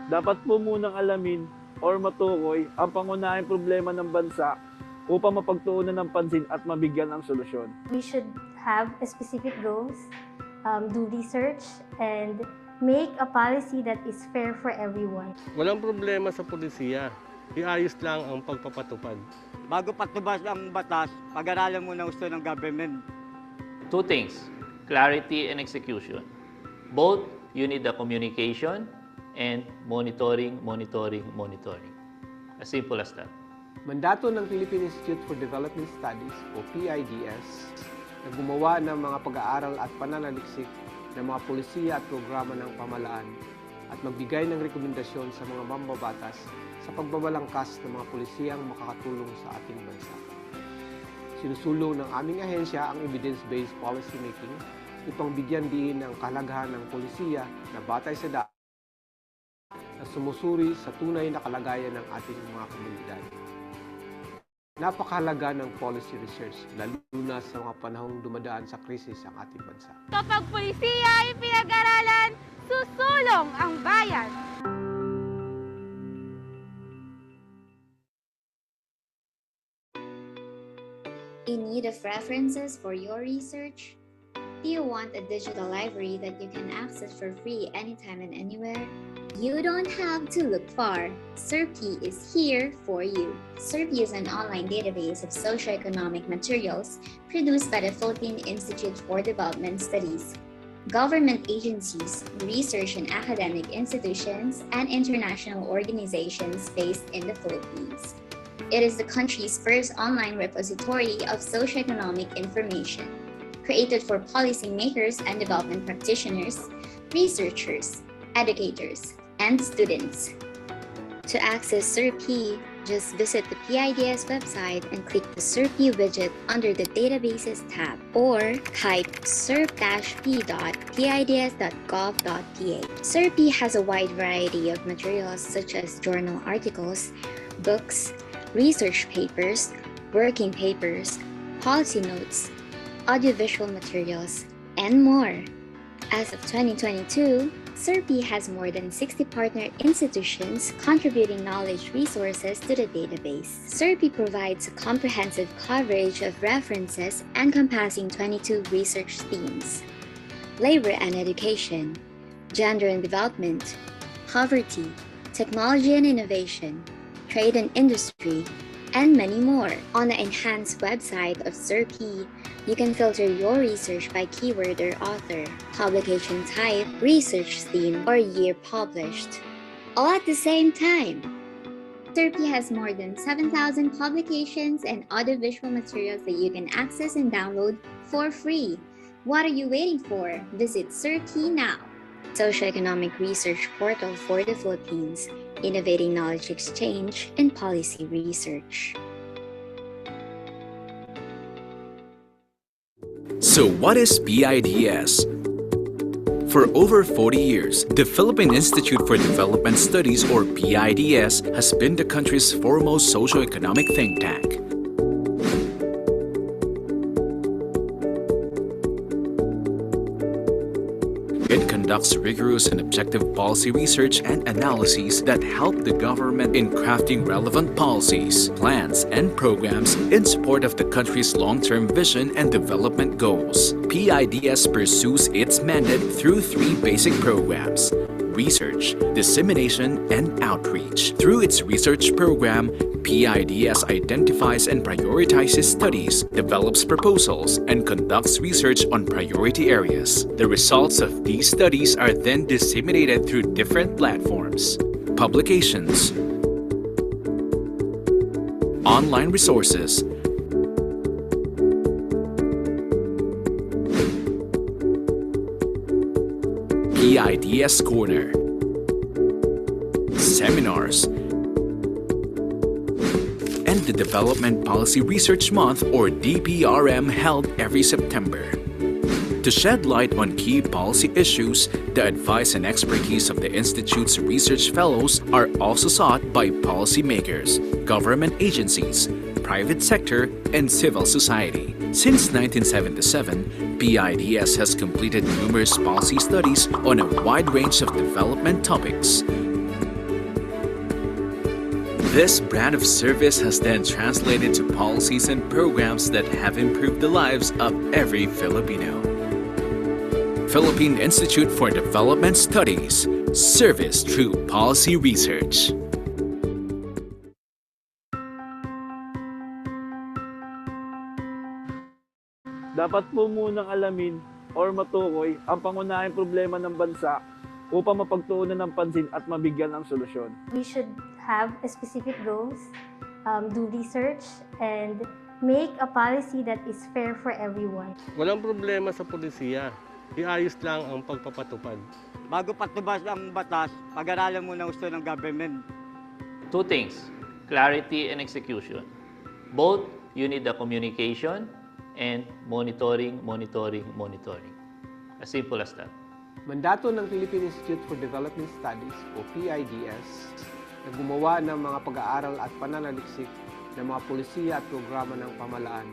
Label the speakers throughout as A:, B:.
A: Dapat po munang alamin or matukoy ang pangunahing problema ng bansa upang mapagtuunan ng pansin at mabigyan ng solusyon.
B: We should have specific goals, do research, and make a policy that is fair for everyone.
C: Walang problema sa pulisiya. Iayos lang ang pagpapatupad.
D: Bago patubas ang batas, pag-aralan muna gusto ng government.
E: Two things, clarity and execution. Both, you need the communication and monitoring. As simple as that.
F: Mandato ng Philippine Institute for Development Studies o PIDS na gumawa ng mga pag-aaral at pananaliksik ng mga polisiya at programa ng pamahalaan at magbigay ng rekomendasyon sa mga mambabatas sa pagbabalangkas ng mga polisiyang makakatulong sa ating bansa. Sinusulong ng aming ahensya ang evidence-based policy making upang bigyan din ng kahalagahan ng polisiya na batay sa data na sumusuri sa tunay na kalagayan ng ating mga komunidad. Napakahalaga ng policy research, lalo na sa mga panahong dumadaan sa krisis ang ating bansa.
G: Kapag pulisiya ay pinag-aralan, susulong ang bayan.
H: In need of references for your research? Do you want a digital library that you can access for free anytime and anywhere? You don't have to look far. SERPI is here for you. SERPI is an online database of socioeconomic materials produced by the Philippine Institute for Development Studies, government agencies, research and academic institutions, and international organizations based in the Philippines. It is the country's first online repository of socioeconomic information, created for policymakers and development practitioners, researchers, educators, and students. To access SERPI, just visit the PIDS website and click the SERPI widget under the Databases tab, or type serp-p.pids.gov.ph. SERPI has a wide variety of materials such as journal articles, books, research papers, working papers, policy notes, audiovisual materials, and more. As of 2022, SERPI has more than 60 partner institutions contributing knowledge resources to the database. SERPI provides a comprehensive coverage of references encompassing 22 research themes: labor and education, gender and development, poverty, technology and innovation, trade and industry, and many more. On the enhanced website of SERPI, you can filter your research by keyword or author, publication type, research theme, or year published, all at the same time. SERPI has more than 7,000 publications and audiovisual materials that you can access and download for free. What are you waiting for? Visit SERPI now. Socioeconomic Research Portal for the Philippines, innovating knowledge exchange and policy research.
I: So what is PIDS? For over 40 years, the Philippine Institute for Development Studies, or PIDS, has been the country's foremost socio-economic think tank. It conducts rigorous and objective policy research and analyses that help the government in crafting relevant policies, plans, and programs in support of the country's long-term vision and development goals. PIDS pursues its mandate through three basic programs: research, dissemination, and outreach. Through its research program, PIDS identifies and prioritizes studies, develops proposals, and conducts research on priority areas. The results of these studies are then disseminated through different platforms, publications, online resources, PIDS Corner, seminars, and the Development Policy Research Month, or DPRM, held every September. To shed light on key policy issues, the advice and expertise of the Institute's research fellows are also sought by policymakers, government agencies, private sector, and civil society. Since 1977, PIDS has completed numerous policy studies on a wide range of development topics. This brand of service has then translated to policies and programs that have improved the lives of every Filipino. Philippine Institute for Development Studies, service through policy research.
A: Dapat po munang alamin or matukoy ang pangunahing problema ng bansa upang mapagtuunan ng pansin at mabigyan ng solusyon.
B: We should have specific goals, do research, and make a policy that is fair for everyone.
C: Walang problema sa pulisiya. Iayos lang ang pagpapatupad.
D: Bago patubas ang batas, pag-aralan muna gusto ng government.
E: Two things, clarity and execution. Both, you need the communication and monitoring. As simple as that.
F: Mandato ng Philippine Institute for Development Studies o PIDS na gumawa ng mga pag-aaral at pananaliksik ng mga polisiya at programa ng pamalaan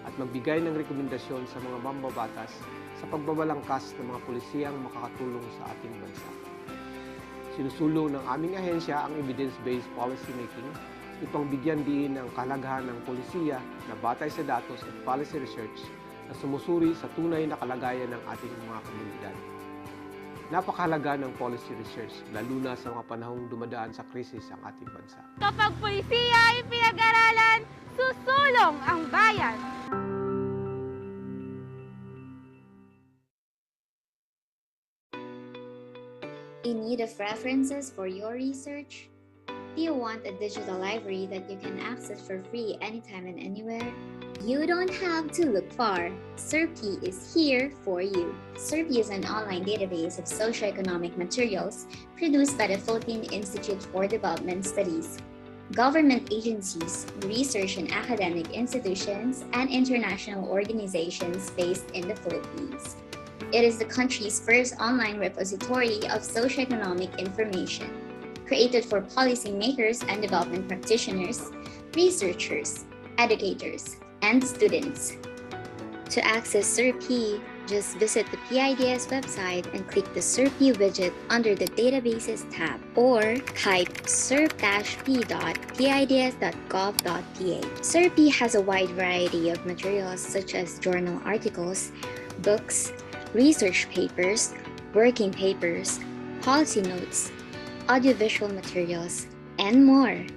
F: at magbigay ng rekomendasyon sa mga mambabatas sa pagbabalangkas ng mga polisiyang makakatulong sa ating bansa. Sinusulong ng aming ahensya ang evidence-based policy making upang bigyan diin ng kahalagahan ng polisiya na batay sa datos at policy research na sumusuri sa tunay na kalagayan ng ating mga komunidad. Napakahalaga ng policy research, lalo na sa mga panahong dumadaan sa krisis ang ating bansa.
G: Kapag pulisiya ay pinag-aralan, susulong ang bayan.
H: In need of references for your research? Do you want a digital library that you can access for free anytime and anywhere? You don't have to look far. SERPI is here for you. SERPI is an online database of socioeconomic materials produced by the Philippine Institute for Development Studies. Government agencies, research and academic institutions, and international organizations based in the Philippines. It is the country's first online repository of socioeconomic information, created for policymakers and development practitioners, researchers, educators, and students. To access SERPI, just visit the PIDS website and click the SERPI widget under the Databases tab, or type serp-p.pids.gov.ph. SERPI has a wide variety of materials such as journal articles, books, research papers, working papers, policy notes, audiovisual materials, and more.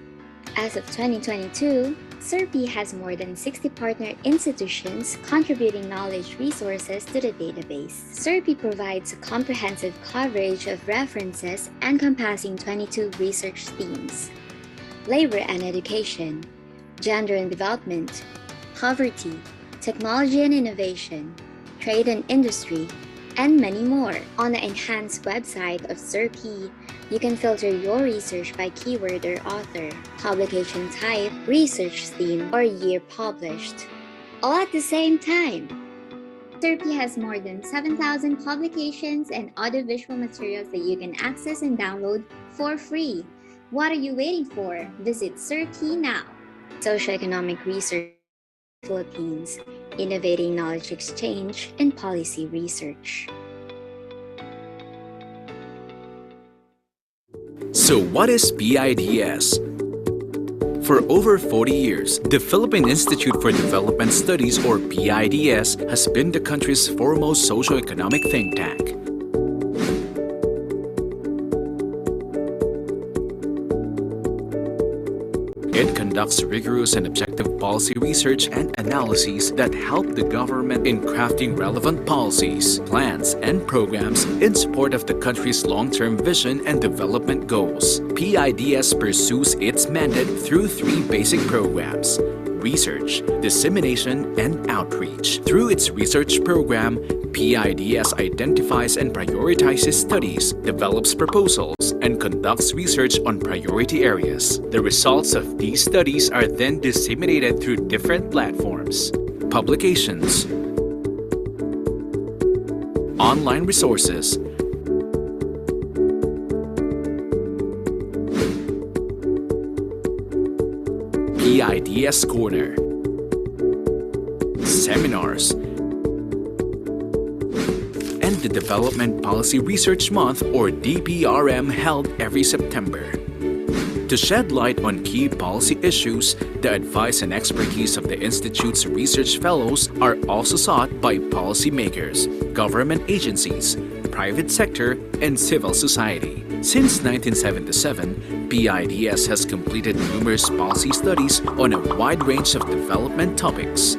H: As of 2022, SERPI has more than 60 partner institutions contributing knowledge resources to the database. SERPI provides a comprehensive coverage of references encompassing 22 research themes: labor and education, gender and development, poverty, technology and innovation, trade and industry, and many more. On the enhanced website of SERPI, you can filter your research by keyword or author, publication type, research theme, or year published, all at the same time. SERPI has more than 7,000 publications and audiovisual materials that you can access and download for free. What are you waiting for? Visit SERPI now. Socioeconomic Research Philippines, innovating knowledge exchange and policy research.
I: So what is PIDS? For over 40 years, the Philippine Institute for Development Studies, or PIDS, has been the country's foremost socioeconomic think tank. It conducts rigorous and objective policy research and analyses that help the government in crafting relevant policies, plans, and programs in support of the country's long-term vision and development goals. PIDS pursues its mandate through three basic programs: research, dissemination, and outreach. Through its research program, PIDS identifies and prioritizes studies, develops proposals, and conducts research on priority areas. The results of these studies are then disseminated through different platforms, publications, online resources, PIDS Corner, seminars, and the Development Policy Research Month, or DPRM, held every September. To shed light on key policy issues, the advice and expertise of the Institute's research fellows are also sought by policymakers, government agencies, private sector, and civil society. Since 1977, PIDS has completed numerous policy studies on a wide range of development topics.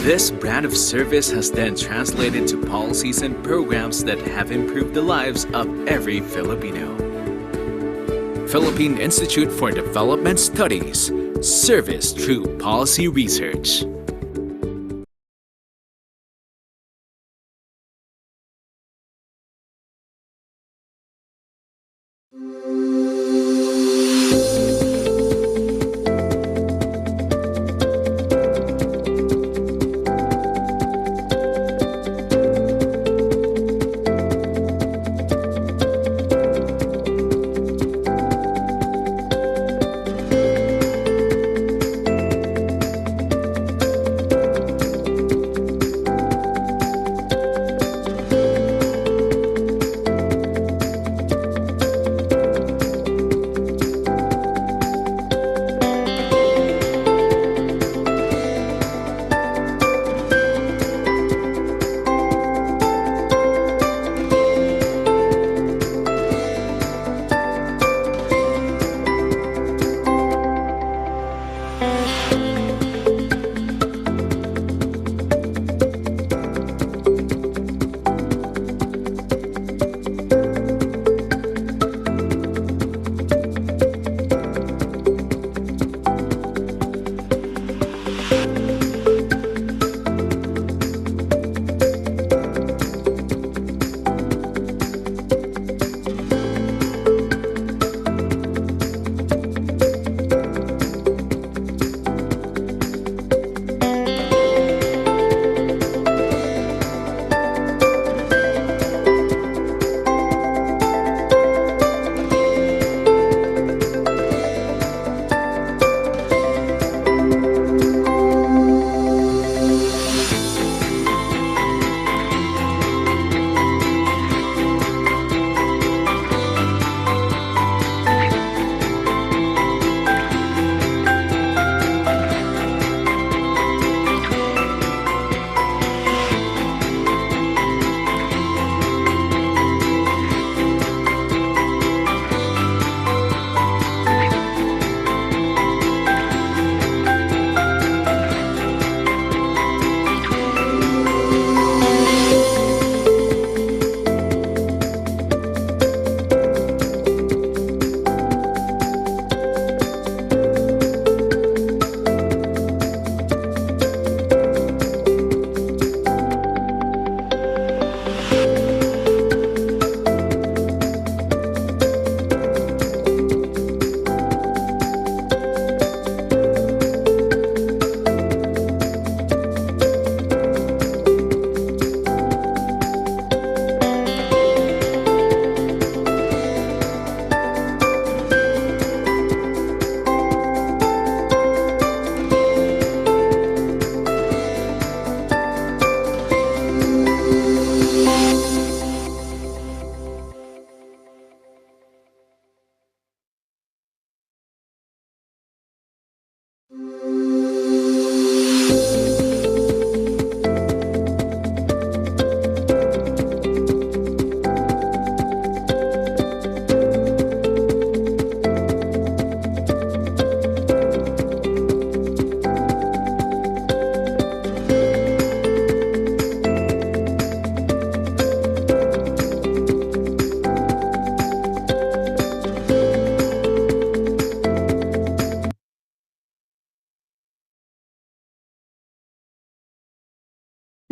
I: This brand of service has then translated to policies and programs that have improved the lives of every Filipino. Philippine Institute for Development Studies, service through policy research.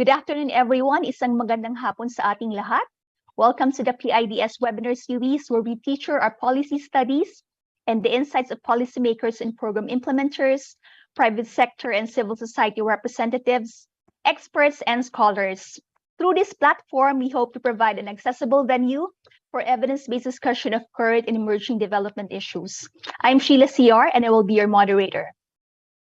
J: Good afternoon, everyone. Isang magandang hapon sa ating lahat. Welcome to the PIDS webinar series where we feature our policy studies and the insights of policymakers and program implementers, private sector and civil society representatives, experts, and scholars. Through this platform, we hope to provide an accessible venue for evidence-based discussion of current and emerging development issues. I'm Sheila Siar, and I will be your moderator.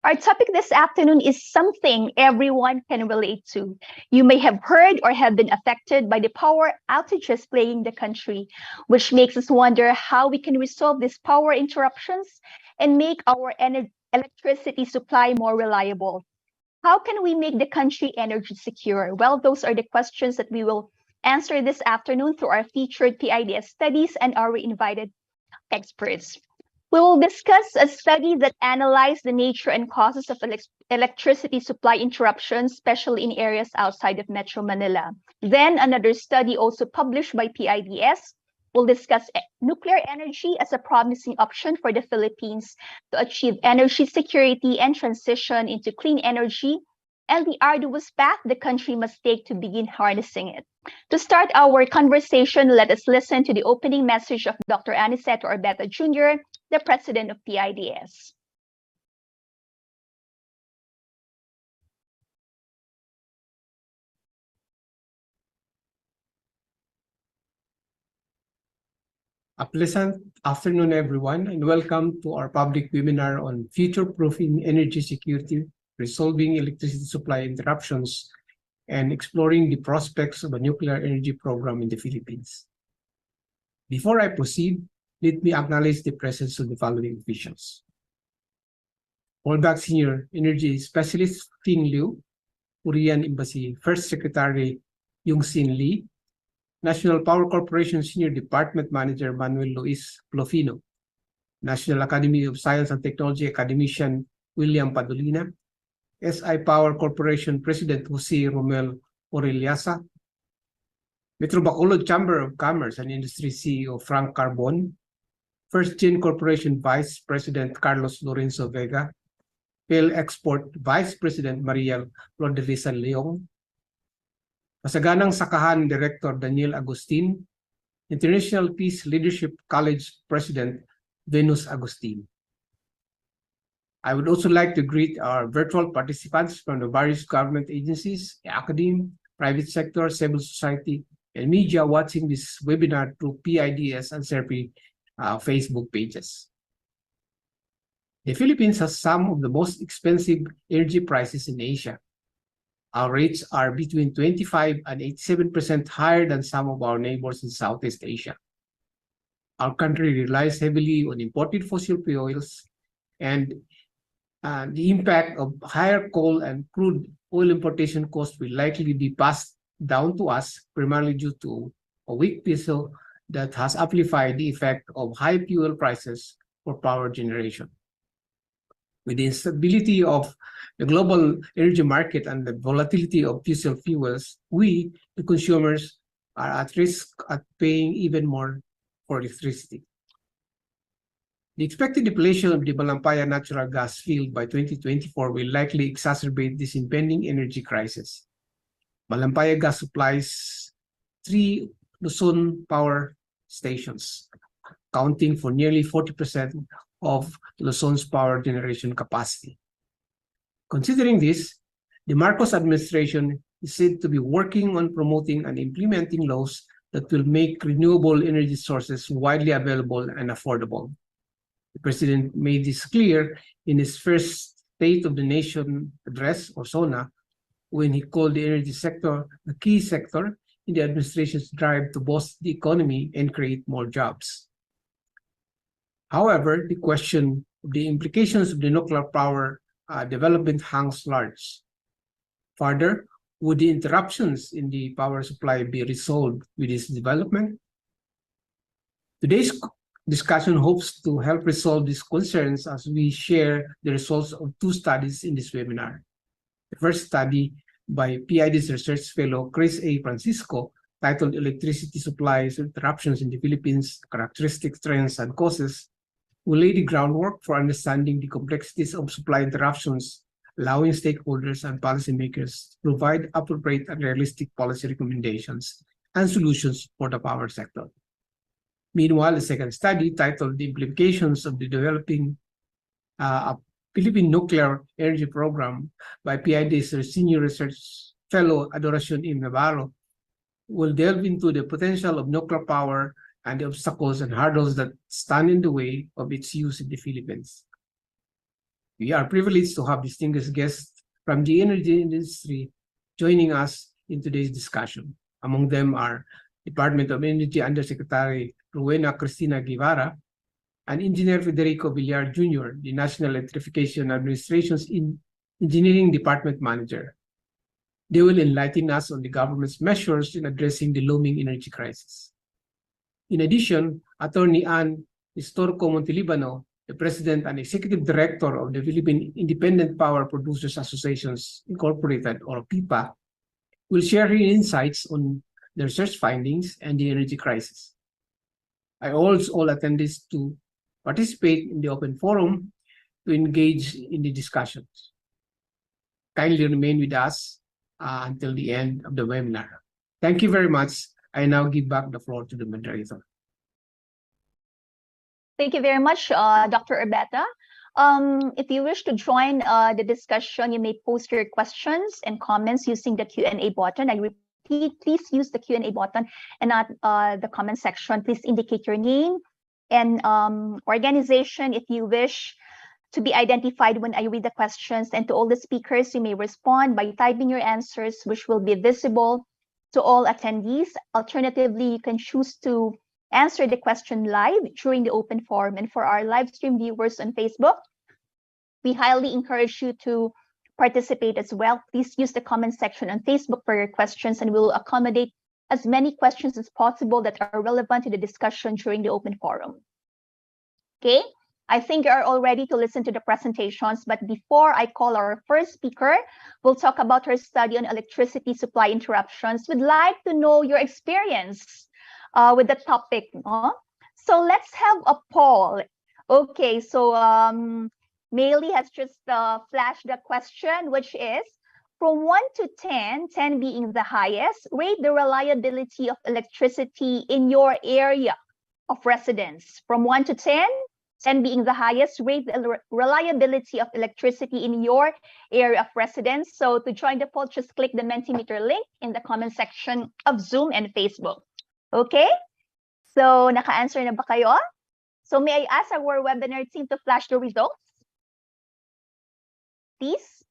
J: Our topic this afternoon is something everyone can relate to. You may have heard or have been affected by the power outages plaguing the country, which makes us wonder how we can resolve these power interruptions and make our electricity supply more reliable. How can we make the country energy secure? Well, those are the questions that we will answer this afternoon through our featured PIDS studies and our invited experts. We will discuss a study that analyzed the nature and causes of electricity supply interruptions, especially in areas outside of Metro Manila. Then another study also published by PIDS will discuss nuclear energy as a promising option for the Philippines to achieve energy security and transition into clean energy, and the arduous path the country must take to begin harnessing it. To start our conversation, let us listen to the opening message of Dr. Aniceto Orbeta Jr., the president of PIDS.
F: A pleasant afternoon, everyone, and welcome to our public webinar on future-proofing energy security, resolving electricity supply interruptions, and exploring the prospects of a nuclear energy program in the Philippines. Before I proceed, let me acknowledge the presence of the following officials. Holdback Senior Energy Specialist Ting Liu, Korean Embassy First Secretary Yung-Sin Lee, National Power Corporation Senior Department Manager Manuel Luis Plofino, National Academy of Science and Technology Academician William Padolina, SI Power Corporation President Jose Romel Orellasa, Metro Bacolod Chamber of Commerce and Industry CEO Frank Carbon, First Gen Corporation Vice President Carlos Lorenzo Vega, PEL Export Vice President Maria Lodelisa Leong, Masaganang Sakahan Director Daniel Agustin, International Peace Leadership College President Venus Agustin. I would also like to greet our virtual participants from the various government agencies, academia, private sector, civil society, and media watching this webinar through PIDS and SERPI Facebook pages. The Philippines has some of the most expensive energy prices in Asia. Our rates are between 25 and 87% higher than some of our neighbors in Southeast Asia. Our country relies heavily on imported fossil fuels, and the impact of higher coal and crude oil importation costs will likely be passed down to us, primarily due to a weak peso that has amplified the effect of high fuel prices for power generation. With the instability of the global energy market and the volatility of fossil fuels, we, the consumers, are at risk at paying even more for electricity. The expected depletion of the Malampaya natural gas field by 2024 will likely exacerbate this impending energy crisis. Malampaya gas supplies 3 Luzon power stations, accounting for nearly 40% of Luzon's power generation capacity. Considering this, the Marcos administration is said to be working on promoting and implementing laws that will make renewable energy sources widely available and affordable. The President made this clear in his first State of the Nation address, or SONA, when he called the energy sector a key sector in the administration's drive to boost the economy and create more jobs. However, the question of the implications of the nuclear power development hangs large. Further, would the interruptions in the power supply be resolved with this development? Today's discussion hopes to help resolve these concerns as we share the results of 2 studies in this webinar. The first study by PIDS Research Fellow Kris A. Francisco, titled Electricity Supplies Interruptions in the Philippines, Characteristics, Trends, and Causes, will lay the groundwork for understanding the complexities of supply interruptions, allowing stakeholders and policymakers to provide appropriate and realistic policy recommendations and solutions for the power sector. Meanwhile, the second study, titled The Implications of the Developing Philippine Nuclear Energy Program by PIDS Senior Research Fellow Adoracion in Navarro, will delve into the potential of nuclear power and the obstacles and hurdles that stand in the way of its use in the Philippines. We are privileged to have distinguished guests from the energy industry joining us in today's discussion. Among them are Department of Energy Undersecretary Rowena Cristina Guevarra and Engineer Federico Villar Jr., the National Electrification Administration's Engineering Department Manager. They will enlighten us on the government's measures in addressing the looming energy crisis. In addition, Attorney Estorco Montelibano, the President and Executive Director of the Philippine Independent Power Producers Associations Incorporated, or PIPA, will share her insights on the research findings and the energy crisis. I urge all attendees to participate in the open forum to engage in the discussions. Kindly remain with us until the end of the webinar. Thank you very much. I now give back the floor to the moderator.
J: Thank you very much, Dr. Orbeta. If you wish to join the discussion, you may post your questions and comments using the Q&A button. I repeat, please use the Q&A button and not the comment section. Please indicate your name and organization if you wish to be identified when I read the questions. And to all the speakers, you may respond by typing your answers, which will be visible to all attendees. Alternatively, you can choose to answer the question live during the open forum. And for our live stream viewers on Facebook, we highly encourage you to participate as well. Please use the comment section on Facebook for your questions, and we will accommodate as many questions as possible that are relevant to the discussion during the open forum. Okay, I think you are all ready to listen to the presentations, but before I call our first speaker, we'll talk about her study on electricity supply interruptions. We'd like to know your experience with the topic. So let's have a poll. Okay, so Maylee has just flashed the question, which is, from 1 to 10, 10 being the highest, rate the reliability of electricity in your area of residence. From 1 to 10, 10 being the highest, rate the reliability of electricity in your area of residence. So to join the poll, just click the Mentimeter link in the comment section of Zoom and Facebook. Okay? So naka-answer na ba kayo? So may I ask our webinar team to flash the results? Please.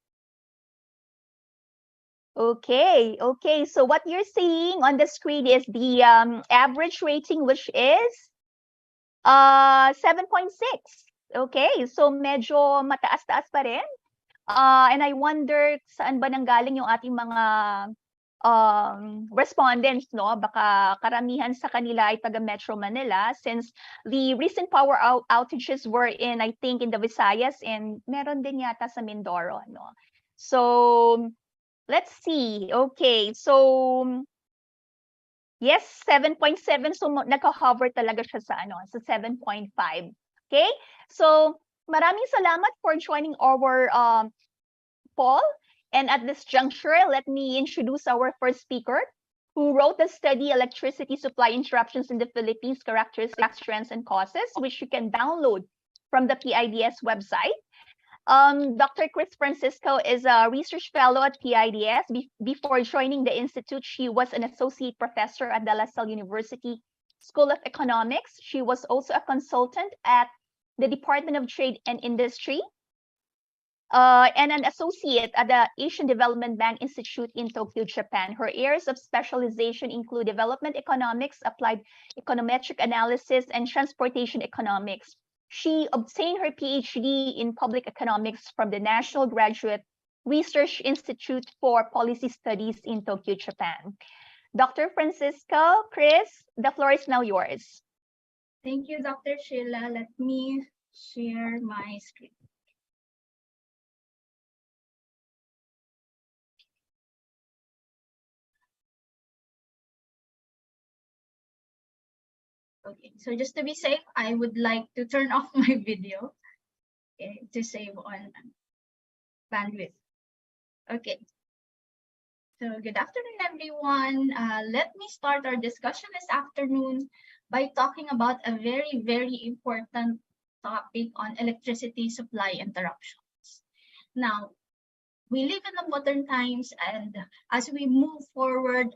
J: Okay, so what you're seeing on the screen is the average rating, which is 7.6. Okay, so medyo mataas-taas pa rin. And I wonder saan ba nanggaling yung ating mga respondents, no? Baka karamihan sa kanila ay taga Metro Manila, since the recent power outages were in, I think, in the Visayas, and meron din yata sa Mindoro, no? So let's see. Okay, so yes, 7.7. So naka-hover talaga siya sa sa 7.5. Okay? So maraming salamat for joining our poll. And at this juncture, let me introduce our first speaker, who wrote the study Electricity Supply Interruptions in the Philippines, Characteristics, Trends, and Causes, which you can download from the PIDS website. Dr. Kris Francisco is a research fellow at PIDS. Before joining the institute, she was an associate professor at De La Salle University School of Economics. She was also a consultant at the Department of Trade and Industry, and an associate at the Asian Development Bank Institute in Tokyo, Japan. Her areas of specialization include development economics, applied econometric analysis, and transportation economics. She obtained her PhD in public economics from the National Graduate Research Institute for Policy Studies in Tokyo, Japan. Dr. Francisco, Kris, the floor is now yours.
K: Thank you, Dr. Sheila. Let me share my screen. Okay, so just to be safe, I would like to turn off my video, okay, to save on bandwidth. Okay, so good afternoon, everyone. Let me start our discussion this afternoon by talking about a very, very important topic on electricity supply interruptions. Now, we live in the modern times, and as we move forward,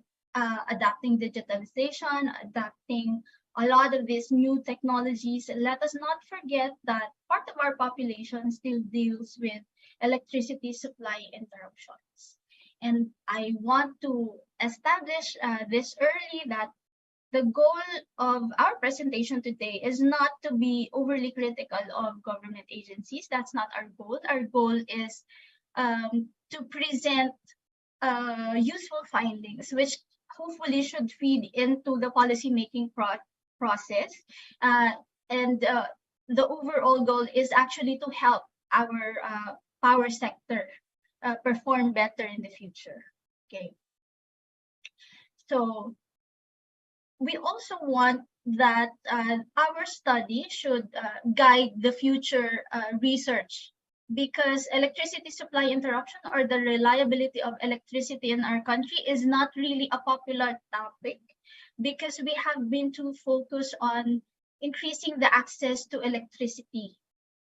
K: adapting digitalization, adapting a lot of these new technologies. Let us not forget that part of our population still deals with electricity supply interruptions. And I want to establish this early, that the goal of our presentation today is not to be overly critical of government agencies. That's not our goal. Our goal is to present useful findings, which hopefully should feed into the policymaking process. And the overall goal is actually to help our power sector perform better in the future. Okay. So we also want that our study should guide the future research, because electricity supply interruption or the reliability of electricity in our country is not really a popular topic, because we have been too focused on increasing the access to electricity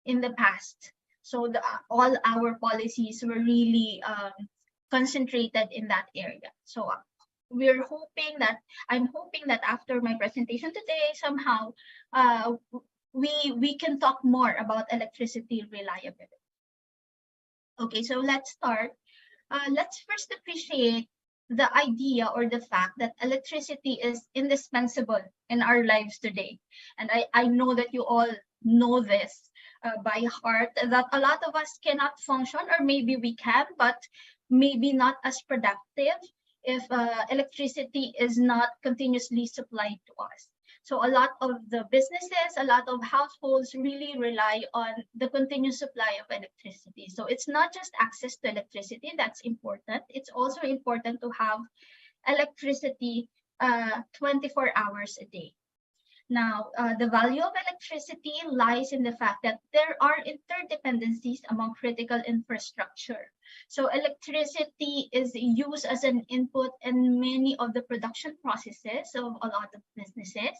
K: in the past. So all our policies were really concentrated in that area. So I'm hoping that after my presentation today, somehow we can talk more about electricity reliability. Okay, so let's start. Let's first appreciate the idea or the fact that electricity is indispensable in our lives today. And I know that you all know this by heart, that a lot of us cannot function, or maybe we can, but maybe not as productive if electricity is not continuously supplied to us. So a lot of the businesses, a lot of households really rely on the continuous supply of electricity. So it's not just access to electricity that's important. It's also important to have electricity 24 hours a day. Now, the value of electricity lies in the fact that there are interdependencies among critical infrastructure. So electricity is used as an input in many of the production processes of a lot of businesses.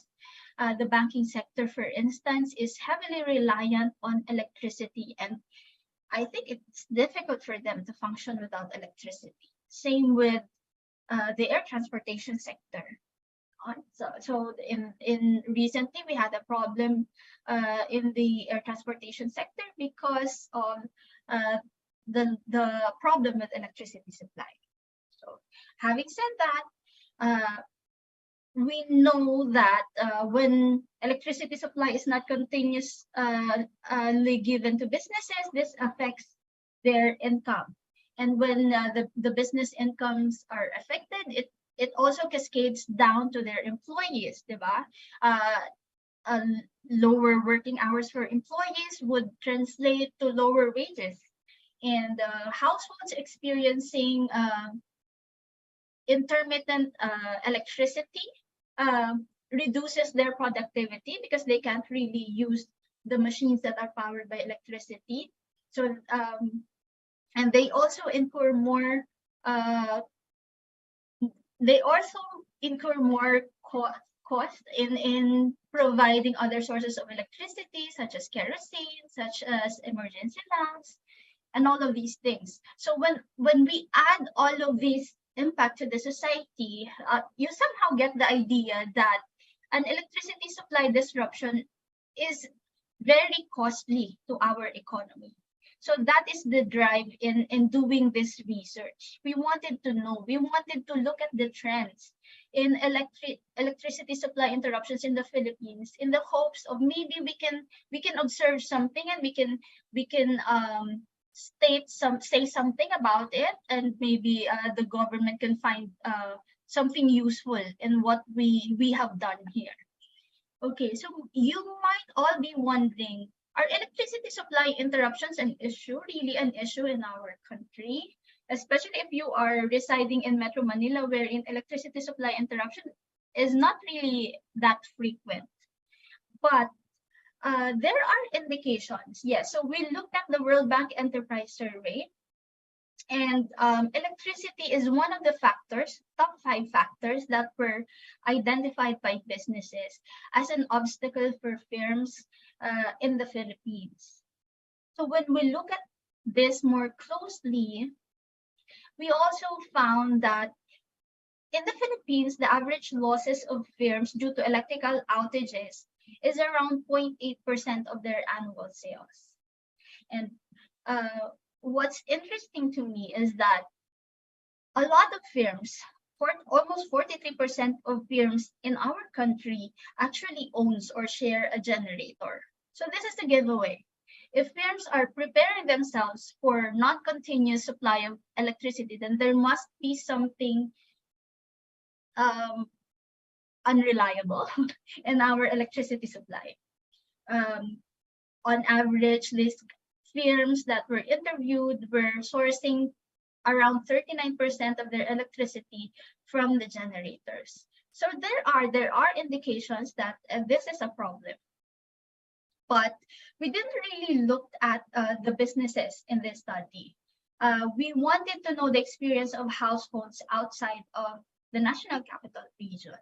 K: The banking sector, for instance, is heavily reliant on electricity, and I think it's difficult for them to function without electricity. Same with the air transportation sector. So in recently we had a problem in the air transportation sector because of the problem with electricity supply. So having said that, we know that when electricity supply is not continuously given to businesses, this affects their income. And when the business incomes are affected, it also cascades down to their employees, diba? Lower working hours for employees would translate to lower wages. And households experiencing intermittent electricity reduces their productivity because they can't really use the machines that are powered by electricity. So, and they also incur more cost in providing other sources of electricity, such as kerosene, such as emergency lamps, and all of these things. So when we add all of these impact to the society, you somehow get the idea that an electricity supply disruption is very costly to our economy. So that is the drive in doing this research. We wanted to know, we wanted to look at the trends in electricity supply interruptions in the Philippines, in the hopes of maybe we can observe something, and we can say something about it, and maybe the government can find something useful in what we have done here. Okay, so you might all be wondering, are electricity supply interruptions really an issue in our country? Especially if you are residing in Metro Manila, wherein electricity supply interruption is not really that frequent. But there are indications, yes. So we looked at the World Bank Enterprise Survey, and electricity is one of the factors, top 5 factors that were identified by businesses as an obstacle for firms in the Philippines. So when we look at this more closely, we also found that in the Philippines, the average losses of firms due to electrical outages is around 0.8% of their annual sales. And what's interesting to me is that a lot of firms, almost 43% of firms in our country actually owns or share a generator. So this is the giveaway. If firms are preparing themselves for not continuous supply of electricity, then there must be something unreliable in our electricity supply. On average, these firms that were interviewed were sourcing around 39% of their electricity from the generators. So there are indications that this is a problem. But we didn't really look at the businesses in this study. We wanted to know the experience of households outside of the National Capital Region.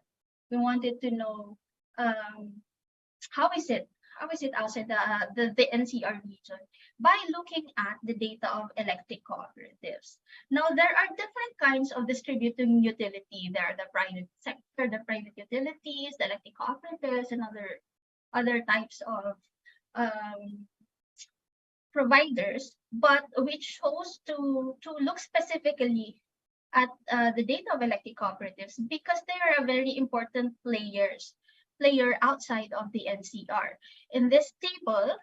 K: We wanted to know how is it outside the NCR region by looking at the data of electric cooperatives. Now, there are different kinds of distributing utility. There are the private sector, the private utilities, the electric cooperatives, and other types of providers, but we chose to look specifically at the data of electric cooperatives because they are a very important player outside of the NCR. In this table,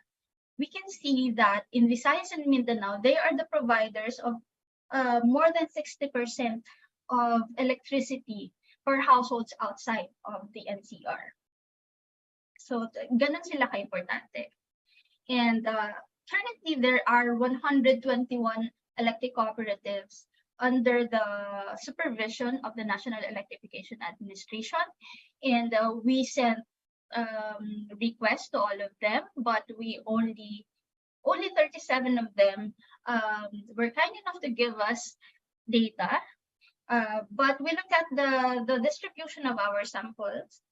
K: we can see that in Visayas and Mindanao, they are the providers of more than 60% of electricity for households outside of the NCR. So, ganun sila ka-importante. And currently, there are 121 electric cooperatives under the supervision of the National Electrification Administration. And we sent requests to all of them, but we only 37 of them were kind enough to give us data. But we look at the distribution of our samples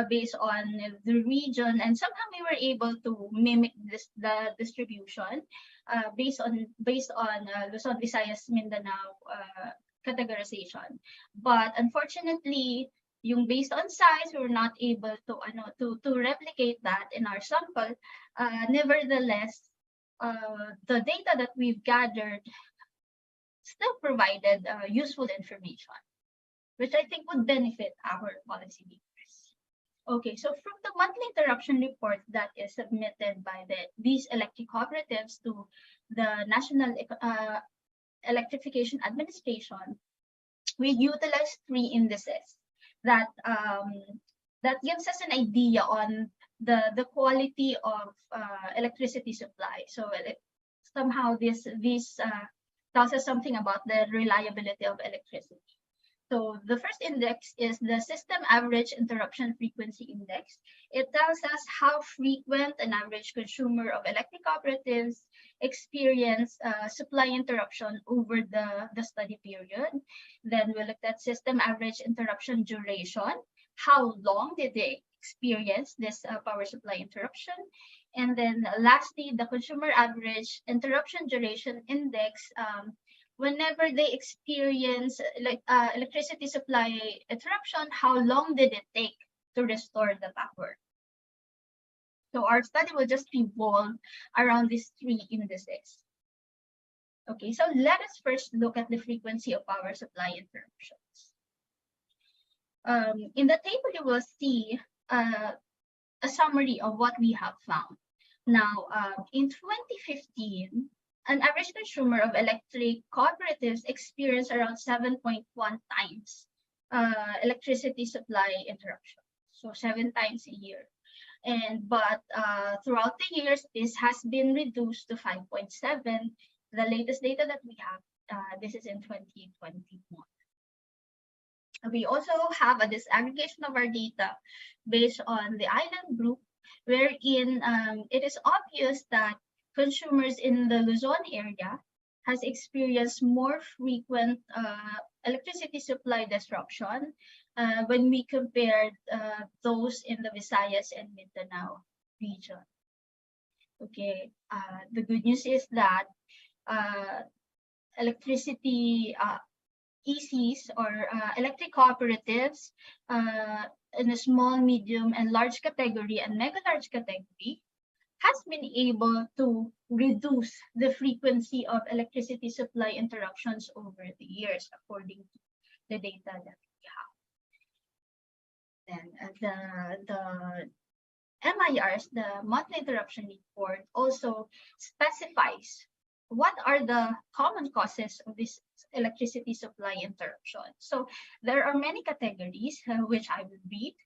K: based on the region, and somehow we were able to mimic the distribution based on Luzon, Visayas, Mindanao categorization. But unfortunately, yung based on size, we were not able to replicate that in our sample. Nevertheless, the data that we've gathered still provided useful information, which I think would benefit our policymakers. Okay, so from the monthly interruption report that is submitted by these electric cooperatives to the National Electrification Administration, we utilize 3 indices that gives us an idea on the quality of electricity supply. So somehow this tells us something about the reliability of electricity. So the first index is the System Average Interruption Frequency Index. It tells us how frequent an average consumer of electric cooperatives experience supply interruption over the study period. Then we looked at System Average Interruption Duration. How long did they experience this power supply interruption? And then lastly, the Consumer Average Interruption Duration Index. Whenever they experience electricity supply interruption, how long did it take to restore the power? So our study will just revolve around these 3 indices. Okay, so let us first look at the frequency of power supply interruptions. In the table, you will see a summary of what we have found. Now, in 2015, an average consumer of electric cooperatives experienced around 7.1 times electricity supply interruption. So 7 times a year. But throughout the years, this has been reduced to 5.7. The latest data that we have, this is in 2021. We also have a disaggregation of our data based on the island group, wherein it is obvious that consumers in the Luzon area has experienced more frequent electricity supply disruption when we compared those in the Visayas and Mindanao region. Okay, the good news is that electricity ECs or electric cooperatives in a small, medium, and large category and mega large category has been able to reduce the frequency of electricity supply interruptions over the years, according to the data that we have. Then the MIRs, the monthly interruption report, also specifies what are the common causes of this electricity supply interruption. So there are many categories which I will read.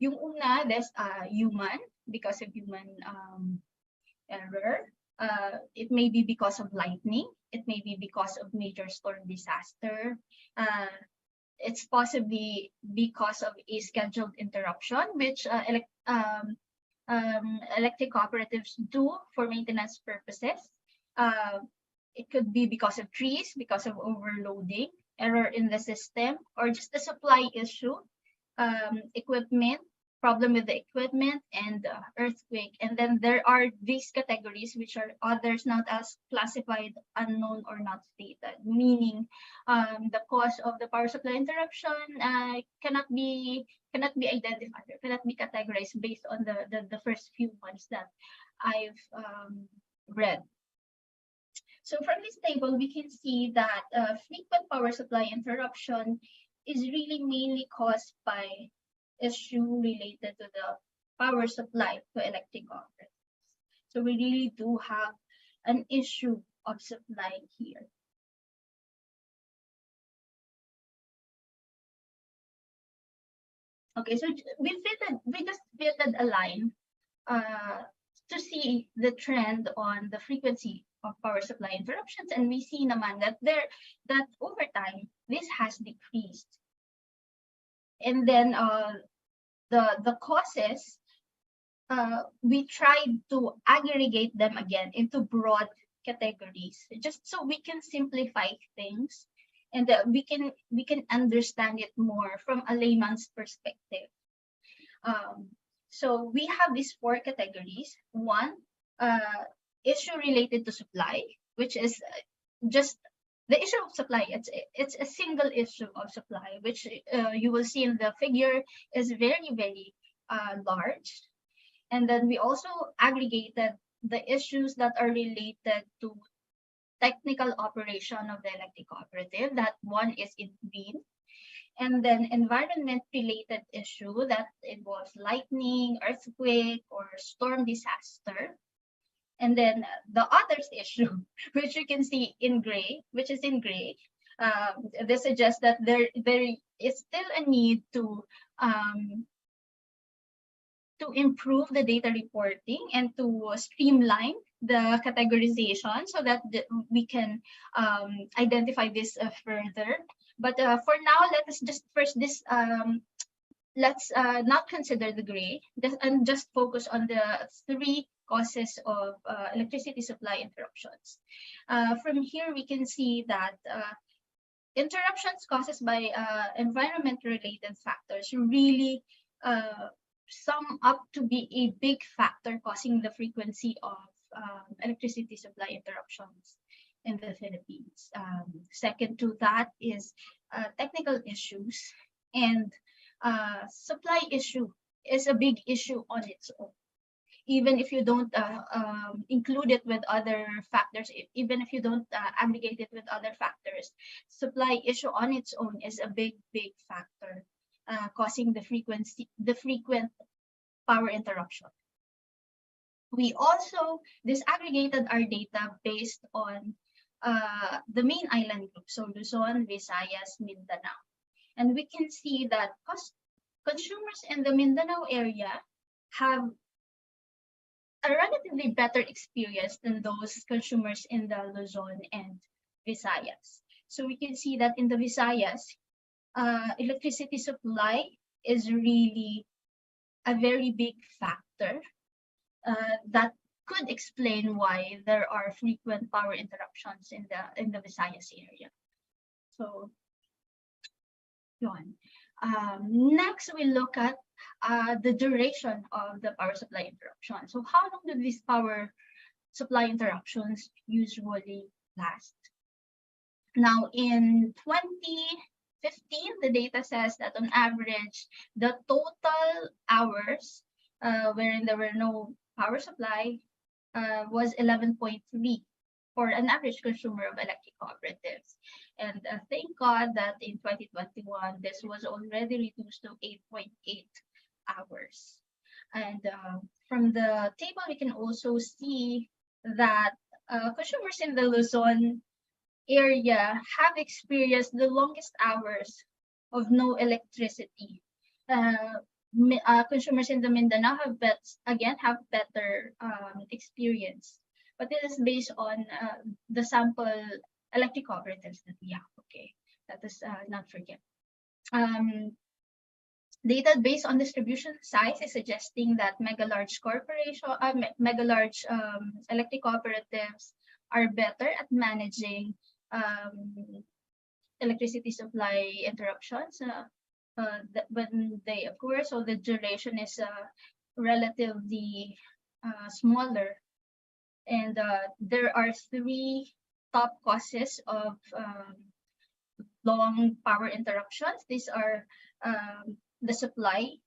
K: Yung una, there's human, because of human error. It may be because of lightning. It may be because of major storm disaster. It's possibly because of a scheduled interruption, which electric cooperatives do for maintenance purposes. It could be because of trees, because of overloading, error in the system, or just a supply issue, equipment, problem with the equipment, and earthquake. And then there are these categories which are others not as classified, unknown, or not stated, meaning the cause of the power supply interruption cannot be identified or cannot be categorized based on the first few ones that I've read. So from this table, we can see that frequent power supply interruption is really mainly caused by issue related to the power supply to electric cooperatives. So we really do have an issue of supply here. Okay, so we just fitted a line to see the trend on the frequency of power supply interruptions, and we see naman that over time this has decreased. And then the causes, we tried to aggregate them again into broad categories, just so we can simplify things and we can understand it more from a layman's perspective. So we have these 4 categories. One, issue related to supply, which is just the issue of supply. It's a single issue of supply, which you will see in the figure is very, very large. And then we also aggregated the issues that are related to technical operation of the electric cooperative. That one is in green. And then environment-related issue that involves lightning, earthquake, or storm disaster. And then the others issue, which you can see in gray, which is in gray. This suggests that there is still a need to improve the data reporting and to streamline the categorization so that we can identify this further. But for now, let us just first let's not consider the gray and just focus on the 3 causes of electricity supply interruptions. From here, we can see that interruptions caused by environment-related factors really sum up to be a big factor causing the frequency of electricity supply interruptions in the Philippines. Second to that is technical issues, and supply issue is a big issue on its own. Even if you don't include it with other factors, even if you don't aggregate it with other factors, supply issue on its own is a big factor causing the frequent power interruption. We also disaggregated our data based on the main island group, so Luzon, Visayas, Mindanao. And we can see that consumers in the Mindanao area have a relatively better experience than those consumers in the Luzon and Visayas. So we can see that in the Visayas, electricity supply is really a very big factor that could explain why there are frequent power interruptions in the Visayas area. So, next we look at the duration of the power supply interruption. So how long do these power supply interruptions usually last? Now, in 2015, the data says that on average, the total hours wherein there were no power supply was 11.3 for an average consumer of electric cooperatives. And thank God that in 2021, this was already reduced to 8.8 hours. And from the table, we can also see that consumers in the Luzon area have experienced the longest hours of no electricity. Consumers in the Mindanao have have better experience, but this is based on the sample electric cooperatives that we have. Okay, that is not forget. Data based on distribution size is suggesting that mega large electric cooperatives are better at managing electricity supply interruptions when they occur. So the duration is relatively smaller. And there are three top causes of long power interruptions. These are the supply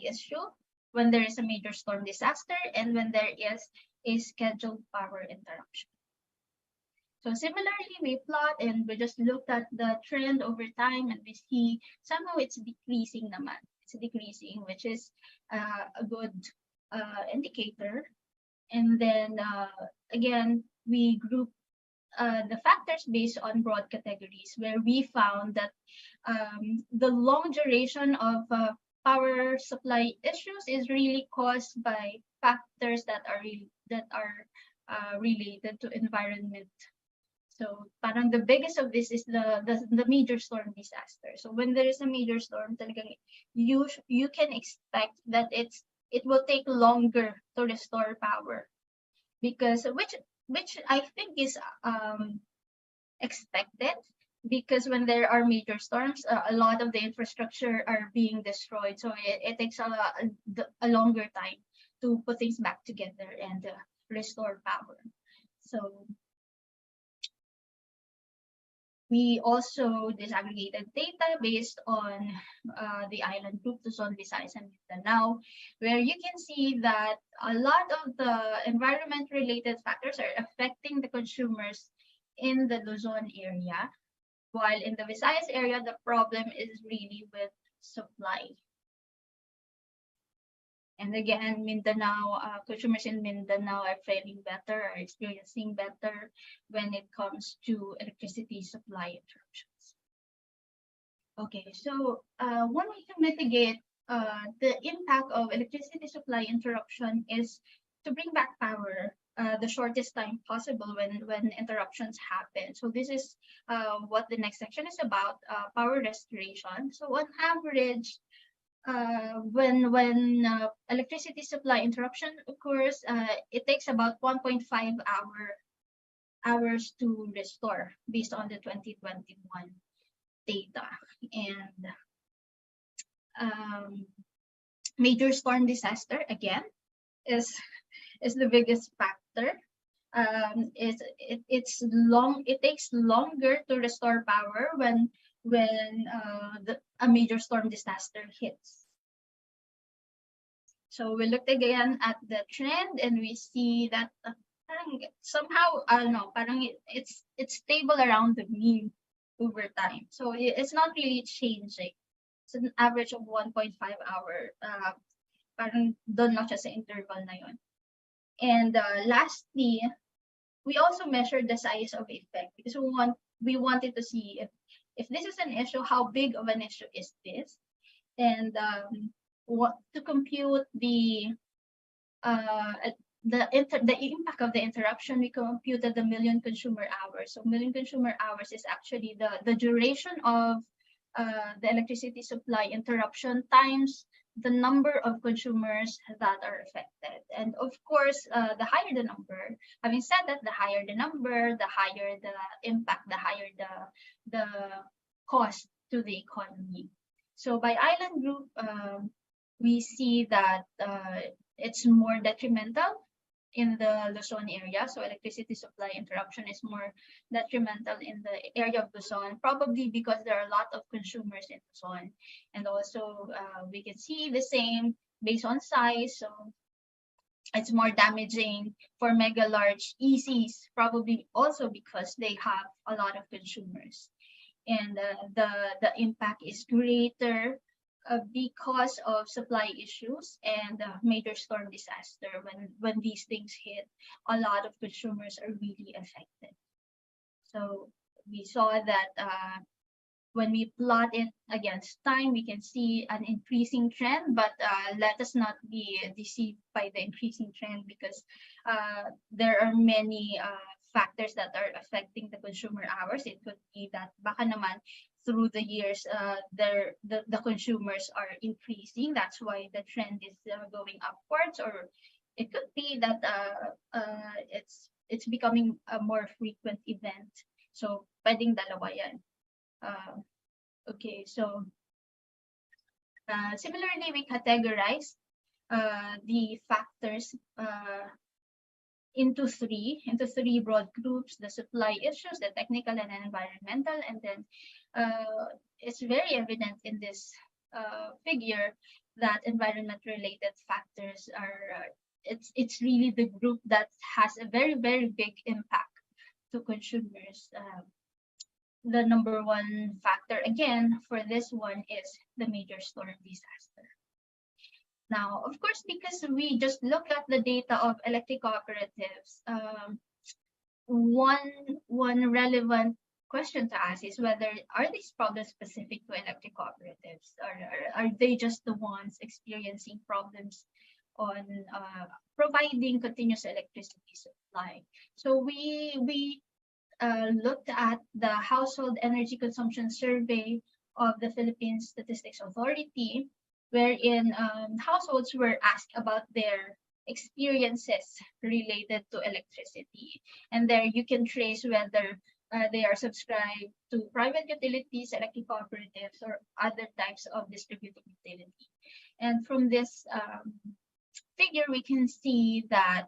K: issue, when there is a major storm disaster, and when there is a scheduled power interruption. So similarly, we plot and we just looked at the trend over time, and we see somehow it's decreasing naman. It's decreasing, which is a good indicator. And then again, we group the factors based on broad categories, where we found that the long duration of power supply issues is really caused by factors that are related to environment. So parang the biggest of this is the major storm disaster. So when there is a major storm, talagang you can expect that it will take longer to restore power, because which I think is expected, because when there are major storms, a lot of the infrastructure are being destroyed. So it takes a longer time to put things back together and restore power. So we also disaggregated data based on the island group, Luzon, Visayas, and Mindanao, where you can see that a lot of the environment-related factors are affecting the consumers in the Luzon area, while in the Visayas area, the problem is really with supply. And again, Mindanao, consumers in Mindanao are faring better, are experiencing better when it comes to electricity supply interruptions. Okay, so one way to mitigate the impact of electricity supply interruption is to bring back power the shortest time possible when interruptions happen. So this is what the next section is about, power restoration. So on average, when electricity supply interruption occurs, it takes about 1.5 hours to restore based on the 2021 data. And major storm disaster again is the biggest factor. It takes longer to restore power when a major storm disaster hits. So we looked again at the trend, and we see that somehow, I don't know, it's stable around the mean over time. So it's not really changing. It's an average of 1.5 hour. Parang doon lang siya sa interval na yun. And lastly, we also measured the size of effect, because we wanted to see if this is an issue, how big of an issue is this? And to compute the impact of the interruption, we computed the million consumer hours. So million consumer hours is actually the duration of the electricity supply interruption times the number of consumers that are affected. And of course, the higher the number, having said that, the higher the number, the higher the impact, the higher the cost to the economy. So by island group, we see that it's more detrimental in the Luzon area. So electricity supply interruption is more detrimental in the area of Luzon, probably because there are a lot of consumers in Luzon. And also we can see the same based on size. So it's more damaging for mega large ECs, probably also because they have a lot of consumers. And the impact is greater because of supply issues and major storm disaster. When these things hit, a lot of consumers are really affected. So we saw that when we plot it against time, we can see an increasing trend, but let us not be deceived by the increasing trend, because there are many factors that are affecting the consumer hours. It could be that baka naman through the years, the consumers are increasing. That's why the trend is going upwards, or it could be that it's becoming a more frequent event. So pwedeng dalawa yan. Okay, so similarly, we categorize the factors into three broad groups: the supply issues, the technical and environmental. And then it's very evident in this figure that environment related factors are it's really the group that has a very, very big impact to consumers. The number one factor again for this one is the major storm disaster. Now, of course, because we just look at the data of electric cooperatives, one relevant question to ask is whether are these problems specific to electric cooperatives, or are they just the ones experiencing problems on providing continuous electricity supply? So we looked at the household energy consumption survey of the Philippine Statistics Authority, wherein households were asked about their experiences related to electricity. And there you can trace whether they are subscribed to private utilities, electric cooperatives, or other types of distributed utility. And from this figure, we can see that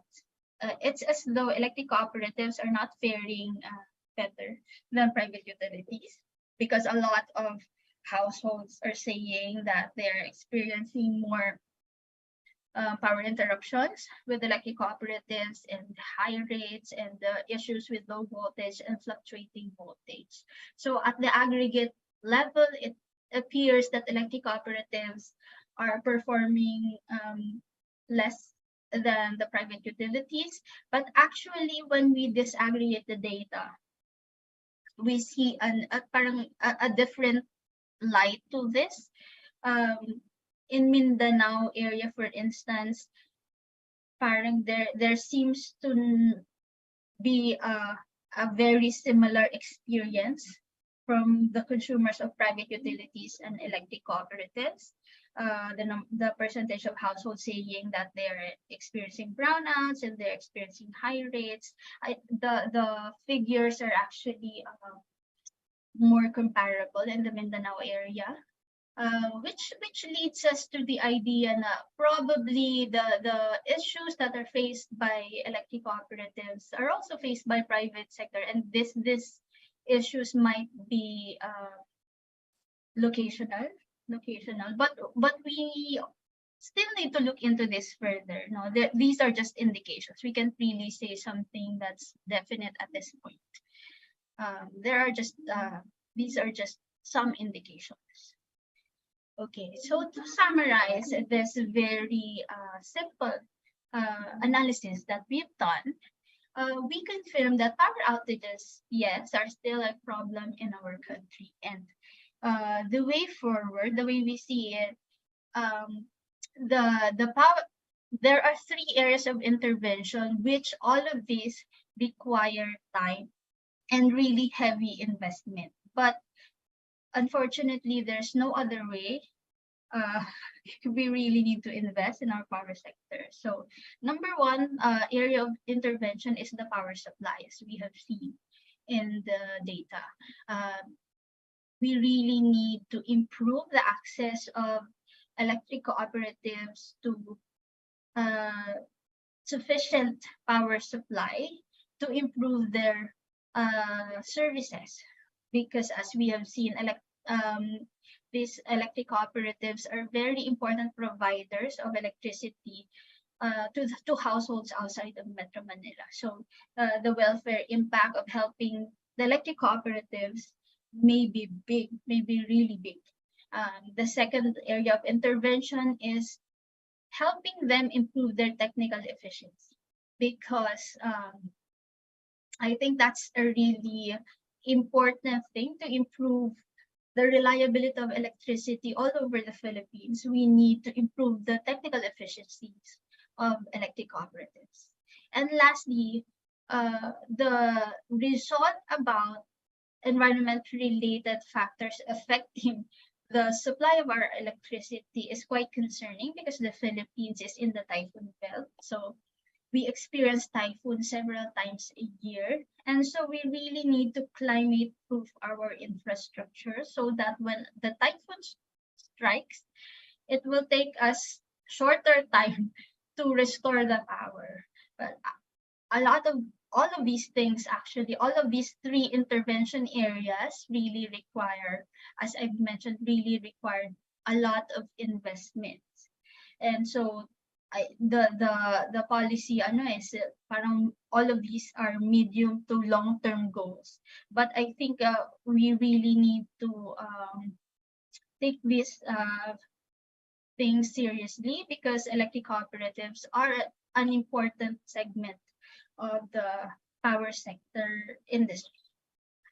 K: it's as though electric cooperatives are not faring better than private utilities, because a lot of households are saying that they're experiencing more power interruptions with electric cooperatives, and high rates, and issues with low voltage and fluctuating voltage. So at the aggregate level, it appears that electric cooperatives are performing less than the private utilities. But actually, when we disaggregate the data, we see a different light to this. In Mindanao area, for instance, parang there seems to be a very similar experience from the consumers of private utilities and electric cooperatives. The percentage of households saying that they're experiencing brownouts and they're experiencing high rates, the figures are actually more comparable in the Mindanao area, which leads us to the idea that probably the issues that are faced by electric cooperatives are also faced by private sector, and this issues might be locational, but we still need to look into this further. No, these are just indications. We can't really say something that's definite at this point. These are just some indications. Okay, so to summarize this very simple analysis that we've done, we confirm that power outages, yes, are still a problem in our country. And the way forward, the way we see it, the power, there are three areas of intervention, which all of these require time and really heavy investment. But unfortunately, there's no other way. We really need to invest in our power sector. So number one area of intervention is the power supply, as we have seen in the data. We really need to improve the access of electric cooperatives to sufficient power supply to improve their services. Because as we have seen, these electric cooperatives are very important providers of electricity to households outside of Metro Manila. So the welfare impact of helping the electric cooperatives may be big, may be really big. The second area of intervention is helping them improve their technical efficiency, because I think that's a really important thing to improve the reliability of electricity all over the Philippines. We need to improve the technical efficiencies of electric cooperatives. And lastly, the result about environment-related factors affecting the supply of our electricity is quite concerning, because the Philippines is in the typhoon belt. So we experience typhoons several times a year. And so we really need to climate-proof our infrastructure so that when the typhoon strikes, it will take us shorter time to restore the power. But all of these things, actually, all of these three intervention areas really require, as I've mentioned, really require a lot of investments. And so the policy is parang all of these are medium to long-term goals. But I think we really need to take this things seriously, because electric cooperatives are an important segment of the power sector industry.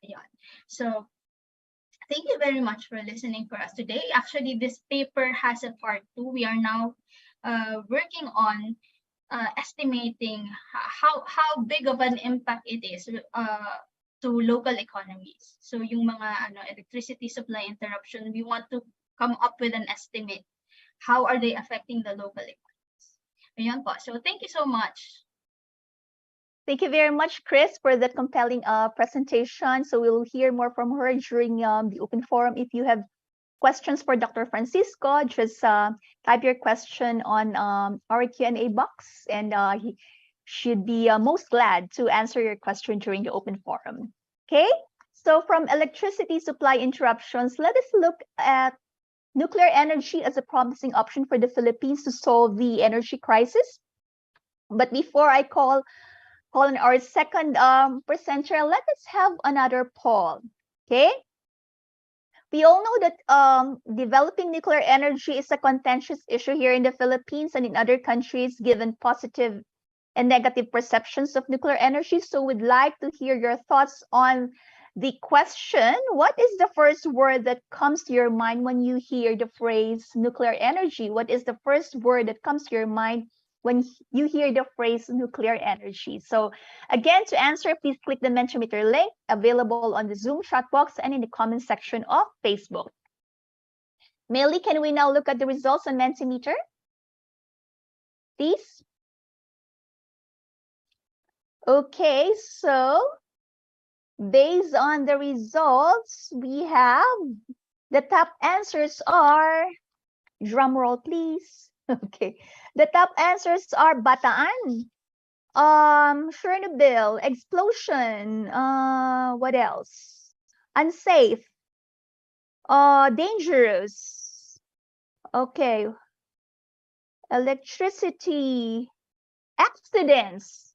K: Yeah. So thank you very much for listening for us today. Actually, this paper has a part 2. We are now working on estimating how big of an impact it is to local economies. So yung mga electricity supply interruption, we want to come up with an estimate. How are they affecting the local economies? Ayun po. So thank you so much.
J: Thank you very much, Kris, for that compelling presentation. So we'll hear more from her during the open forum. If you have questions for Dr. Francisco, just type your question on our Q&A box, and he should be most glad to answer your question during the open forum. Okay, so from electricity supply interruptions, let us look at nuclear energy as a promising option for the Philippines to solve the energy crisis. But before I call on our second presenter, let us have another poll. Okay. We all know that developing nuclear energy is a contentious issue here in the Philippines and in other countries, given positive and negative perceptions of nuclear energy. So we'd like to hear your thoughts on the question: what is the first word that comes to your mind when you hear the phrase nuclear energy? What is the first word that comes to your mind when you hear the phrase nuclear energy? So again, to answer, please click the Mentimeter link available on the Zoom chat box and in the comment section of Facebook. Melly, can we now look at the results on Mentimeter, please? Okay, so based on the results, we have the top answers are, drum roll please. Okay, the top answers are Bataan, Chernobyl, explosion, what else? Unsafe, dangerous, okay, electricity, accidents.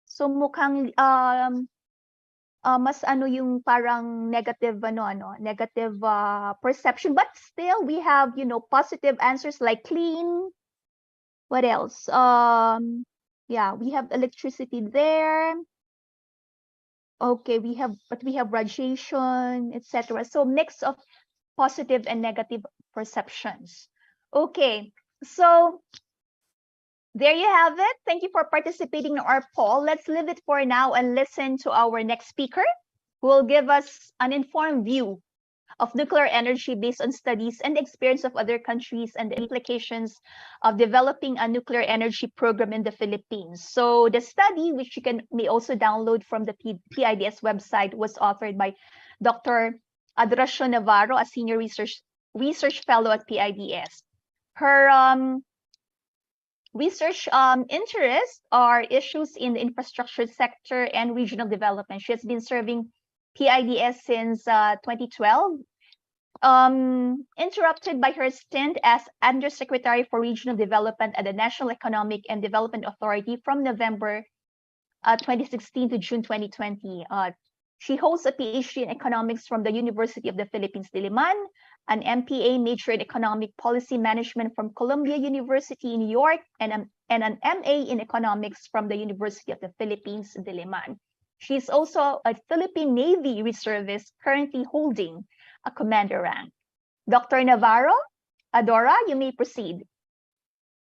J: So mukhang mas yung parang negative negative perception, but still we have positive answers like clean. What else? Yeah, we have electricity there. Okay, we have radiation, etc. So mix of positive and negative perceptions. Okay, so there you have it. Thank you for participating in our poll. Let's leave it for now and listen to our next speaker, who will give us an informed view of nuclear energy based on studies and experience of other countries and the implications of developing a nuclear energy program in the Philippines. So the study, which you may also download from the PIDS website, was authored by Dr. Adoracion Navarro, a senior research fellow at PIDS. Her research interests are issues in the infrastructure sector and regional development. She has been serving PIDS since 2012, interrupted by her stint as Undersecretary for Regional Development at the National Economic and Development Authority from November 2016 to June 2020. She holds a PhD in economics from the University of the Philippines, Diliman, an MPA major in economic policy management from Columbia University in New York, and an MA in economics from the University of the Philippines, Diliman. She is also a Philippine Navy reservist currently holding a commander rank. Dr. Navarro, Adora, you may proceed.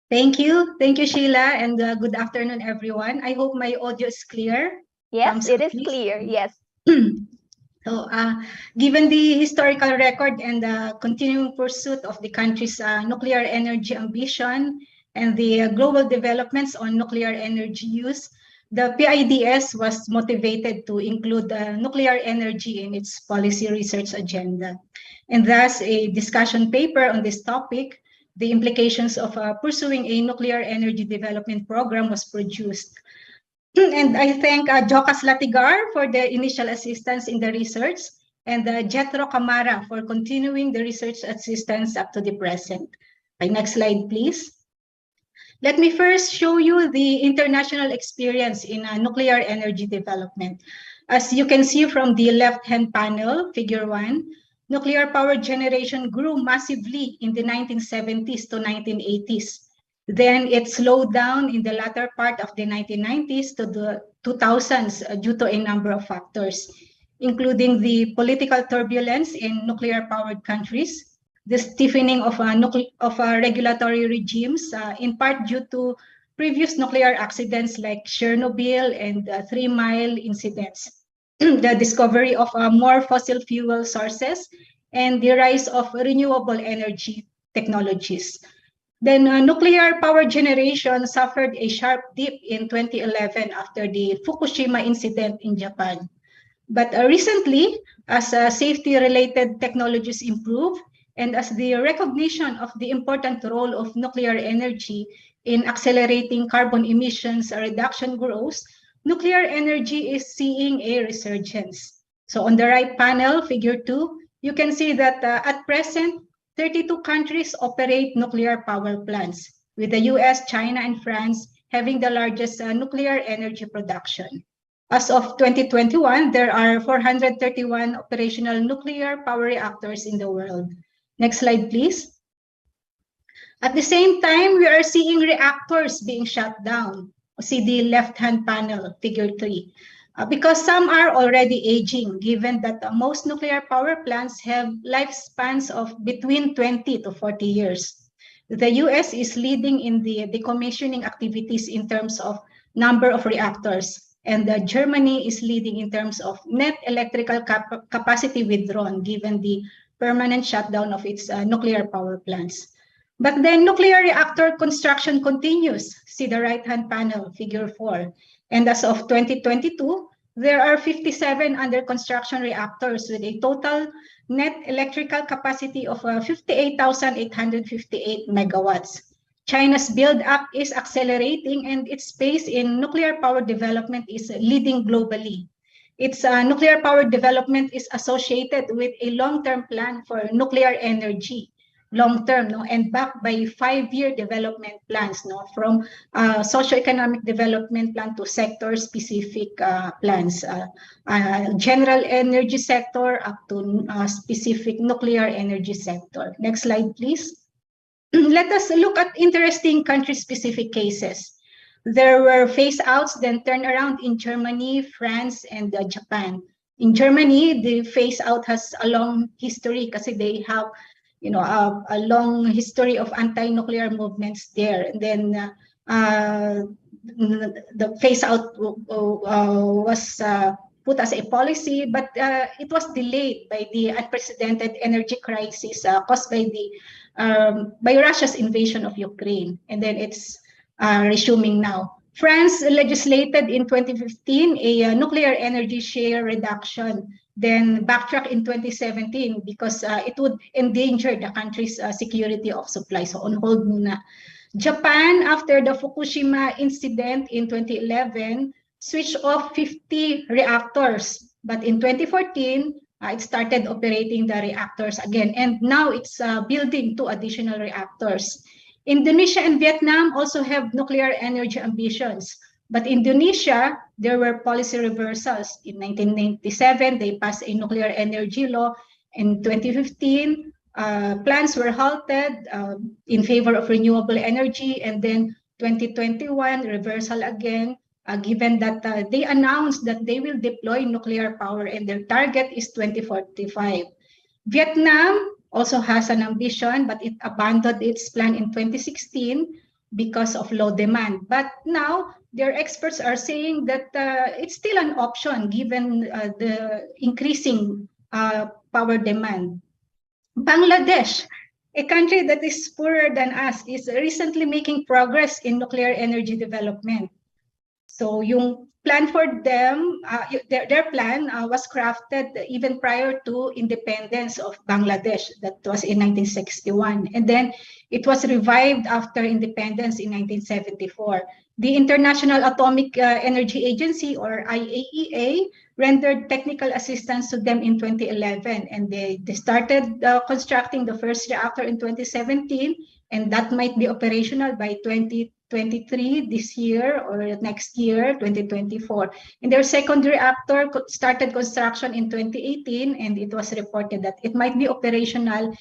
L: Thank you. Thank you, Sheila, and good afternoon, everyone. I hope my audio is clear.
J: Yes, it is clear. Yes.
L: So, given the historical record and the continuing pursuit of the country's nuclear energy ambition and the global developments on nuclear energy use, the PIDS was motivated to include nuclear energy in its policy research agenda. And thus, a discussion paper on this topic, the implications of pursuing a nuclear energy development program, was produced. And I thank Jocas Latigar for the initial assistance in the research, and Jethro Camara for continuing the research assistance up to the present. Next slide, please. Let me first show you the international experience in nuclear energy development. As you can see from the left-hand panel, figure 1, nuclear power generation grew massively in the 1970s to 1980s. Then it slowed down in the latter part of the 1990s to the 2000s due to a number of factors, including the political turbulence in nuclear-powered countries, the stiffening of regulatory regimes, in part due to previous nuclear accidents like Chernobyl and 3 Mile incidents, the discovery of more fossil fuel sources, and the rise of renewable energy technologies. Then nuclear power generation suffered a sharp dip in 2011 after the Fukushima incident in Japan. But recently, as safety-related technologies improve and as the recognition of the important role of nuclear energy in accelerating carbon emissions reduction grows, nuclear energy is seeing a resurgence. So on the right panel, figure 2, you can see that at present, 32 countries operate nuclear power plants, with the US, China, and France having the largest nuclear energy production. As of 2021, there are 431 operational nuclear power reactors in the world. Next slide, please. At the same time, we are seeing reactors being shut down. See the left-hand panel, figure 3. Because some are already aging, given that most nuclear power plants have lifespans of between 20 to 40 years. The US is leading in the decommissioning activities in terms of number of reactors, and Germany is leading in terms of net electrical capacity withdrawn, given the permanent shutdown of its nuclear power plants. But then nuclear reactor construction continues. See the right-hand panel, figure 4. And as of 2022, there are 57 under construction reactors with a total net electrical capacity of 58,858 megawatts. China's build-up is accelerating, and its pace in nuclear power development is leading globally. Its nuclear power development is associated with a long-term plan for nuclear energy. Long-term, and backed by 5-year development plans, from socioeconomic development plan to sector-specific plans, general energy sector up to specific nuclear energy sector. Next slide, please. Let us look at interesting country-specific cases. There were phase-outs, then turnaround in Germany, France, and Japan. In Germany, the phase-out has a long history because they have a long history of anti-nuclear movements there. And then the phase-out was put as a policy, but it was delayed by the unprecedented energy crisis caused by Russia's invasion of Ukraine. And then it's resuming now. France legislated in 2015 a nuclear energy share reduction, then backtracked in 2017 because it would endanger the country's security of supply. So on hold muna. Japan, after the Fukushima incident in 2011, switched off 50 reactors. But in 2014, it started operating the reactors again. And now it's building 2 additional reactors. Indonesia and Vietnam also have nuclear energy ambitions. But Indonesia, there were policy reversals. In 1997, they passed a nuclear energy law. In 2015, plans were halted in favor of renewable energy, and then 2021 reversal again, given that they announced that they will deploy nuclear power and their target is 2045. Vietnam also has an ambition, but it abandoned its plan in 2016 because of low demand. But now their experts are saying that it's still an option given the increasing power demand. Bangladesh, a country that is poorer than us, is recently making progress in nuclear energy development. So yung plan for them, their plan was crafted even prior to independence of Bangladesh. That was in 1961. And then it was revived after independence in 1974. The International Atomic Energy Agency, or IAEA, rendered technical assistance to them in 2011. And they started constructing the first reactor in 2017, and that might be operational by 2023, this year, or next year, 2024. And their second reactor started construction in 2018, and it was reported that it might be operational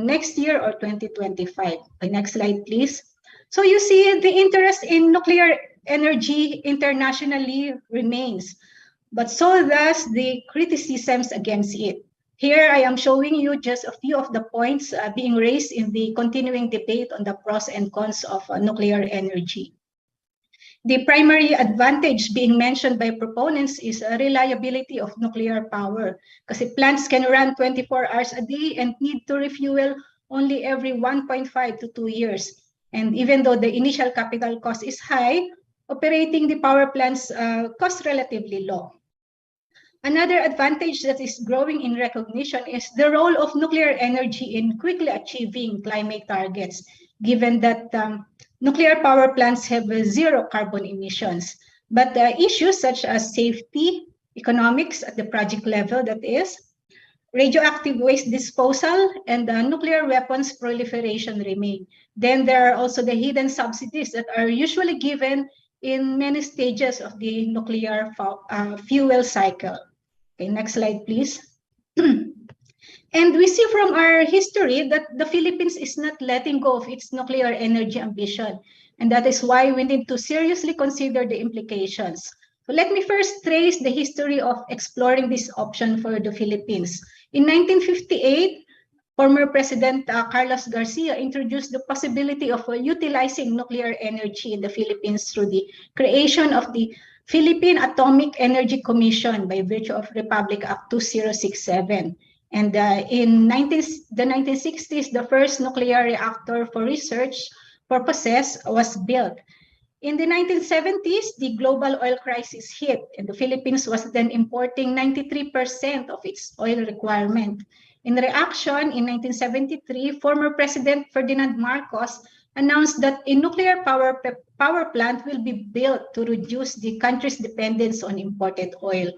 L: next year or 2025. Next slide, please. So you see the interest in nuclear energy internationally remains, but so does the criticisms against it. Here I am showing you just a few of the points being raised in the continuing debate on the pros and cons of nuclear energy. The primary advantage being mentioned by proponents is reliability of nuclear power, because plants can run 24 hours a day and need to refuel only every 1.5 to 2 years. And even though the initial capital cost is high, operating the power plants cost relatively low. Another advantage that is growing in recognition is the role of nuclear energy in quickly achieving climate targets, given that nuclear power plants have zero carbon emissions. But issues such as safety, economics at the project level, that is, radioactive waste disposal, and nuclear weapons proliferation remain. Then there are also the hidden subsidies that are usually given in many stages of the nuclear fuel cycle. Okay, next slide, please. And we see from our history that the Philippines is not letting go of its nuclear energy ambition. And that is why we need to seriously consider the implications. So let me first trace the history of exploring this option for the Philippines. In 1958, former President Carlos Garcia introduced the possibility of utilizing nuclear energy in the Philippines through the creation of the Philippine Atomic Energy Commission by virtue of Republic Act 2067. And in the 1960s, the first nuclear reactor for research purposes was built. In the 1970s, the global oil crisis hit, and the Philippines was then importing 93% of its oil requirement. In reaction, in 1973, former President Ferdinand Marcos announced that a nuclear power plant will be built to reduce the country's dependence on imported oil.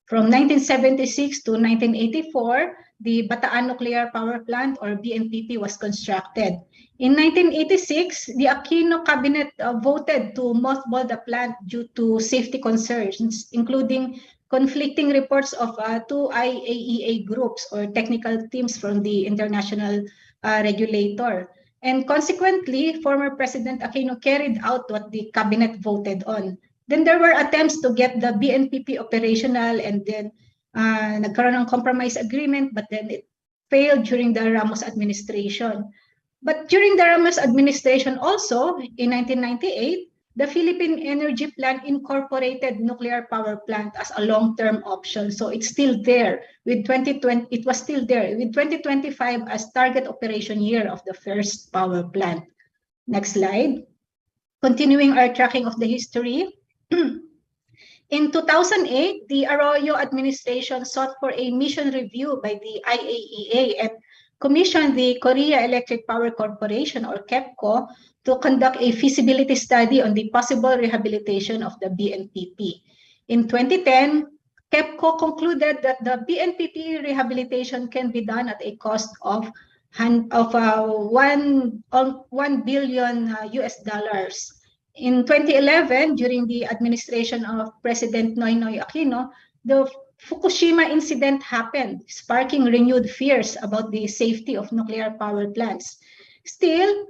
L: From 1976 to 1984, the Bataan Nuclear Power Plant, or BNPP, was constructed. In 1986, the Aquino cabinet voted to mothball the plant due to safety concerns, including conflicting reports of 2 IAEA groups, or technical teams from the international regulator. And consequently, former President Aquino carried out what the cabinet voted on. Then there were attempts to get the BNPP operational, and then nagkaroon ng compromise agreement, but then it failed during the Ramos administration. But during the Ramos administration also, in 1998, the Philippine Energy Plan incorporated nuclear power plant as a long-term option. So it's still there with 2020. It was still there with 2025 as target operation year of the first power plant. Next slide. Continuing our tracking of the history. In 2008, the Arroyo administration sought for a mission review by the IAEA, and commissioned the Korea Electric Power Corporation, or KEPCO, to conduct a feasibility study on the possible rehabilitation of the BNPP. In 2010, KEPCO concluded that the BNPP rehabilitation can be done at a cost of $1 billion US dollars. In 2011, during the administration of President Noynoy Aquino, the Fukushima incident happened, sparking renewed fears about the safety of nuclear power plants. Still,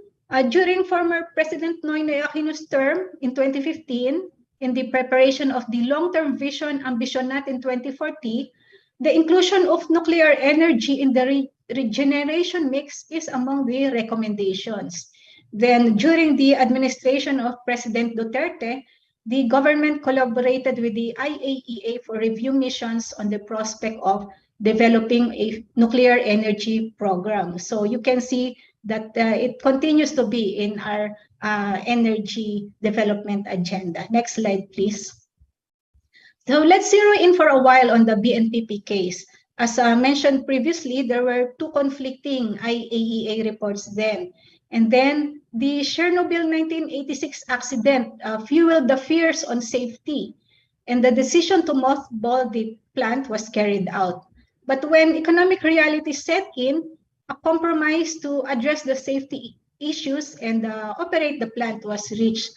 L: during former President Noynoy Aquino's term in 2015, in the preparation of the long-term vision Ambisyon Natin 2040, the inclusion of nuclear energy in the regeneration mix is among the recommendations. Then, during the administration of President Duterte, the government collaborated with the IAEA for review missions on the prospect of developing a nuclear energy program. So you can see that it continues to be in our energy development agenda. Next slide, please. So let's zero in for a while on the BNPP case. As mentioned previously, there were two conflicting IAEA reports then. And then the Chernobyl 1986 accident fueled the fears on safety, and the decision to mothball the plant was carried out. But when economic reality set in, a compromise to address the safety issues and operate the plant was reached.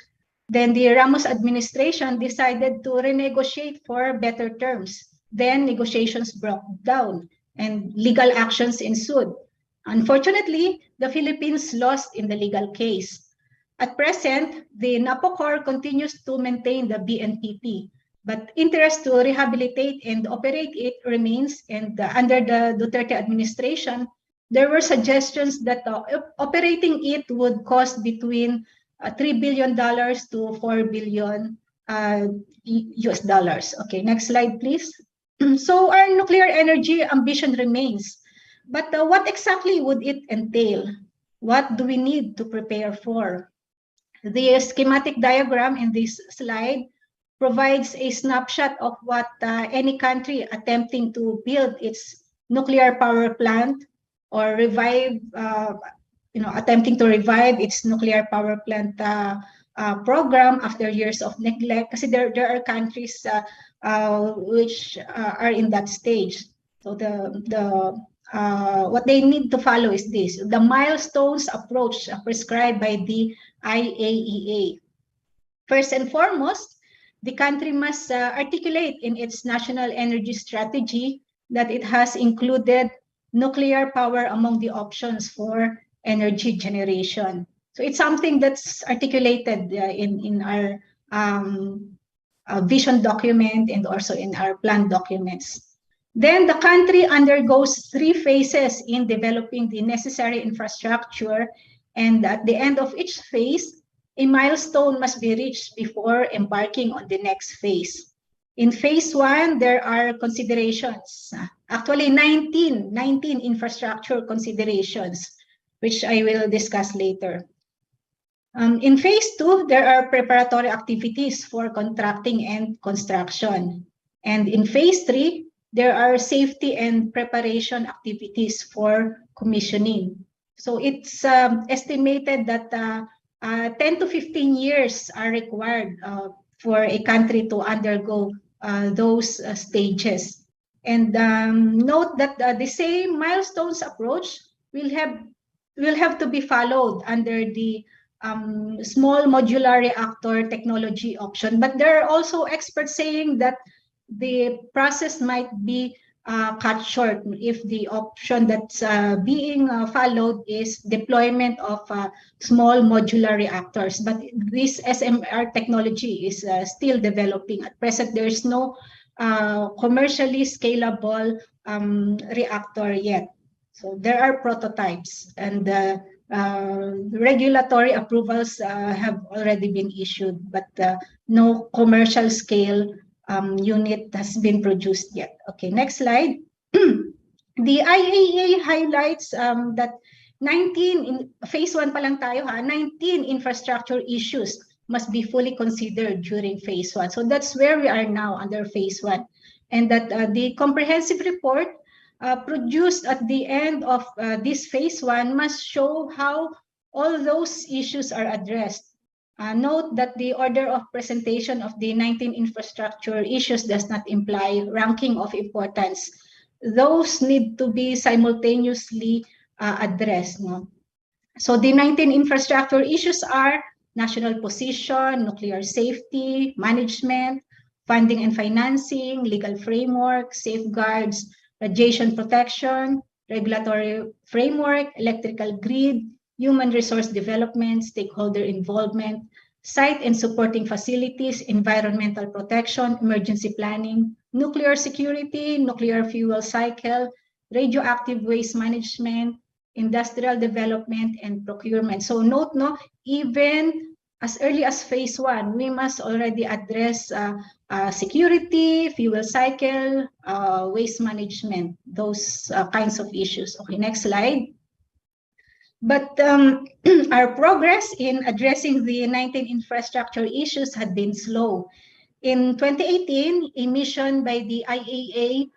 L: Then the Ramos administration decided to renegotiate for better terms. Then negotiations broke down and legal actions ensued. Unfortunately, the Philippines lost in the legal case. At present, the NAPOCOR continues to maintain the BNPP, but interest to rehabilitate and operate it remains, and under the Duterte administration, there were suggestions that operating it would cost between $3 billion to $4 billion US dollars. Okay, next slide, please. So our nuclear energy ambition remains. But what exactly would it entail? What do we need to prepare for? The schematic diagram in this slide provides a snapshot of what any country attempting to build its nuclear power plant or attempting to revive its nuclear power plant program after years of neglect. Because there are countries which are in that stage. So what they need to follow is this: the milestones approach prescribed by the IAEA. First and foremost, the country must articulate in its national energy strategy that it has included nuclear power among the options for energy generation. So it's something that's articulated in our vision document and also in our plan documents. Then the country undergoes 3 phases in developing the necessary infrastructure, and at the end of each phase, a milestone must be reached before embarking on the next phase. In phase 1, there are considerations, actually 19 infrastructure considerations, which I will discuss later. In phase 2, there are preparatory activities for contracting and construction. And in phase 3, there are safety and preparation activities for commissioning. So it's estimated that 10 to 15 years are required for a country to undergo those stages. And note that the same milestones approach will have to be followed under the small modular reactor technology option. But there are also experts saying that the process might be cut short if the option that's being followed is deployment of small modular reactors. But this SMR technology is still developing. At present, there is no commercially scalable reactor yet. So there are prototypes, and regulatory approvals have already been issued, but no commercial scale unit has been produced yet. Okay, next slide. The IAEA highlights that 19 in phase 1 pa lang tayo 19 infrastructure issues must be fully considered during phase 1. So that's where we are now under phase 1, and that the comprehensive report produced at the end of this phase 1 must show how all those issues are addressed. Note that the order of presentation of the 19 infrastructure issues does not imply ranking of importance. Those need to be simultaneously addressed. No? So the 19 infrastructure issues are national position, nuclear safety, management, funding and financing, legal framework, safeguards, radiation protection, regulatory framework, electrical grid, human resource development, stakeholder involvement, site and supporting facilities, environmental protection, emergency planning, nuclear security, nuclear fuel cycle, radioactive waste management, industrial development, and procurement. So note, no, even as early as phase 1, we must already address security, fuel cycle, waste management, those kinds of issues. Okay, next slide. But our progress in addressing the 19 infrastructure issues had been slow. In 2018, a mission by the IAA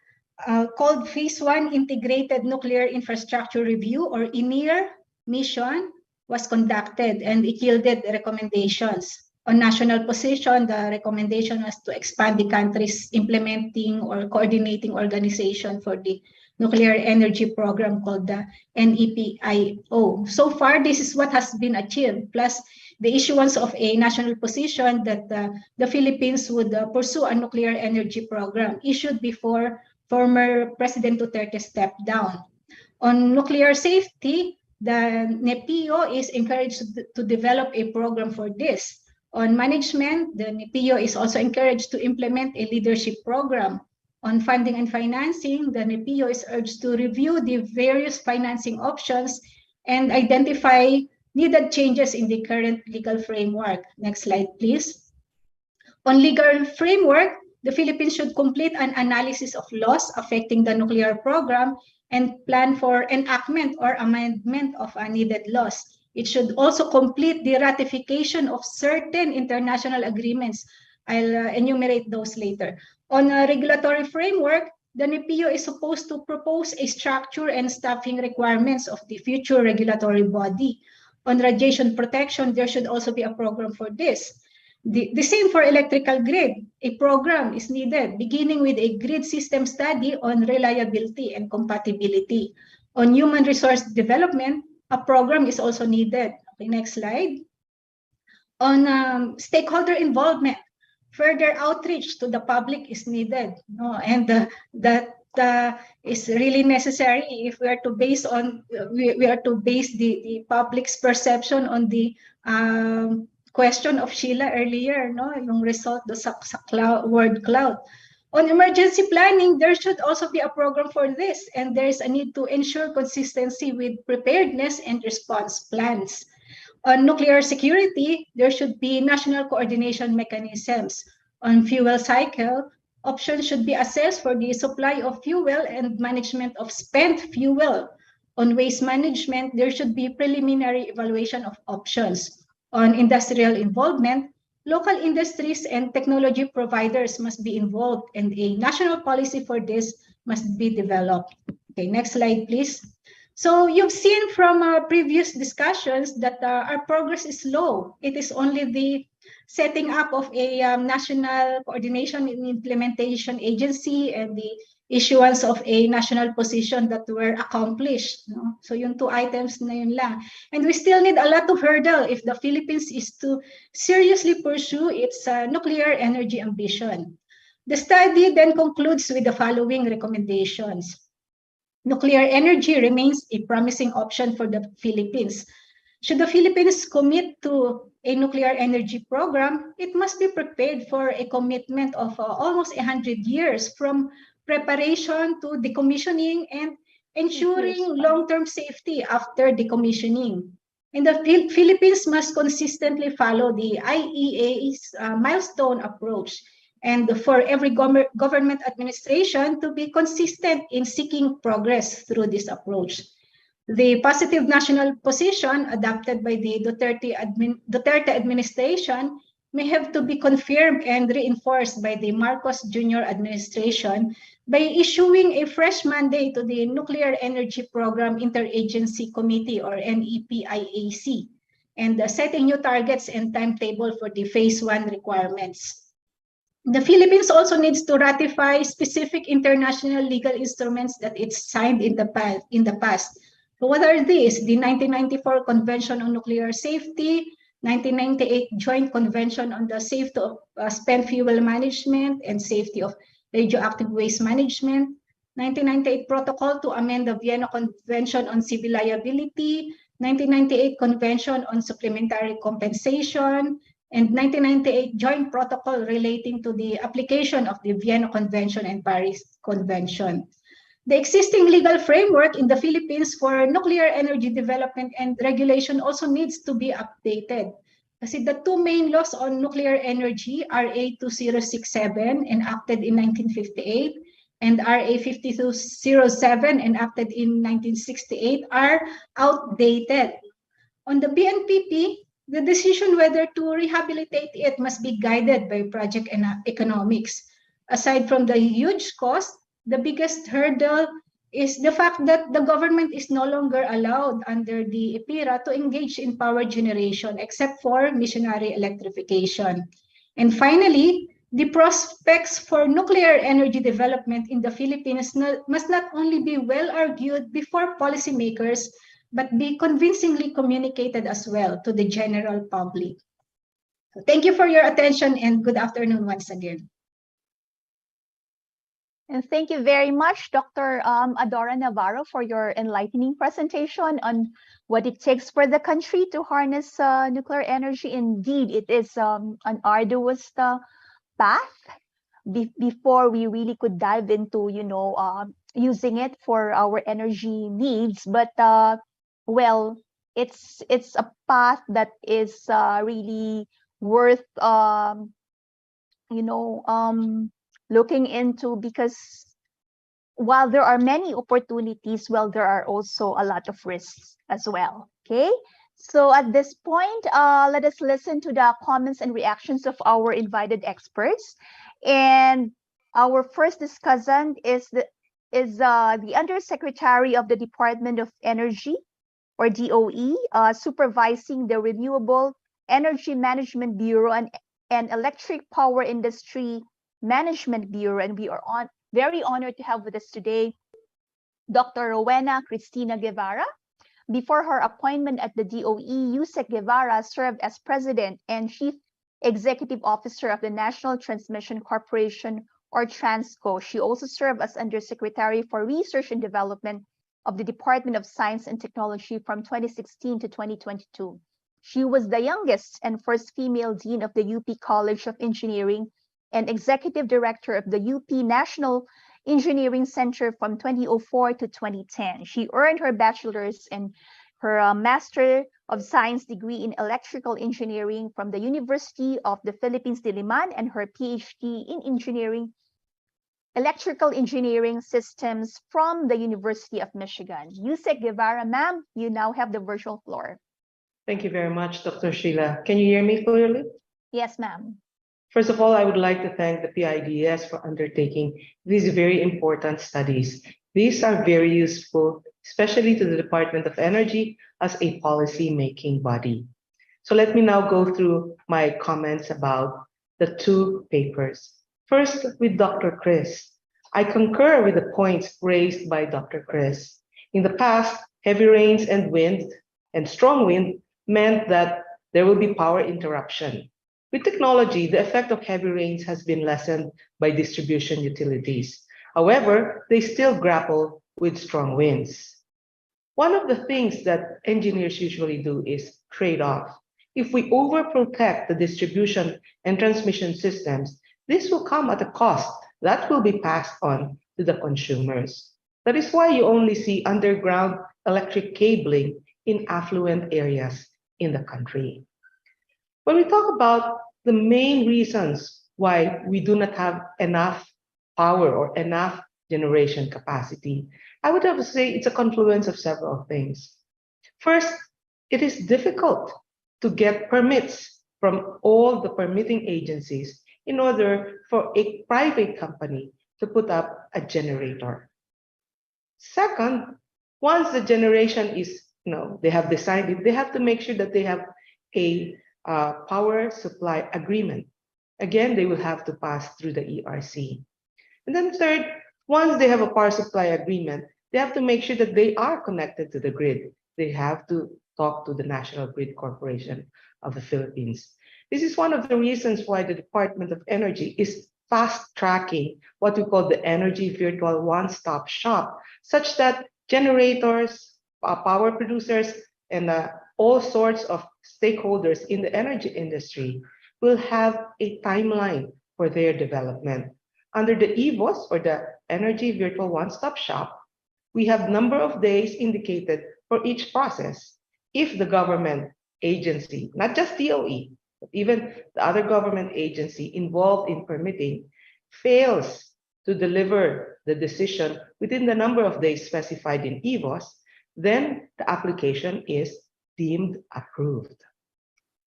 L: called Phase 1 Integrated Nuclear Infrastructure Review, or INIR mission, was conducted, and it yielded recommendations. On national position, the recommendation was to expand the country's implementing or coordinating organization for the nuclear energy program called the NEPIO. So far, this is what has been achieved, plus the issuance of a national position that the Philippines would pursue a nuclear energy program issued before former President Duterte stepped down. On nuclear safety, the NEPIO is encouraged to develop a program for this. On management, the NEPIO is also encouraged to implement a leadership program. On funding and financing, the NEPIO is urged to review the various financing options and identify needed changes in the current legal framework. Next slide, please. On legal framework, the Philippines should complete an analysis of laws affecting the nuclear program and plan for enactment or amendment of needed laws. It should also complete the ratification of certain international agreements. I'll enumerate those later. On a regulatory framework, the NEPIO is supposed to propose a structure and staffing requirements of the future regulatory body. On radiation protection, there should also be a program for this. The same for electrical grid. A program is needed, beginning with a grid system study on reliability and compatibility. On human resource development, a program is also needed. Okay, next slide. On stakeholder involvement, further outreach to the public is needed. No? And that is really necessary if we are to base on the public's perception on the question of Sheila earlier, no, yung result sa word cloud. On emergency planning, there should also be a program for this, and there is a need to ensure consistency with preparedness and response plans. On nuclear security, there should be national coordination mechanisms. On fuel cycle, options should be assessed for the supply of fuel and management of spent fuel. On waste management, there should be preliminary evaluation of options. On industrial involvement, local industries and technology providers must be involved, and a national policy for this must be developed. Okay, next slide, please. So you've seen from previous discussions that our progress is slow. It is only the setting up of a national coordination and implementation agency and the issuance of a national position that were accomplished. No? So yung 2 items na yun lang. And we still need a lot to hurdle if the Philippines is to seriously pursue its nuclear energy ambition. The study then concludes with the following recommendations. Nuclear energy remains a promising option for the Philippines. Should the Philippines commit to a nuclear energy program, it must be prepared for a commitment of almost 100 years, from preparation to decommissioning and ensuring long-term safety after decommissioning. And the Philippines must consistently follow the IEA's milestone approach, and for every government administration to be consistent in seeking progress through this approach. The positive national position adopted by the Duterte administration may have to be confirmed and reinforced by the Marcos Jr. administration by issuing a fresh mandate to the Nuclear Energy Program Interagency Committee, or NEPIAC, and setting new targets and timetable for the Phase 1 requirements. The Philippines also needs to ratify specific international legal instruments that it's signed in the past. So what are these? The 1994 Convention on Nuclear Safety, 1998 Joint Convention on the Safety of Spent Fuel Management and Safety of Radioactive Waste Management, 1998 Protocol to amend the Vienna Convention on Civil Liability, 1998 Convention on Supplementary Compensation, and 1998 Joint Protocol relating to the application of the Vienna Convention and Paris Convention. The existing legal framework in the Philippines for nuclear energy development and regulation also needs to be updated. Kasi the two main laws on nuclear energy, RA 2067 enacted in 1958 and RA 5207 enacted in 1968 are outdated. On the BNPP, the decision whether to rehabilitate it must be guided by project economics. Aside from the huge cost, the biggest hurdle is the fact that the government is no longer allowed under the EPIRA to engage in power generation except for missionary electrification. And finally, the prospects for nuclear energy development in the Philippines must not only be well argued before policymakers, but be convincingly communicated as well to the general public. So thank you for your attention and good afternoon once again.
J: And thank you very much, Dr. Adora Navarro, for your enlightening presentation on what it takes for the country to harness nuclear energy. Indeed, it is an arduous path before we really could dive into, using it for our energy needs. But well, it's a path that is really worth looking into, because while there are many opportunities, well, there are also a lot of risks as well. Okay, so at this point, let us listen to the comments and reactions of our invited experts. And our first discussant is the Undersecretary of the Department of Energy, or DOE, supervising the Renewable Energy Management Bureau and Electric Power Industry Management Bureau. And we are very honored to have with us today Dr. Rowena Cristina Guevarra. Before her appointment at the DOE, Yusek Guevarra served as President and Chief Executive Officer of the National Transmission Corporation, or Transco. She also served as Undersecretary for Research and Development of the Department of Science and Technology from 2016 to 2022. She was the youngest and first female dean of the UP College of Engineering and Executive Director of the UP National Engineering Center from 2004 to 2010. She earned her bachelor's and her Master of Science degree in Electrical Engineering from the University of the Philippines, Diliman, and her PhD in Electrical Engineering Systems from the University of Michigan. Yusek Guevarra, ma'am, you now have the virtual floor.
M: Thank you very much, Dr. Sheila. Can you hear me clearly?
J: Yes, ma'am.
M: First of all, I would like to thank the PIDS for undertaking these very important studies. These are very useful, especially to the Department of Energy as a policy-making body. So let me now go through my comments about the two papers. First, with Dr. Kris. I concur with the points raised by Dr. Kris. In the past, heavy rains and wind and strong wind meant that there will be power interruption. With technology, the effect of heavy rains has been lessened by distribution utilities. However, they still grapple with strong winds. One of the things that engineers usually do is trade off. If we overprotect the distribution and transmission systems, this will come at a cost that will be passed on to the consumers. That is why you only see underground electric cabling in affluent areas in the country. When we talk about the main reasons why we do not have enough power or enough generation capacity, I would have to say it's a confluence of several things. First, it is difficult to get permits from all the permitting agencies in order for a private company to put up a generator. Second, once the generation is, they have decided, they have to make sure that they have a power supply agreement. Again, they will have to pass through the ERC. And then third, once they have a power supply agreement, they have to make sure that they are connected to the grid. They have to talk to the National Grid Corporation of the Philippines. This is one of the reasons why the Department of Energy is fast-tracking what we call the Energy Virtual One-Stop Shop, such that generators, power producers, and all sorts of stakeholders in the energy industry will have a timeline for their development. Under the EVOS, or the Energy Virtual One-Stop Shop, we have number of days indicated for each process. If the government agency, not just DOE, but even the other government agency involved in permitting, fails to deliver the decision within the number of days specified in EVOS, then the application is deemed approved.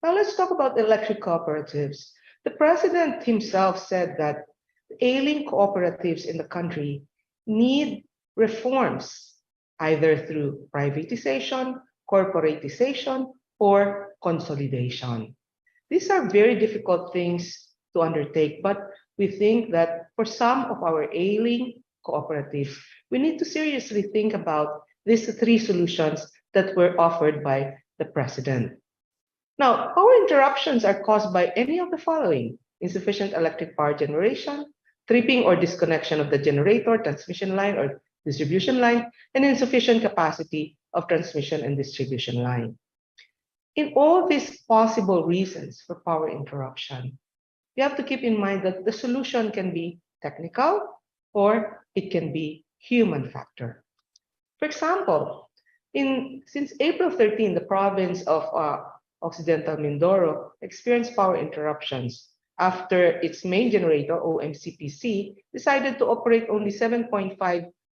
M: Now let's talk about electric cooperatives. The president himself said that ailing cooperatives in the country need reforms, either through privatization, corporatization, or consolidation. These are very difficult things to undertake, but we think that for some of our ailing cooperatives, we need to seriously think about these three solutions that were offered by the president. Now, power interruptions are caused by any of the following: insufficient electric power generation, tripping or disconnection of the generator, transmission line, or distribution line, and insufficient capacity of transmission and distribution line. In all these possible reasons for power interruption, you have to keep in mind that the solution can be technical or it can be human factor. For example, since April 13, the province of Occidental Mindoro experienced power interruptions after its main generator, OMCPC, decided to operate only 7.5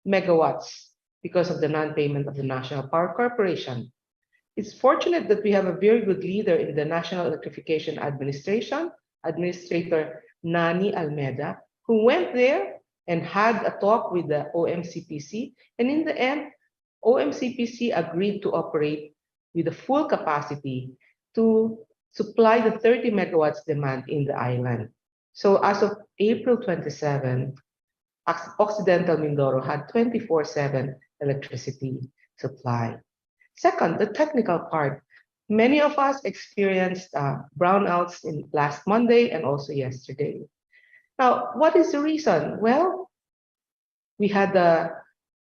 M: megawatts because of the non-payment of the National Power Corporation. It's fortunate that we have a very good leader in the National Electrification Administration, Administrator Nani Almeida, who went there and had a talk with the OMCPC, and in the end, OMCPC agreed to operate with the full capacity to supply the 30 megawatts demand in the island. So as of April 27, Occidental Mindoro had 24/7 electricity supply. Second, the technical part. Many of us experienced brownouts last Monday and also yesterday. Now, what is the reason? Well, we had the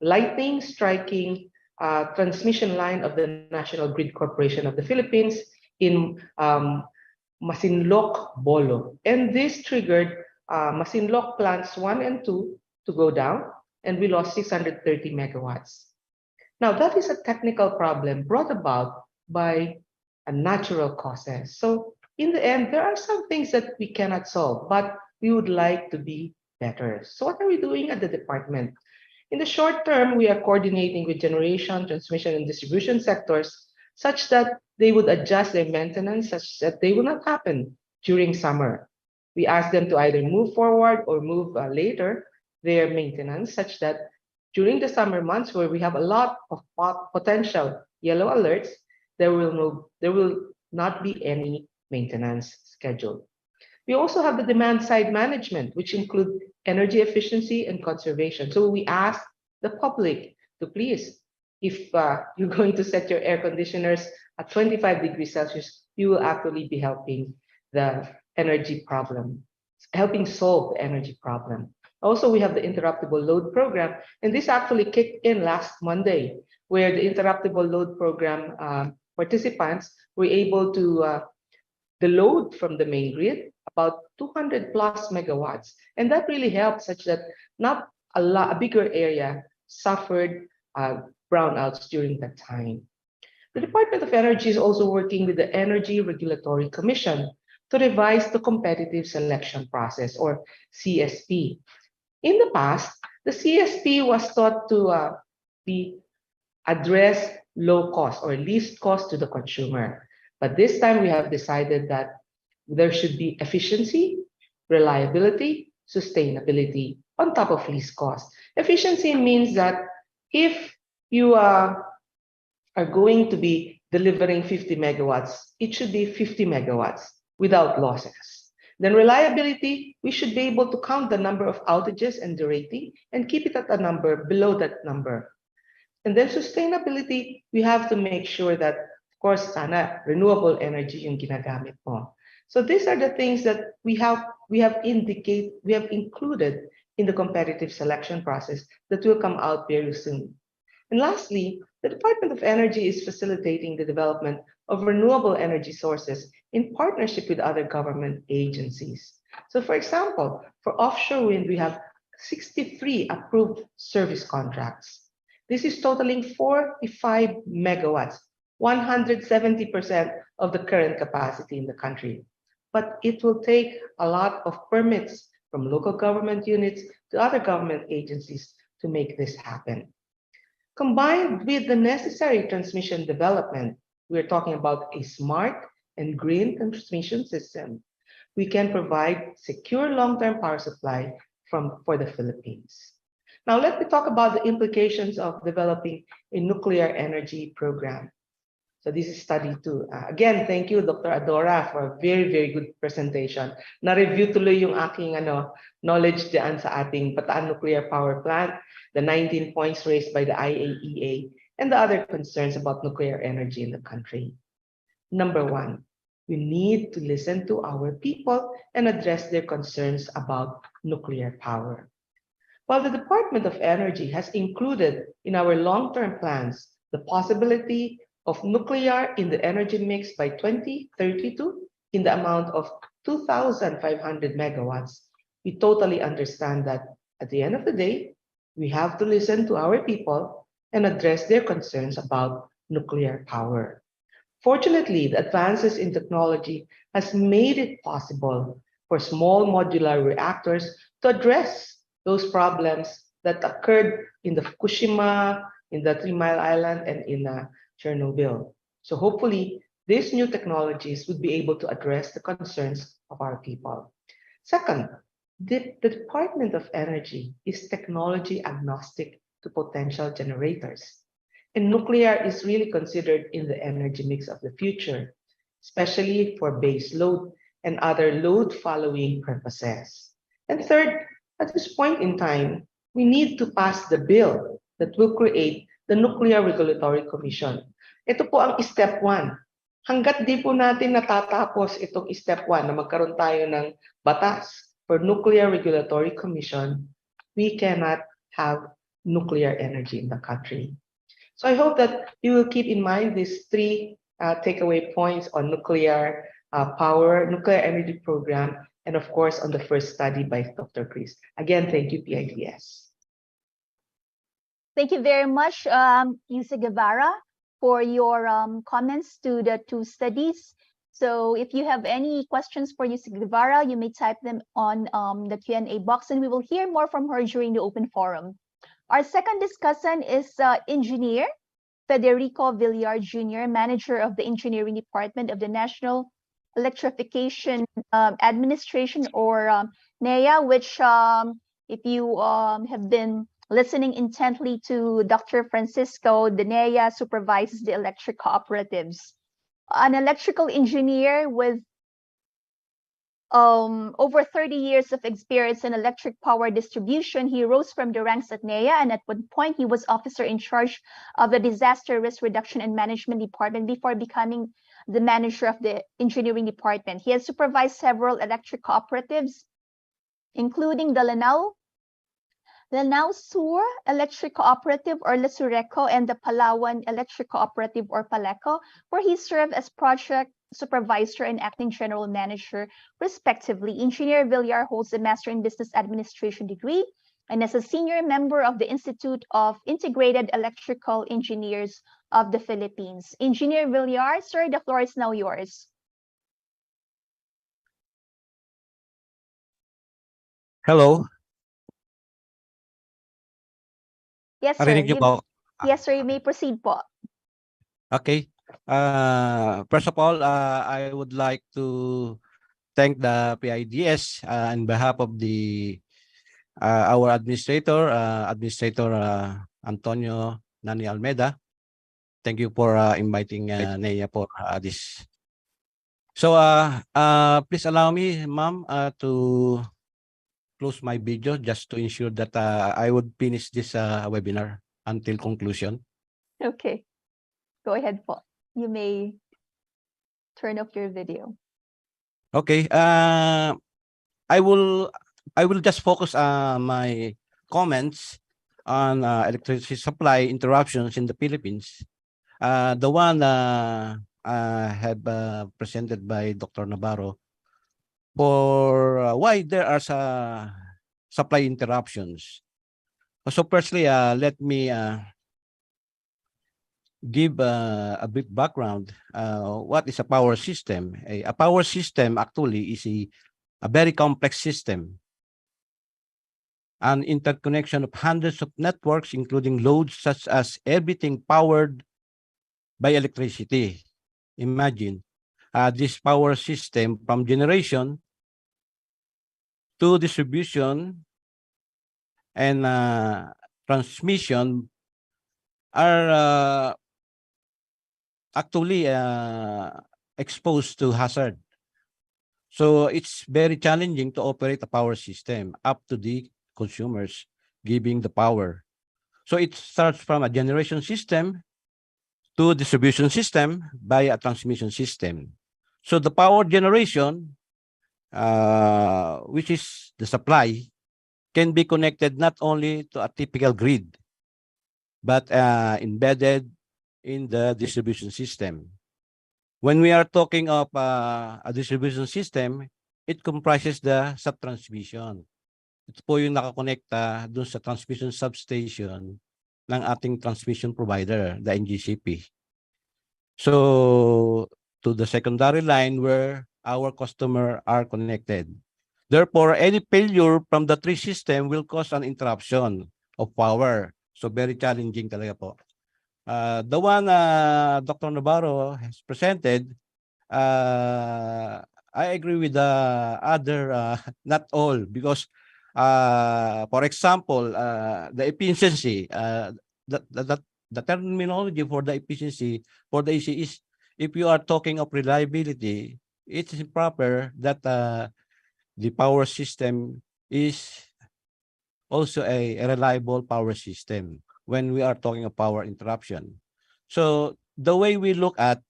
M: lightning striking transmission line of the National Grid Corporation of the Philippines in Masinloc, Bolo. And this triggered Masinloc plants 1 and 2 to go down, and we lost 630 megawatts. Now, that is a technical problem brought about by a natural causes. So in the end, there are some things that we cannot solve, but we would like to be better. So what are we doing at the department? In the short term, we are coordinating with generation, transmission, and distribution sectors such that they would adjust their maintenance such that they will not happen during summer. We ask them to either move forward or move later their maintenance such that during the summer months where we have a lot of potential yellow alerts, there will not be any maintenance scheduled. We also have the demand side management, which include energy efficiency and conservation. So we ask the public to please, if you're going to set your air conditioners at 25 degrees Celsius, you will actually be helping the energy problem, helping solve the energy problem. Also, we have the interruptible load program, and this actually kicked in last Monday, where the interruptible load program participants were able to the load from the main grid about 200 plus megawatts, and that really helped such that not a bigger area suffered brownouts during that time. The Department of Energy is also working with the Energy Regulatory Commission to revise the competitive selection process, or CSP. In the past, the CSP was thought to address low cost or least cost to the consumer. But this time we have decided that there should be efficiency, reliability, sustainability, on top of least cost. Efficiency means that if you are going to be delivering 50 megawatts, it should be 50 megawatts without losses. Then reliability, we should be able to count the number of outages and the rating and keep it at a number below that number. And then sustainability, we have to make sure that, of course, sana renewable energy yung ginagamit mo. So these are the things that we have included in the competitive selection process that will come out very soon. And lastly, the Department of Energy is facilitating the development of renewable energy sources in partnership with other government agencies. So for example, for offshore wind, we have 63 approved service contracts. This is totaling 45 megawatts, 170% of the current capacity in the country. But it will take a lot of permits from local government units to other government agencies to make this happen. Combined with the necessary transmission development, we're talking about a smart and green transmission system. We can provide secure long-term power supply for the Philippines. Now, let me talk about the implications of developing a nuclear energy program. So this is study 2. Again, thank you, Dr. Adora, for a very, very good presentation. Na-review tuloy yung aking knowledge diyan sa ating Bataan Nuclear Power Plant, the 19 points raised by the IAEA, and the other concerns about nuclear energy in the country. Number 1, we need to listen to our people and address their concerns about nuclear power. While the Department of Energy has included in our long-term plans the possibility of nuclear in the energy mix by 2032 in the amount of 2,500 megawatts, we totally understand that at the end of the day, we have to listen to our people and address their concerns about nuclear power. Fortunately, the advances in technology has made it possible for small modular reactors to address those problems that occurred in the Fukushima, in the 3 Mile Island, and in Chernobyl. So hopefully, these new technologies would be able to address the concerns of our people. Second, the Department of Energy is technology agnostic to potential generators. And nuclear is really considered in the energy mix of the future, especially for base load and other load following purposes. And third, at this point in time, we need to pass the bill that will create the Nuclear Regulatory Commission. Ito po ang step 1. Hanggat di po natin natatapos itong step 1 na magkaroon tayo ng batas for Nuclear Regulatory Commission, we cannot have nuclear energy in the country. So I hope that you will keep in mind these 3 takeaway points on nuclear power, nuclear energy program, and of course on the first study by Dr. Kris. Again, thank you, PIDS.
J: Thank you very much, Yusa Guevarra, for your comments to the 2 studies. So if you have any questions for Yusa Guevarra, you may type them on the Q&A box, and we will hear more from her during the open forum. Our second discussant is Engineer Federico Villar Jr., Manager of the Engineering Department of the National Electrification Administration, or NEA, which if you have been listening intently to Dr. Francisco, the NEA supervises the electric cooperatives. An electrical engineer with over 30 years of experience in electric power distribution, he rose from the ranks at NEA, and at one point he was officer in charge of the Disaster Risk Reduction and Management Department before becoming the manager of the engineering department. He has supervised several electric cooperatives, including the Lanao Sur Electric Cooperative, or Lasureco, and the Palawan Electric Cooperative, or Paleco, where he served as project supervisor and acting general manager, respectively. Engineer Villar holds a Master in Business Administration degree and is a senior member of the Institute of Integrated Electrical Engineers of the Philippines. Engineer Villar, sir, the floor is now yours.
N: Hello.
J: Yes, sir.
N: Narinig niyo po?
J: Yes, sir. You may proceed po.
N: Okay. First of all, I would like to thank the PIDS on behalf of the our administrator, Administrator Antonio Nani Almeida. Thank you for inviting Nea for this. So please allow me, ma'am, to close my video just to ensure that I would finish this webinar until conclusion.
J: Okay, go ahead po. You may turn off your video.
N: Okay, I will just focus my comments on electricity supply interruptions in the Philippines. The one have presented by Dr. Navarro for why there are supply interruptions. So firstly, let me give a brief background. What is a power system? A power system actually is a very complex system, an interconnection of hundreds of networks, including loads such as everything powered by electricity. Imagine this power system from generation to distribution and transmission are actually exposed to hazard. So it's very challenging to operate a power system up to the consumers giving the power. So it starts from a generation system to distribution system by a transmission system. So the power generation, which is the supply, can be connected not only to a typical grid, but embedded in the distribution system. When we are talking of a distribution system, it comprises the subtransmission. Ito po yung nakakonekta dun sa transmission substation ng ating transmission provider, the NGCP. So, to the secondary line where our customer are connected. Therefore, any failure from the three system will cause an interruption of power. So, very challenging talaga po. The one Dr. Navarro has presented, I agree with the other, not all, because for example, the efficiency, the terminology for the efficiency for the EC is, if you are talking of reliability, it is proper that the power system is also a reliable power system when we are talking of power interruption. So the way we look at,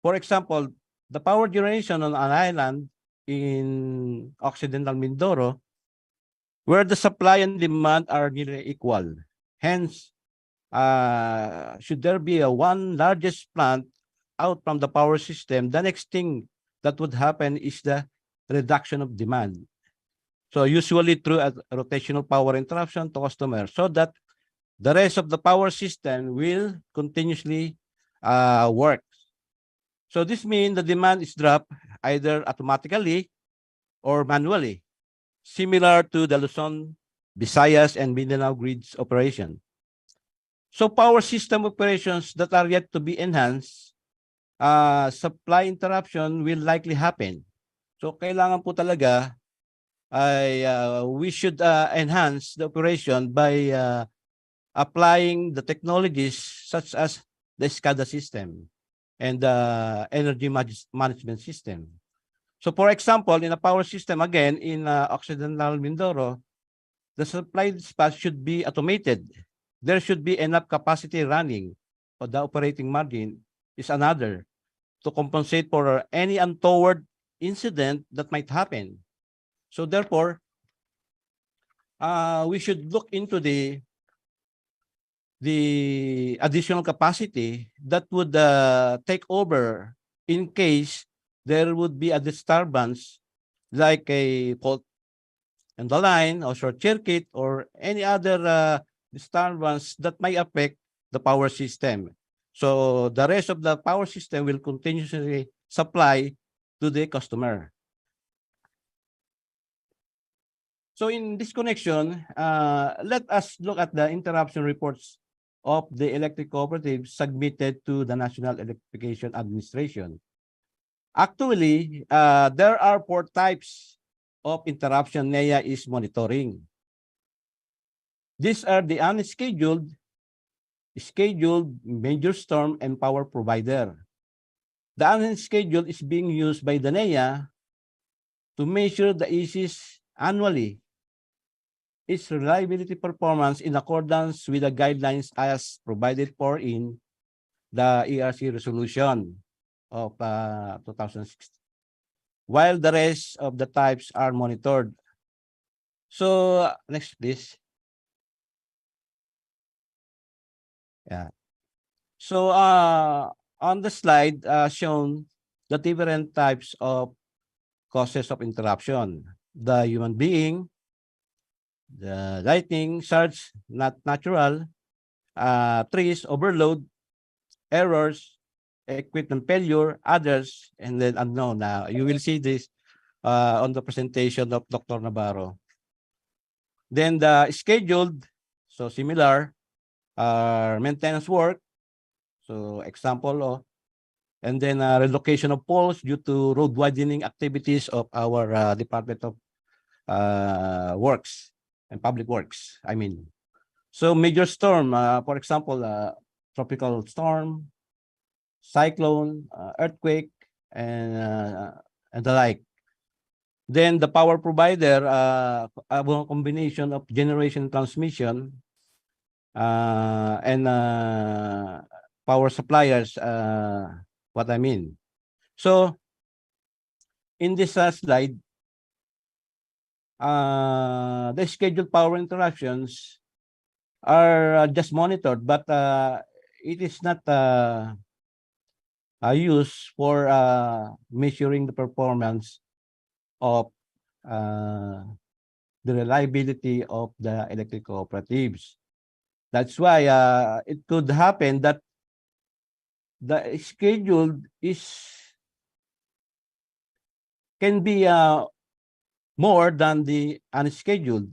N: for example, the power generation on an island in Occidental Mindoro, where the supply and demand are nearly equal. Hence, should there be a one largest plant out from the power system, the next thing that would happen is the reduction of demand. So usually through a rotational power interruption to customers, so that the rest of the power system will continuously work. So this means the demand is dropped either automatically or manually, similar to the Luzon, Visayas, and Mindanao grids operation. So power system operations that are yet to be enhanced, supply interruption will likely happen. So kailangan po talaga ay we should enhance the operation by applying the technologies such as the SCADA system and the energy management system. So for example, in a power system, again, in Occidental Mindoro, the supply dispatch should be automated. There should be enough capacity running, or the operating margin is another, to compensate for any untoward incident that might happen. So therefore, we should look into the additional capacity that would take over in case there would be a disturbance like a fault in the line or short circuit or any other disturbance that may affect the power system. So the rest of the power system will continuously supply to the customer. So in this connection, let us look at the interruption reports of the electric cooperatives submitted to the National Electrification Administration. Actually, there are 4 types of interruption NEA is monitoring. These are the unscheduled, scheduled, major storm, and power provider. The unscheduled is being used by the NEA to measure the ISIS annually, its reliability performance in accordance with the guidelines as provided for in the ERC resolution of 2016, while the rest of the types are monitored. So next, please. Yeah. So on the slide shown the different types of causes of interruption: the human being, the lightning surge, not natural, trees overload, errors, equipment failure, others, and then unknown. You will see this on the presentation of Dr. Navarro. Then the scheduled, so similar, maintenance work, so example, and then relocation of poles due to road widening activities of our Department of Works and Public Works, I mean. So major storm, for example, tropical storm, cyclone, earthquake, and the like. Then the power provider, a combination of generation transmission and power suppliers, what I mean. So in this slide, the scheduled power interruptions are just monitored, but it is not used for measuring the performance of the reliability of the electric cooperatives. That's why it could happen that the scheduled can be more than the unscheduled.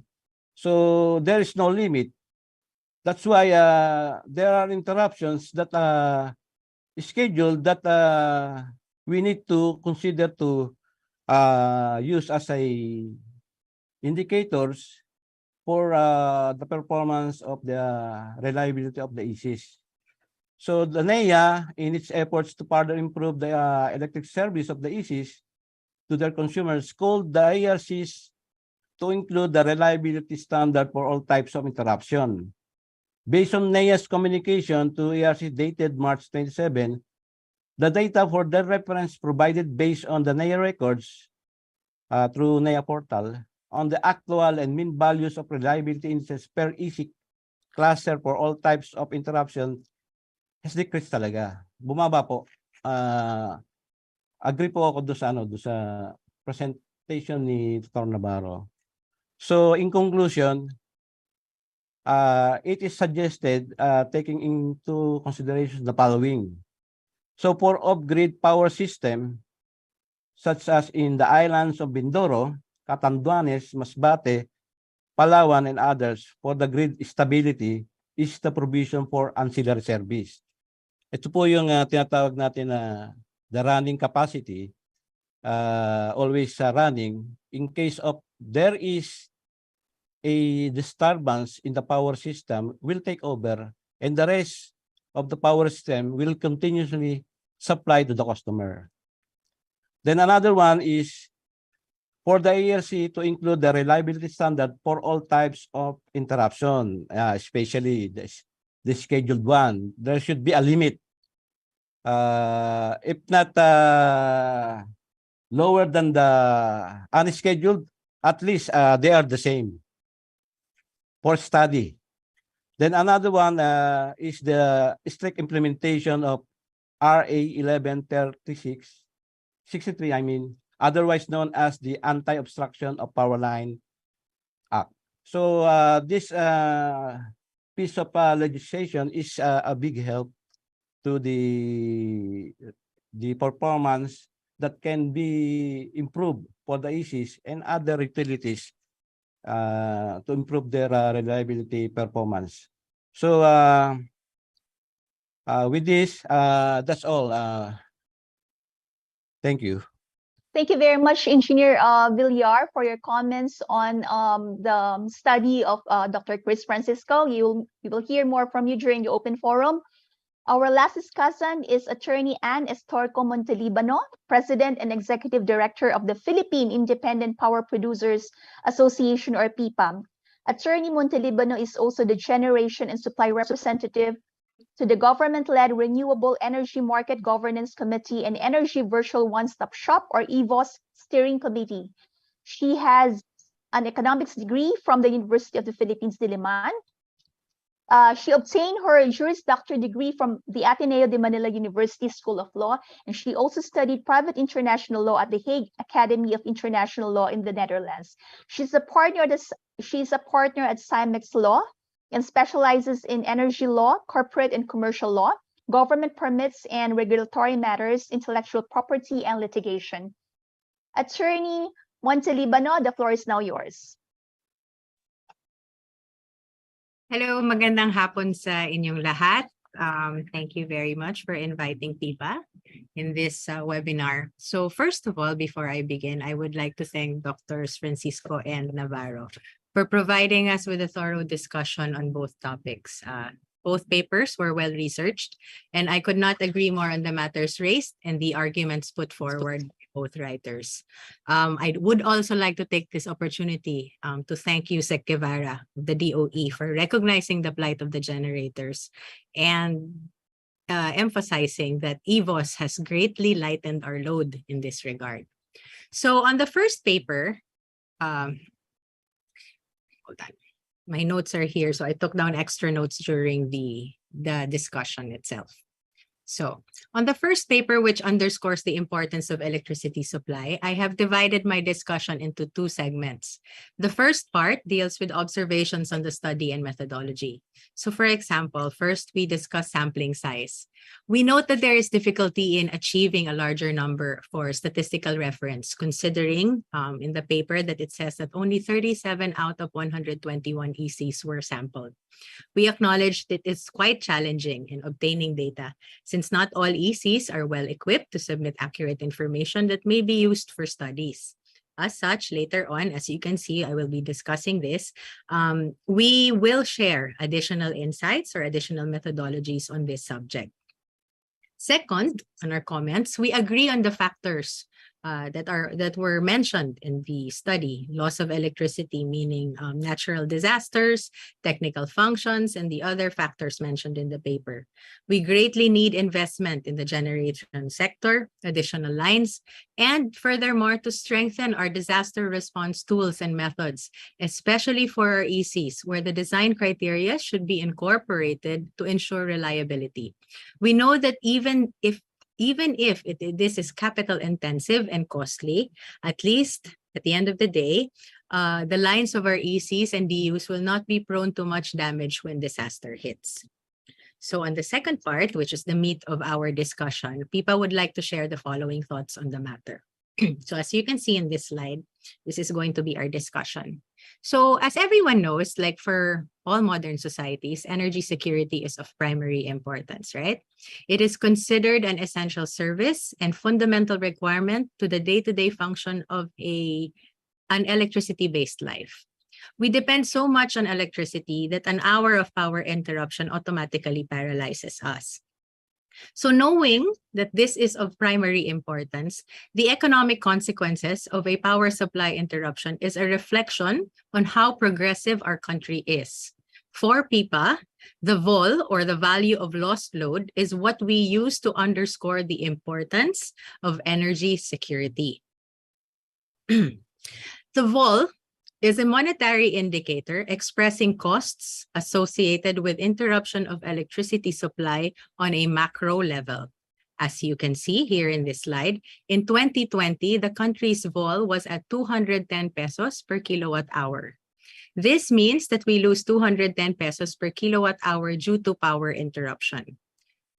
N: So there is no limit. That's why there are interruptions that scheduled that we need to consider to use as a indicators for the performance of the reliability of the ISIS. So the NEA, in its efforts to further improve the electric service of the ISIS to their consumers, called the ERCs to include the reliability standard for all types of interruption. Based on NEA's communication to ERC dated March 27, the data for their reference provided based on the NEA records through NEA portal on the actual and mean values of reliability indices per EC cluster for all types of interruption has decreased talaga. Bumaba po. Agree po ako doon sa presentation ni Dr. Navarro. So in conclusion, it is suggested taking into consideration the following. So for off-grid power system, such as in the islands of Mindoro, Catanduanes, Masbate, Palawan, and others, for the grid stability is the provision for ancillary service. Ito po yung tinatawag natin na the running capacity, always running in case of there is a disturbance in the power system will take over and the rest of the power system will continuously supply to the customer. Then another one is for the ERC to include the reliability standard for all types of interruption, especially the scheduled one. There should be a limit. If not lower than the unscheduled, at least they are the same for study. Then another one is the strict implementation of RA 1136, I mean, otherwise known as the Anti-Obstruction of Power Line Act. So this piece of legislation is a big help to the performance that can be improved for the ISIS and other utilities to improve their reliability performance. So with this, that's all. Thank you.
J: Thank you very much, Engineer Villar, for your comments on the study of Dr. Kris Francisco. You will hear more from you during the open forum. Our last discussant is Attorney Estorco Montelibano, President and Executive Director of the Philippine Independent Power Producers Association, or PIPA. Attorney Montelibano is also the Generation and Supply Representative to the government-led Renewable Energy Market Governance Committee and Energy Virtual One-Stop Shop, or EVOS, Steering Committee. She has an economics degree from the University of the Philippines, Diliman. She obtained her Juris Doctor degree from the Ateneo de Manila University School of Law, and she also studied private international law at the Hague Academy of International Law in the Netherlands. She's a partner at Simex Law and specializes in energy law, corporate and commercial law, government permits and regulatory matters, intellectual property, and litigation. Attorney Montelibano, the floor is now yours.
O: Hello, magandang hapon sa inyong lahat. Thank you very much for inviting PIPA in this webinar. So first of all, before I begin, I would like to thank Drs. Francisco and Navarro for providing us with a thorough discussion on both topics. Both papers were well researched, and I could not agree more on the matters raised and the arguments put forward by both writers. I would also like to take this opportunity to thank you, Sec Guevarra, the DOE, for recognizing the plight of the generators and emphasizing that EVOS has greatly lightened our load in this regard. So on the first paper, hold on. My notes are here, so I took down extra notes during the discussion itself. So on the first paper, which underscores the importance of electricity supply, I have divided my discussion into two segments. The first part deals with observations on the study and methodology. So for example, first we discuss sampling size. We note that there is difficulty in achieving a larger number for statistical reference, considering in the paper that it says that only 37 out of 121 ECs were sampled. We acknowledge that it's quite challenging in obtaining data, since not all ECs are well equipped to submit accurate information that may be used for studies. As such, later on, as you can see, I will be discussing this. We will share additional insights or additional methodologies on this subject. Second, on our comments, we agree on the factors that were mentioned in the study: loss of electricity, meaning natural disasters, technical functions, and the other factors mentioned in the paper. We greatly need investment in the generation sector, additional lines, and furthermore, to strengthen our disaster response tools and methods, especially for our ECs, where the design criteria should be incorporated to ensure reliability. We know that even if this is capital intensive and costly, at least at the end of the day, the lines of our ECs and DUs will not be prone to much damage when disaster hits. So on the second part, which is the meat of our discussion, PIPA would like to share the following thoughts on the matter. So as you can see in this slide, this is going to be our discussion. So as everyone knows, like for all modern societies, energy security is of primary importance, right? It is considered an essential service and fundamental requirement to the day-to-day function of an electricity-based life. We depend so much on electricity that an hour of power interruption automatically paralyzes us. So knowing that this is of primary importance, the economic consequences of a power supply interruption is a reflection on how progressive our country is. For PIPA, the VOL, or the value of lost load, is what we use to underscore the importance of energy security. The VOL is a monetary indicator expressing costs associated with interruption of electricity supply on a macro level. As you can see here in this slide, in 2020, the country's VOL was at 210 pesos per kilowatt hour. This means that we lose 210 pesos per kilowatt hour due to power interruption.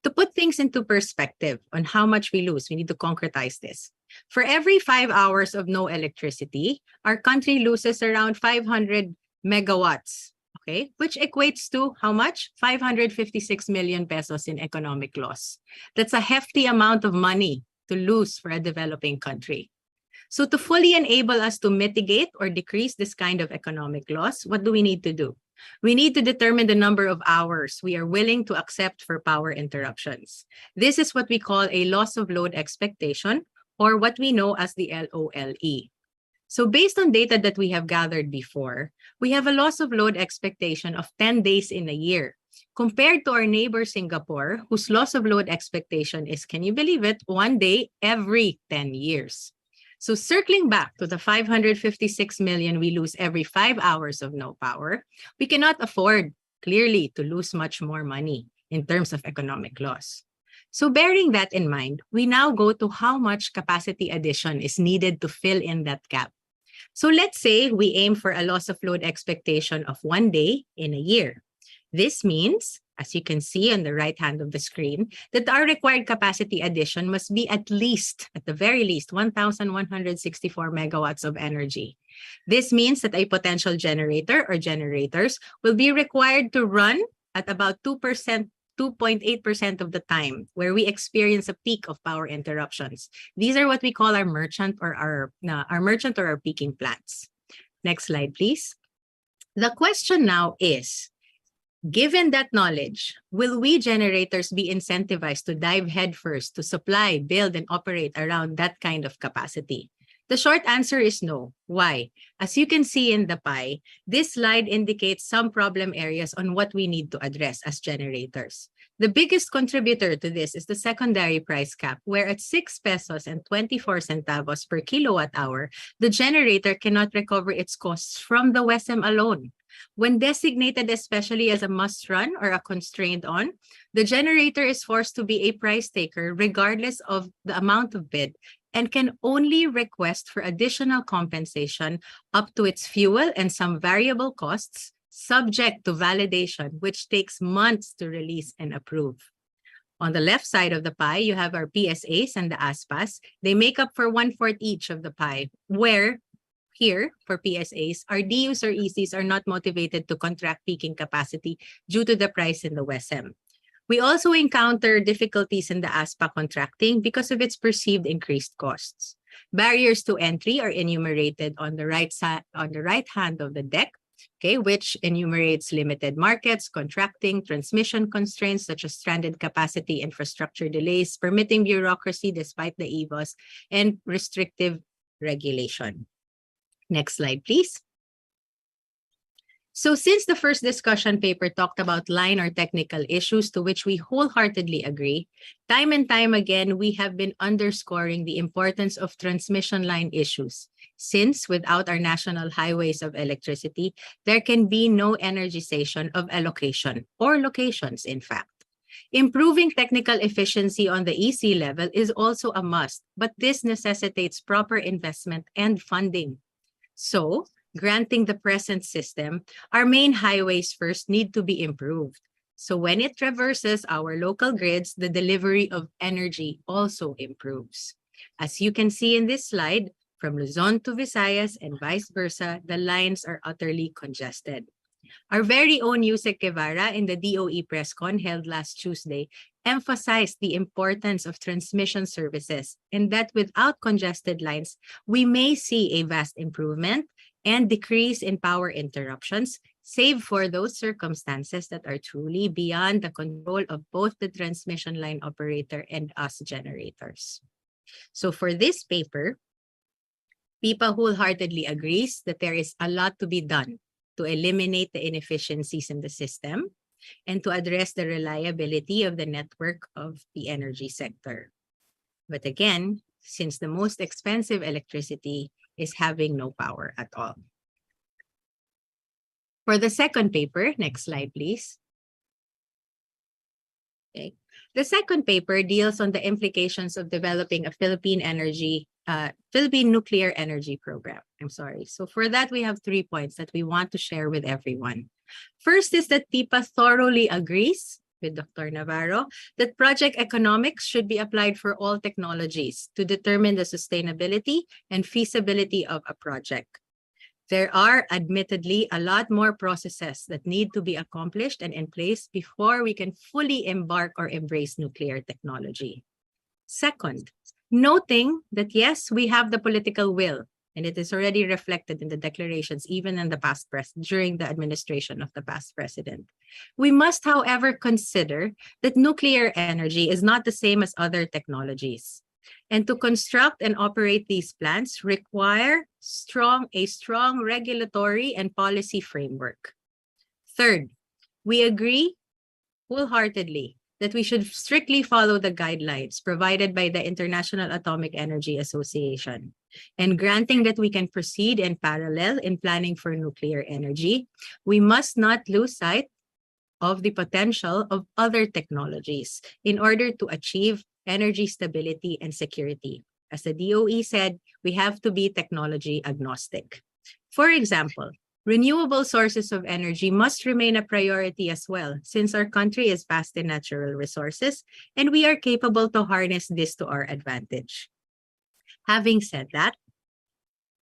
O: To put things into perspective on how much we lose, we need to concretize this. For every 5 hours of no electricity, our country loses around 500 megawatts, okay? Which equates to how much? 556 million pesos in economic loss. That's a hefty amount of money to lose for a developing country. So to fully enable us to mitigate or decrease this kind of economic loss, what do we need to do? We need to determine the number of hours we are willing to accept for power interruptions. This is what we call a loss of load expectation, or what we know as the LOLE. So based on data that we have gathered before, we have a loss of load expectation of 10 days in a year, compared to our neighbor Singapore, whose loss of load expectation is, can you believe it, 1 day every 10 years. So circling back to the 556 million we lose every 5 hours of no power, we cannot afford, clearly, to lose much more money in terms of economic loss. So bearing that in mind, we now go to how much capacity addition is needed to fill in that gap. So let's say we aim for a loss of load expectation of 1 day in a year. This means, as you can see on the right hand of the screen, that our required capacity addition must be at the very least, 1,164 megawatts of energy. This means that a potential generator or generators will be required to run at about 2.8% of the time, where we experience a peak of power interruptions. These are what we call our merchant or our peaking plants. Next slide, please. The question now is, given that knowledge, will we generators be incentivized to dive headfirst to supply, build, and operate around that kind of capacity? The short answer is no. Why? As you can see in the pie, this slide indicates some problem areas on what we need to address as generators. The biggest contributor to this is the secondary price cap, where at 6 pesos and 24 centavos per kilowatt hour, the generator cannot recover its costs from the WESM alone. When designated especially as a must-run or a constrained-on, the generator is forced to be a price taker regardless of the amount of bid, and can only request for additional compensation up to its fuel and some variable costs, subject to validation, which takes months to release and approve. On the left side of the pie, you have our PSAs and the ASPAs. They make up for 1/4 each of the pie, where here, for PSAs, our DUs or ECs are not motivated to contract peaking capacity due to the price in the WESM. We also encounter difficulties in the ASPA contracting because of its perceived increased costs. Barriers to entry are enumerated on the right hand of the deck, okay, which enumerates limited markets, contracting, transmission constraints such as stranded capacity, infrastructure delays, permitting bureaucracy despite the EVOS, and restrictive regulation. Next slide, please. So since the first discussion paper talked about line or technical issues to which we wholeheartedly agree, time and time again, we have been underscoring the importance of transmission line issues, since without our national highways of electricity, there can be no energization of allocation or locations, in fact. Improving technical efficiency on the EC level is also a must, but this necessitates proper investment and funding. So, granting the present system, our main highways first need to be improved. So when it traverses our local grids, the delivery of energy also improves. As you can see in this slide, from Luzon to Visayas and vice versa, the lines are utterly congested. Our very own Yusek Guevarra in the DOE presscon held last Tuesday emphasized the importance of transmission services and that without congested lines, we may see a vast improvement and decrease in power interruptions, save for those circumstances that are truly beyond the control of both the transmission line operator and us generators. So for this paper, PIPA wholeheartedly agrees that there is a lot to be done to eliminate the inefficiencies in the system and to address the reliability of the network of the energy sector. But again, since the most expensive electricity is having no power at all. For the second paper, next slide, please. Okay. The second paper deals on the implications of developing a Philippine nuclear energy program. So for that, we have 3 points that we want to share with everyone. First is that PIPA thoroughly agrees with Dr. Navarro that project economics should be applied for all technologies to determine the sustainability and feasibility of a project. There are admittedly a lot more processes that need to be accomplished and in place before we can fully embark or embrace nuclear technology. Second, noting that yes, we have the political will, and it is already reflected in the declarations, even in the during the administration of the past president. We must, however, consider that nuclear energy is not the same as other technologies. And to construct and operate these plants require a strong regulatory and policy framework. Third, we agree wholeheartedly that we should strictly follow the guidelines provided by the International Atomic Energy Association. And granting that we can proceed in parallel in planning for nuclear energy, we must not lose sight of the potential of other technologies in order to achieve energy stability and security. As the DOE said, we have to be technology agnostic. For example, renewable sources of energy must remain a priority as well, since our country is vast in natural resources and we are capable to harness this to our advantage. Having said that,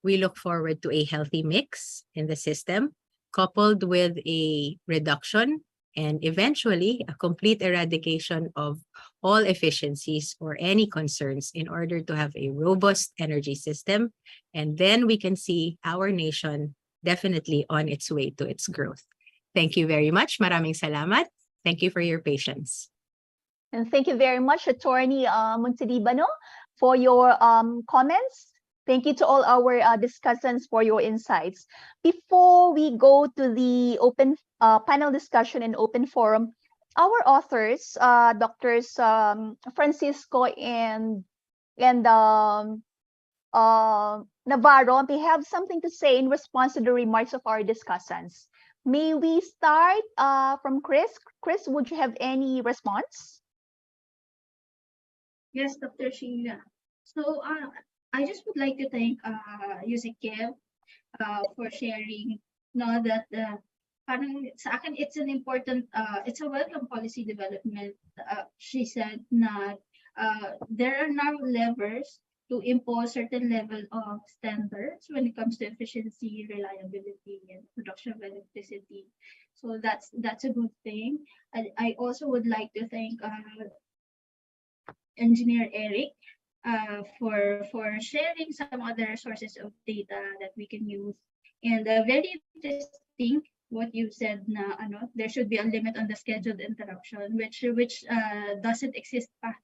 O: we look forward to a healthy mix in the system, coupled with a reduction and eventually a complete eradication of all efficiencies or any concerns in order to have a robust energy system. And then we can see our nation definitely on its way to its growth. Thank you very much. Maraming salamat. Thank you for your patience.
J: And thank you very much, Attorney Montelibano, for your comments. Thank you to all our discussants for your insights. Before we go to the open panel discussion and open forum, our authors, Doctors Francisco and Navarro, may have something to say in response to the remarks of our discussants. May we start from Kris? Kris, would you have any response?
K: Yes, Dr. Sheila. So I just would like to thank Kev for sharing that parang sa akin it's an important it's a welcome policy development. She said that there are now levers to impose certain level of standards when it comes to efficiency, reliability, and production of electricity. So that's a good thing. I also would like to thank Engineer Eric for sharing some other sources of data that we can use. And very interesting what you said na there should be a limit on the scheduled interruption, which doesn't exist pa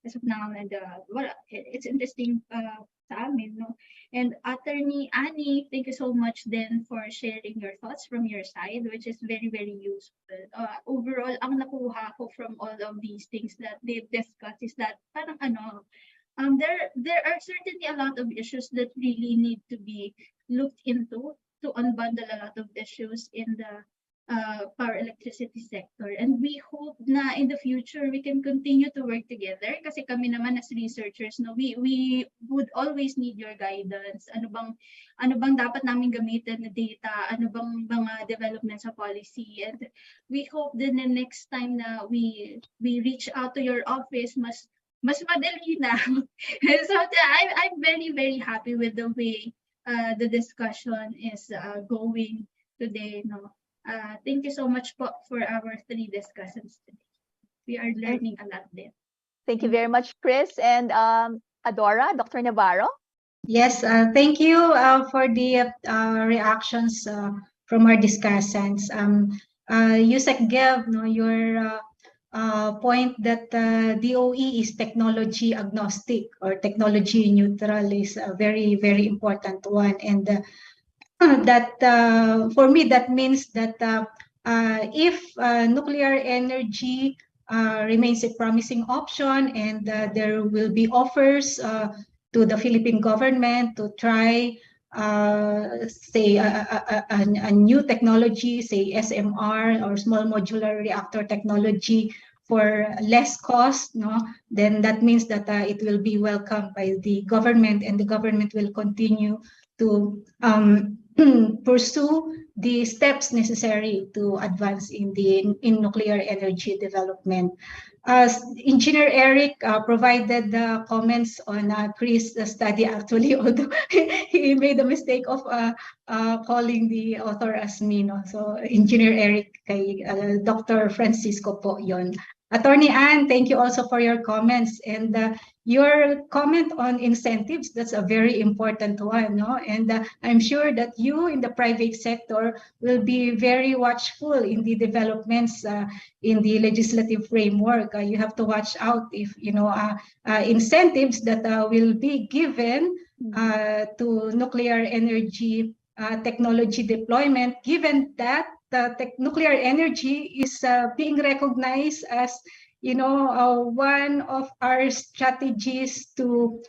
K: as of now. And well, it's interesting sa amin, no? And Attorney Annie, thank you so much then for sharing your thoughts from your side, which is very, very useful. Overall, ang nakuha ko from all of these things that they've discussed is that parang there are certainly a lot of issues that really need to be looked into to unbundle a lot of issues in the power electricity sector. And we hope na in the future we can continue to work together kasi kami naman as researchers, no, we would always need your guidance. Ano bang dapat namin gamitin na data? Ano bang mga developments sa policy? And we hope that the next time na we reach out to your office, mas madali na. So I'm very, very happy with the way the discussion is going today. No, thank you so much for our three discussants today. We are learning a lot there.
J: Thank you very much, Kris. And Adora, Dr. Navarro?
L: Yes, thank you for the reactions from our discussants. Yusek gave your point that DOE is technology agnostic or technology neutral is a very, very important one. And that for me, that means that if nuclear energy remains a promising option and there will be offers to the Philippine government to try say a new technology, say SMR or small modular reactor technology for less cost, no, then that means that it will be welcomed by the government, and the government will continue to pursue the steps necessary to advance in nuclear energy development. Engineer Eric provided the comments on Kris' study actually, although he made a mistake of calling the author as me. No? So Engineer Eric kay Dr. Francisco po yon. Attorney Ann, thank you also for your comments. And your comment on incentives, that's a very important one. No? And I'm sure that you in the private sector will be very watchful in the developments in the legislative framework. You have to watch out if, incentives that will be given to nuclear energy technology deployment, given that nuclear energy is being recognized as one of our strategies to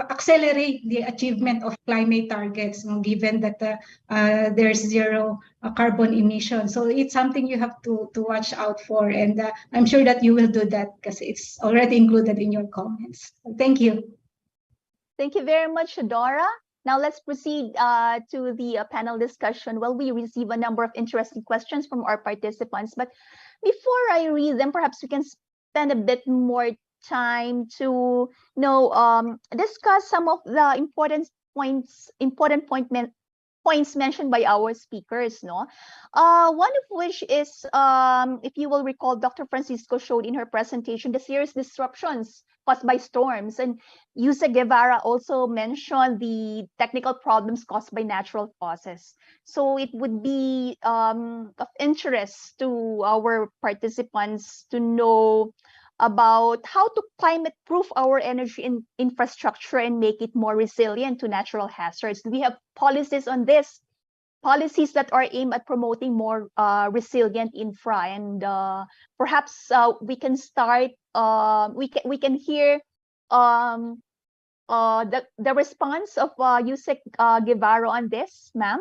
L: accelerate the achievement of climate targets, given that there's zero carbon emission. So it's something you have to watch out for, and I'm sure that you will do that because it's already included in your comments. Thank you.
J: Thank you very much, Dora. Now let's proceed to the panel discussion. Well, we receive a number of interesting questions from our participants, but before I read them, perhaps we can spend a bit more time to discuss some of the important points mentioned by our speakers. One of which is, if you will recall, Dr. Francisco showed in her presentation the serious disruptions caused by storms, and Guevarra also mentioned the technical problems caused by natural causes. So it would be of interest to our participants to know about how to climate-proof our energy infrastructure and make it more resilient to natural hazards. Do we have policies on this? Policies that are aimed at promoting more resilient infra, and perhaps we can start. We can hear the response of Guevarra on this, ma'am.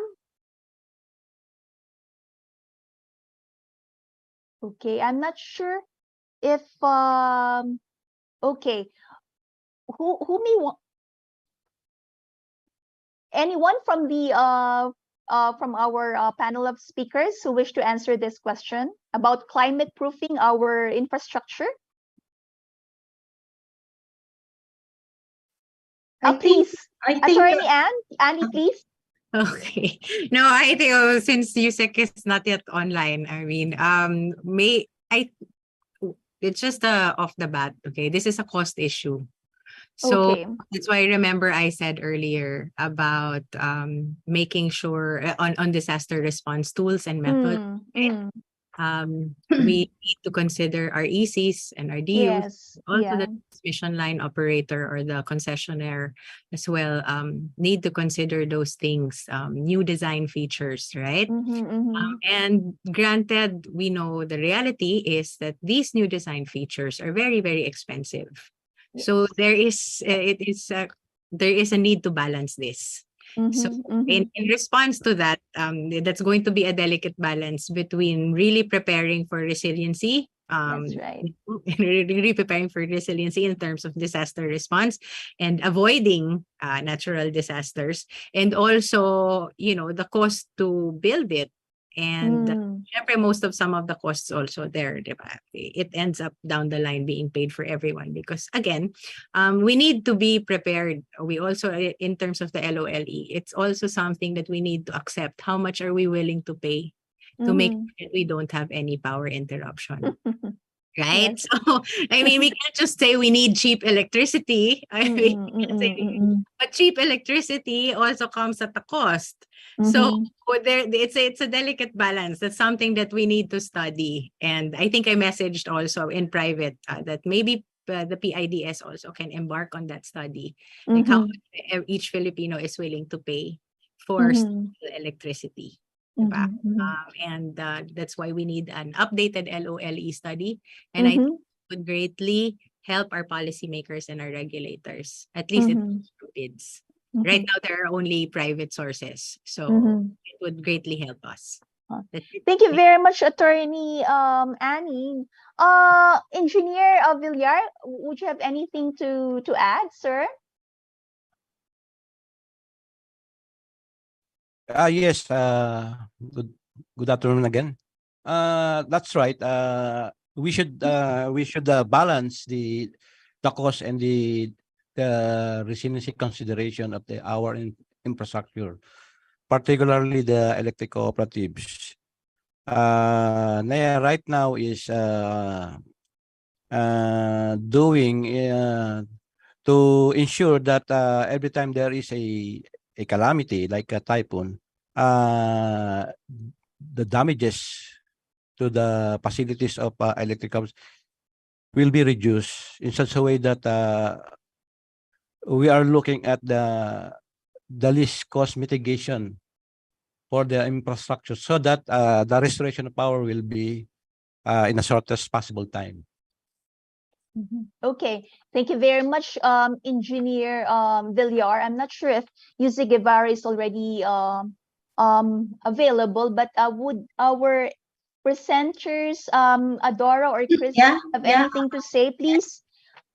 J: Okay, I'm not sure if okay, who may want, anyone from the from our panel of speakers who wish to answer this question about climate proofing our infrastructure? Please, Attorney Annie, please.
O: Okay. No, I think since USEC is not yet online, I mean, it's just off the bat. Okay, this is a cost issue. So that's why I remember I said earlier about making sure on disaster response tools and methods. We need to consider our ECs and our DUs, also the transmission line operator or the concessionaire as well. Need to consider those things, new design features, right? And granted, we know the reality is that these new design features are very, very expensive. So there is a need to balance this. So in response to that, that's going to be a delicate balance between really preparing for resiliency, really preparing for resiliency in terms of disaster response and avoiding natural disasters, and also, the cost to build it. And most of some of the costs also there, it ends up down the line being paid for everyone, because again, we need to be prepared. We also, in terms of the LOLE, it's also something that we need to accept. How much are we willing to pay to make sure that we don't have any power interruption? Right? Yes. So, I mean, we can't just say we need cheap electricity. But cheap electricity also comes at a cost. So it's a delicate balance. That's something that we need to study. And I think I messaged also in private that maybe the PIDS also can embark on that study. Like how much each Filipino is willing to pay for electricity. And that's why we need an updated LOLE study. And I think it would greatly help our policymakers and our regulators, at least in PIDS. Right now, there are only private sources. So it would greatly help us.
J: Thank you very much, Attorney Annie. Engineer Villar, would you have anything to add, sir?
N: Yes. Good afternoon again. That's right. We should balance the cost and the resiliency consideration of our infrastructure, particularly the electric cooperatives. NAIA right now is doing to ensure that every time there is a calamity like a typhoon, the damages to the facilities of electrical will be reduced in such a way that we are looking at the least cost mitigation for the infrastructure so that the restoration of power will be in the shortest possible time.
J: Okay, thank you very much, Engineer Villar. I'm not sure if UC Guevarra is already available, but would our presenters, Adora or Kris, have anything to say, please?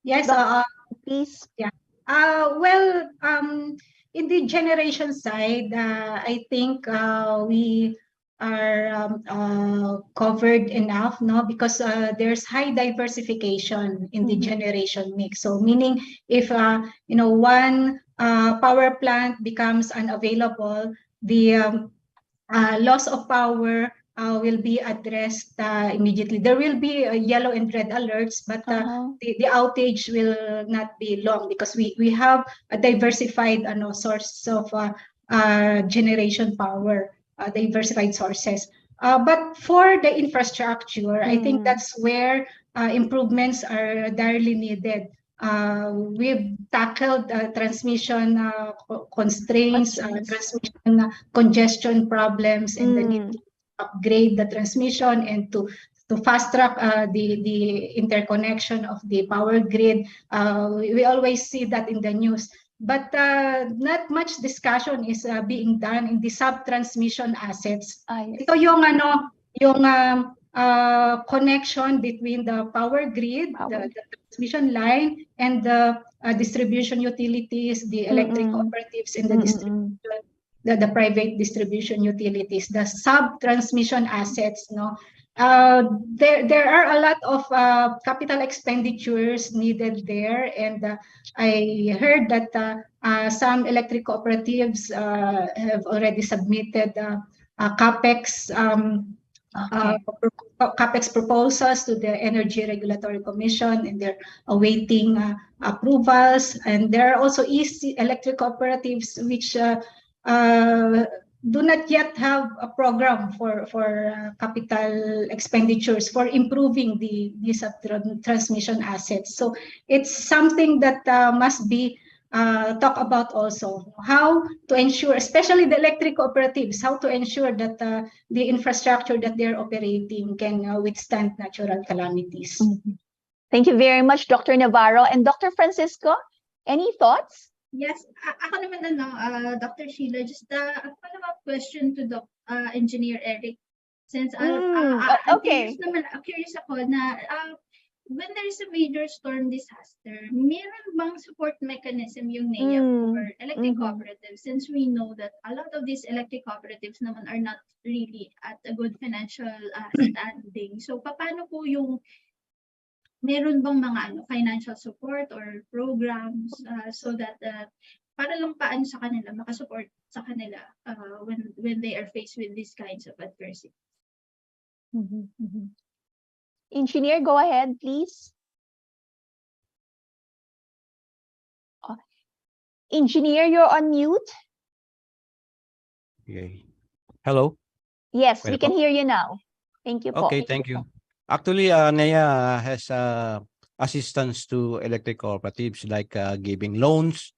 L: Yes,
J: please.
L: Yeah. Well, in the generation side, I think we are covered enough, no? Because there's high diversification in the generation mix. So meaning if one power plant becomes unavailable, the loss of power will be addressed immediately. There will be yellow and red alerts, but the outage will not be long because we have a diversified source of generation power, diversified sources. But for the infrastructure, I think that's where improvements are direly needed. We've tackled transmission constraints, transmission congestion problems, and the need to upgrade the transmission and to fast track the interconnection of the power grid. We always see that in the news. But not much discussion is being done in the sub-transmission assets. Ito yung connection between the power grid, the transmission line, and the distribution utilities, the electric cooperatives, and the distribution, the private distribution utilities, the sub-transmission assets. There are a lot of capital expenditures needed there, and I heard that some electric cooperatives have already submitted capex capex proposals to the Energy Regulatory Commission, and they're awaiting approvals. And there are also electric cooperatives which do not yet have a program for capital expenditures for improving the transmission assets. So it's something that must be talk about also, how to ensure, especially the electric cooperatives, how to ensure that the infrastructure that they're operating can withstand natural calamities.
J: Thank you very much, Dr. Navarro. And Dr. Francisco, any thoughts?
K: Yes, ako naman Dr. Sheila, just a follow-up question to Engineer Eric. Since I'm curious ako na when there's a major storm disaster, meron bang support mechanism yung NAIA for electric cooperatives? Since we know that a lot of these electric cooperatives naman are not really at a good financial standing. So paano po yung meron bang mga financial support or programs so that para lang paano sa kanila makasupport sa kanila when they are faced with these kinds of adversity?
J: Engineer, go ahead, please. Engineer, you're on mute.
N: Okay. Hello?
J: Yes, we can hear you now. Thank you.
N: Okay, thank you. Actually, NAIA has assistance to electric cooperatives like giving loans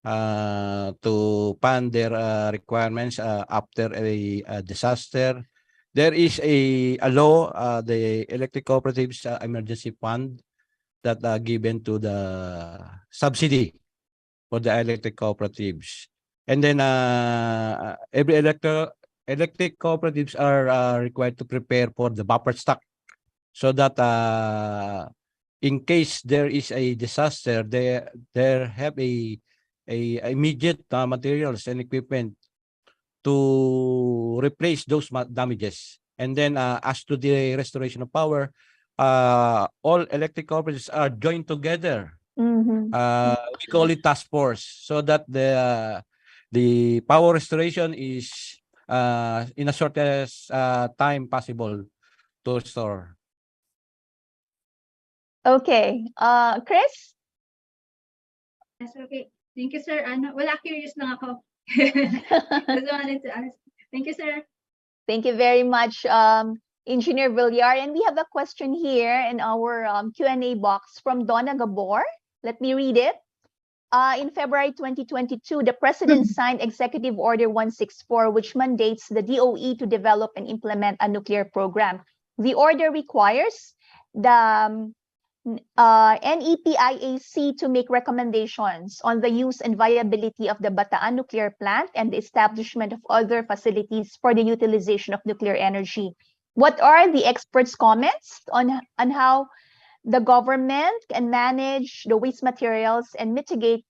N: to fund their requirements after a disaster. There is a law, the Electric Cooperatives Emergency Fund, that given to the subsidy for the electric cooperatives. And then every electric cooperatives are required to prepare for the buffer stock so that in case there is a disaster, they have a immediate materials and equipment to replace those damages. And then as to the restoration of power, all electric cooperatives are joined together. We call it task force, so that the power restoration is in a shortest time possible to store.
J: Okay. Kris?
K: Yes, okay. Thank you, sir. Wala, curious lang ako. Just wanted to ask. Thank you, sir.
J: Thank you very much, Engineer Villar. And we have a question here in our Q&A box from Donna Gabor. Let me read it. In February 2022, the President signed Executive Order 164, which mandates the DOE to develop and implement a nuclear program. The order requires the NEPIAC to make recommendations on the use and viability of the Bataan nuclear plant and the establishment of other facilities for the utilization of nuclear energy. What are the experts' comments on how the government can manage the waste materials and mitigate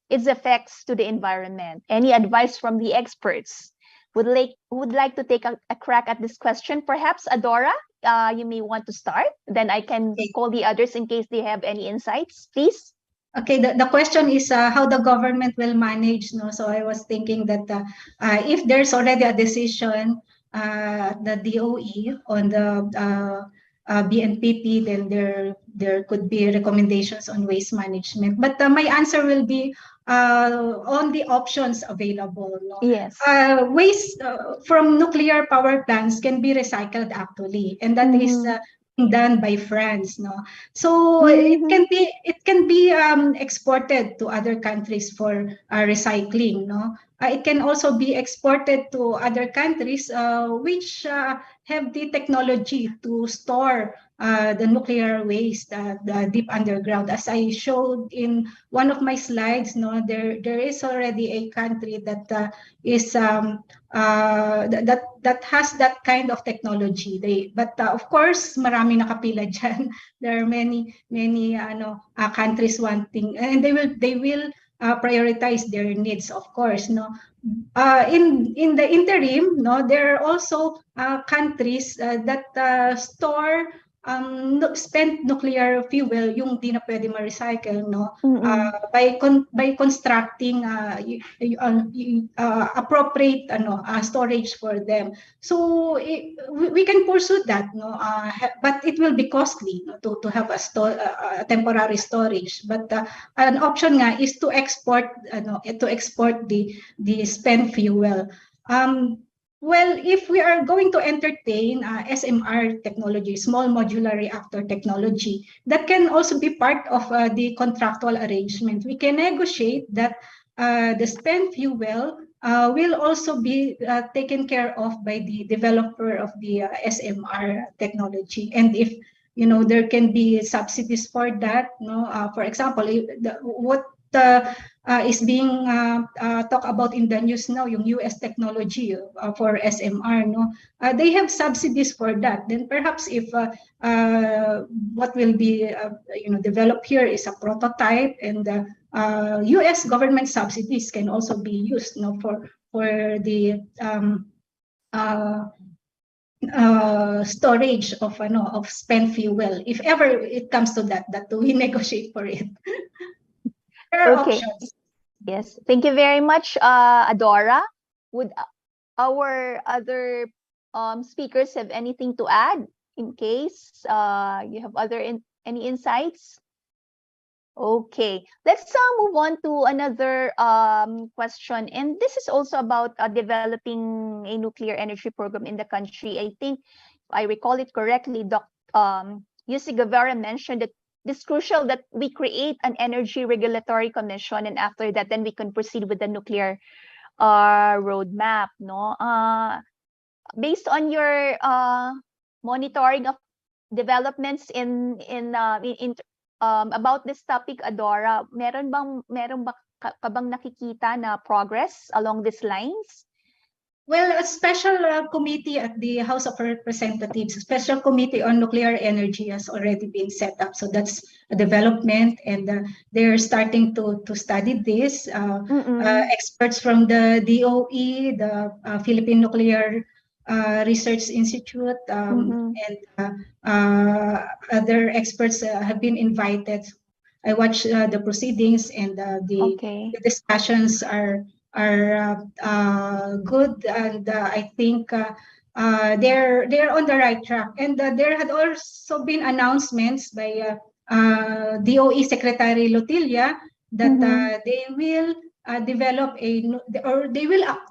J: its effects to the environment? Any advice from the experts? Would like to take a crack at this question? Perhaps Adora, you may want to start. Then I can call the others in case they have any insights, please.
L: Okay, the question is how the government will manage. No, so I was thinking that if there's already a decision, the DOE on the BNPP, then there could be recommendations on waste management. But my answer will be on the options available. No?
J: Yes.
L: Waste from nuclear power plants can be recycled actually, and that is done by France. No, so it can be exported to other countries for recycling. No. It can also be exported to other countries which have the technology to store the nuclear waste deep underground. As I showed in one of my slides, no, there is already a country that is that has that kind of technology. But of course, marami nakapila dyan. There are many countries wanting, and they will prioritize their needs, of course. No, in the interim, no, there are also countries that store spent nuclear fuel, yung di na pwede ma-recycle, no, by constructing appropriate storage for them. So we can pursue that, no, but it will be costly, no, to have a temporary storage. But an option nga is to export the spent fuel. Well, if we are going to entertain SMR technology, small modular reactor technology, that can also be part of the contractual arrangement. We can negotiate that the spent fuel will also be taken care of by the developer of the SMR technology. And if there can be subsidies for that, no, for example, what is being talked about in the news now, yung US technology for SMR, no, they have subsidies for that. Then perhaps if what will be developed here is a prototype, and US government subsidies can also be used, no, for the storage of spent fuel. If ever it comes to that we negotiate for it. There are options.
J: Yes, thank you very much, Adora. Would our other speakers have anything to add in case you have any insights? Okay, let's move on to another question, and this is also about developing a nuclear energy program in the country. I think, if I recall it correctly, Guevarra mentioned that it's crucial that we create an energy regulatory commission, and after that, then we can proceed with the nuclear roadmap. No, based on your monitoring of developments about this topic, Adora, meron ba ka bang nakikita na progress along these lines?
L: Well, a special committee at the House of Representatives, a special committee on nuclear energy has already been set up. So that's a development, and they're starting to study this. Experts from the DOE, the Philippine Nuclear Research Institute, and other experts have been invited. I watched the proceedings, and the discussions are good, and I think they're on the right track. And there had also been announcements by DOE Secretary Lotilla that they will develop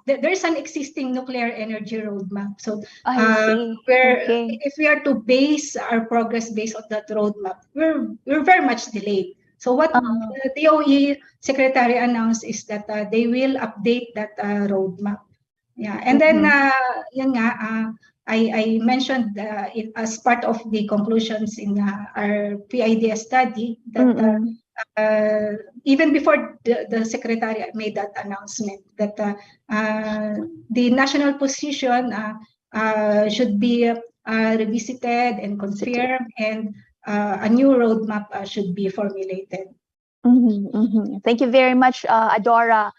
L: there's an existing nuclear energy roadmap. So if we are to base our progress based on that roadmap, we're very much delayed. So what the DOE Secretary announced is that they will update that roadmap. Yeah, and then yun nga, I mentioned it as part of the conclusions in our PIDS study that even before the secretary made that announcement that the national position should be revisited and confirmed, and a new roadmap should be formulated.
J: Thank you very much, Adora.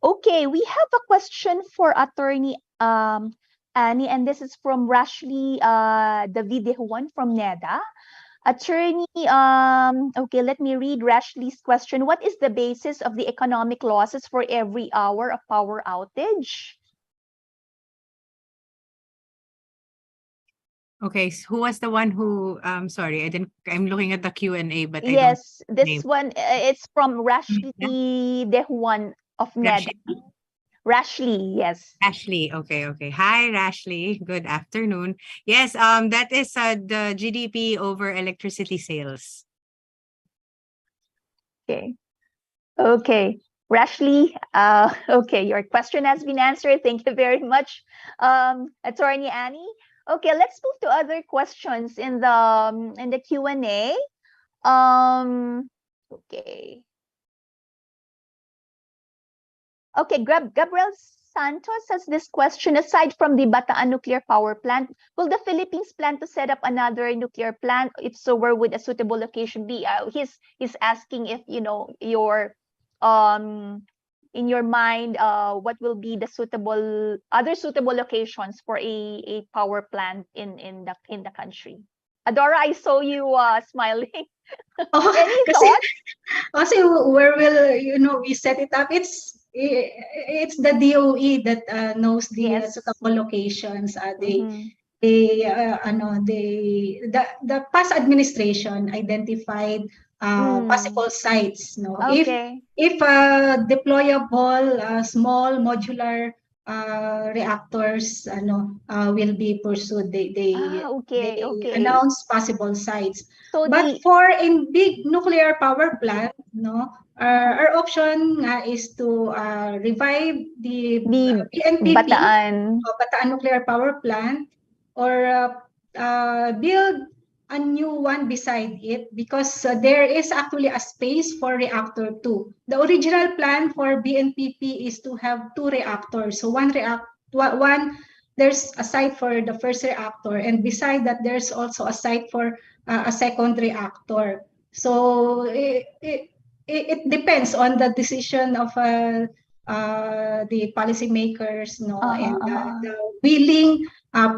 J: Okay, we have a question for Attorney Annie, and this is from Rashli David Juan from NEDA. Attorney, okay, let me read Rashli's question. What is the basis of the economic losses for every hour of power outage?
O: Okay, so who was the one who, sorry, I'm looking at the Q&A, but
J: yes,
O: I don't
J: this one, it's from Rashli De Juan of NEDA. Rashli, yes.
O: Ashley, okay. Hi, Rashli. Good afternoon. Yes, that is the GDP over electricity sales.
J: Okay. Rashli, okay, your question has been answered. Thank you very much, Attorney Annie. Okay, let's move to other questions in the Q&A. Okay, Gabriel Santos has this question. Aside from the Bataan nuclear power plant, will the Philippines plan to set up another nuclear plant? If so, where would a suitable location be? He's asking if your in your mind, what will be the other suitable locations for a power plant in the country? Adora, I saw you smiling. Any thoughts?
L: Also, where will we set it up? It's the DOE that knows the suitable locations. The past administration identified possible sites. No, if deployable small modular reactors will be pursued, they announce possible sites. But for in big nuclear power plant, our option is to revive the BNPP,
J: Bataan
L: nuclear power plant, or build a new one beside it, because there is actually a space for reactor 2. The original plan for BNPP is to have 2 reactors. So there's a site for the first reactor, and beside that there's also a site for a second reactor. So it depends on the decision of the policymakers, and the willing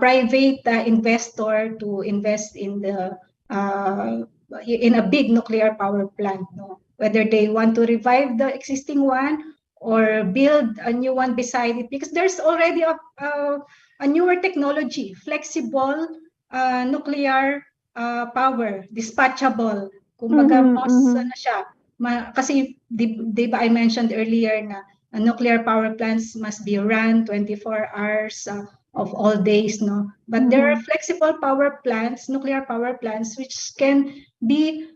L: private investor to invest in a big nuclear power plant. Whether they want to revive the existing one or build a new one beside it, because there's already a newer technology, flexible nuclear power, dispatchable. Kumbaga, kasi di ba I mentioned earlier na nuclear power plants must be run 24 hours of all days, but there are flexible power plants, nuclear power plants, which can be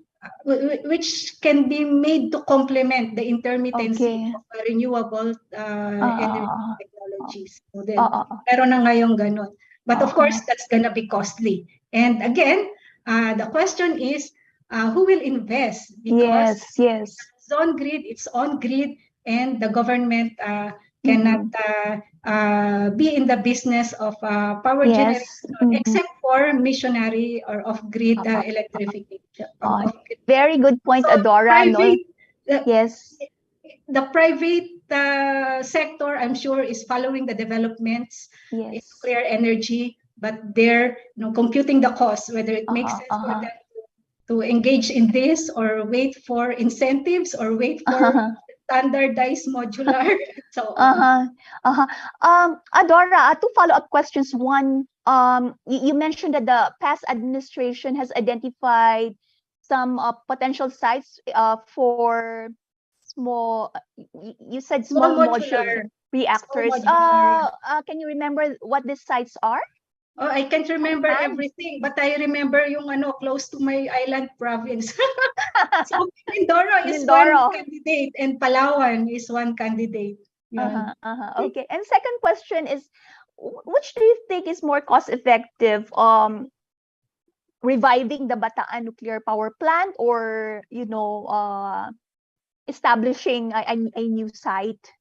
L: made to complement the intermittency of renewable energy technologies. So then, meron na ngayong ganun. But of course, that's gonna be costly. And again, the question is, who will invest? Because it's on grid, and the government cannot be in the business of power generation, except for missionary or off-grid electrification.
J: Very good point,
L: So
J: Adora.
L: The private sector, I'm sure, is following the developments in nuclear energy, but they're computing the cost, whether it makes sense for them to engage in this, or wait for incentives, or wait for standardized, modular, and so on.
J: Adora, two follow-up questions. One, you mentioned that the past administration has identified some potential sites for small, you said small modular reactors. Can you remember what these sites are?
L: Oh, I can't remember everything, but I remember yung close to my island province. So Mindoro is one candidate, and Palawan is one candidate.
J: Okay. And second question is, which do you think is more cost-effective? Reviving the Bataan nuclear power plant, or establishing a new site?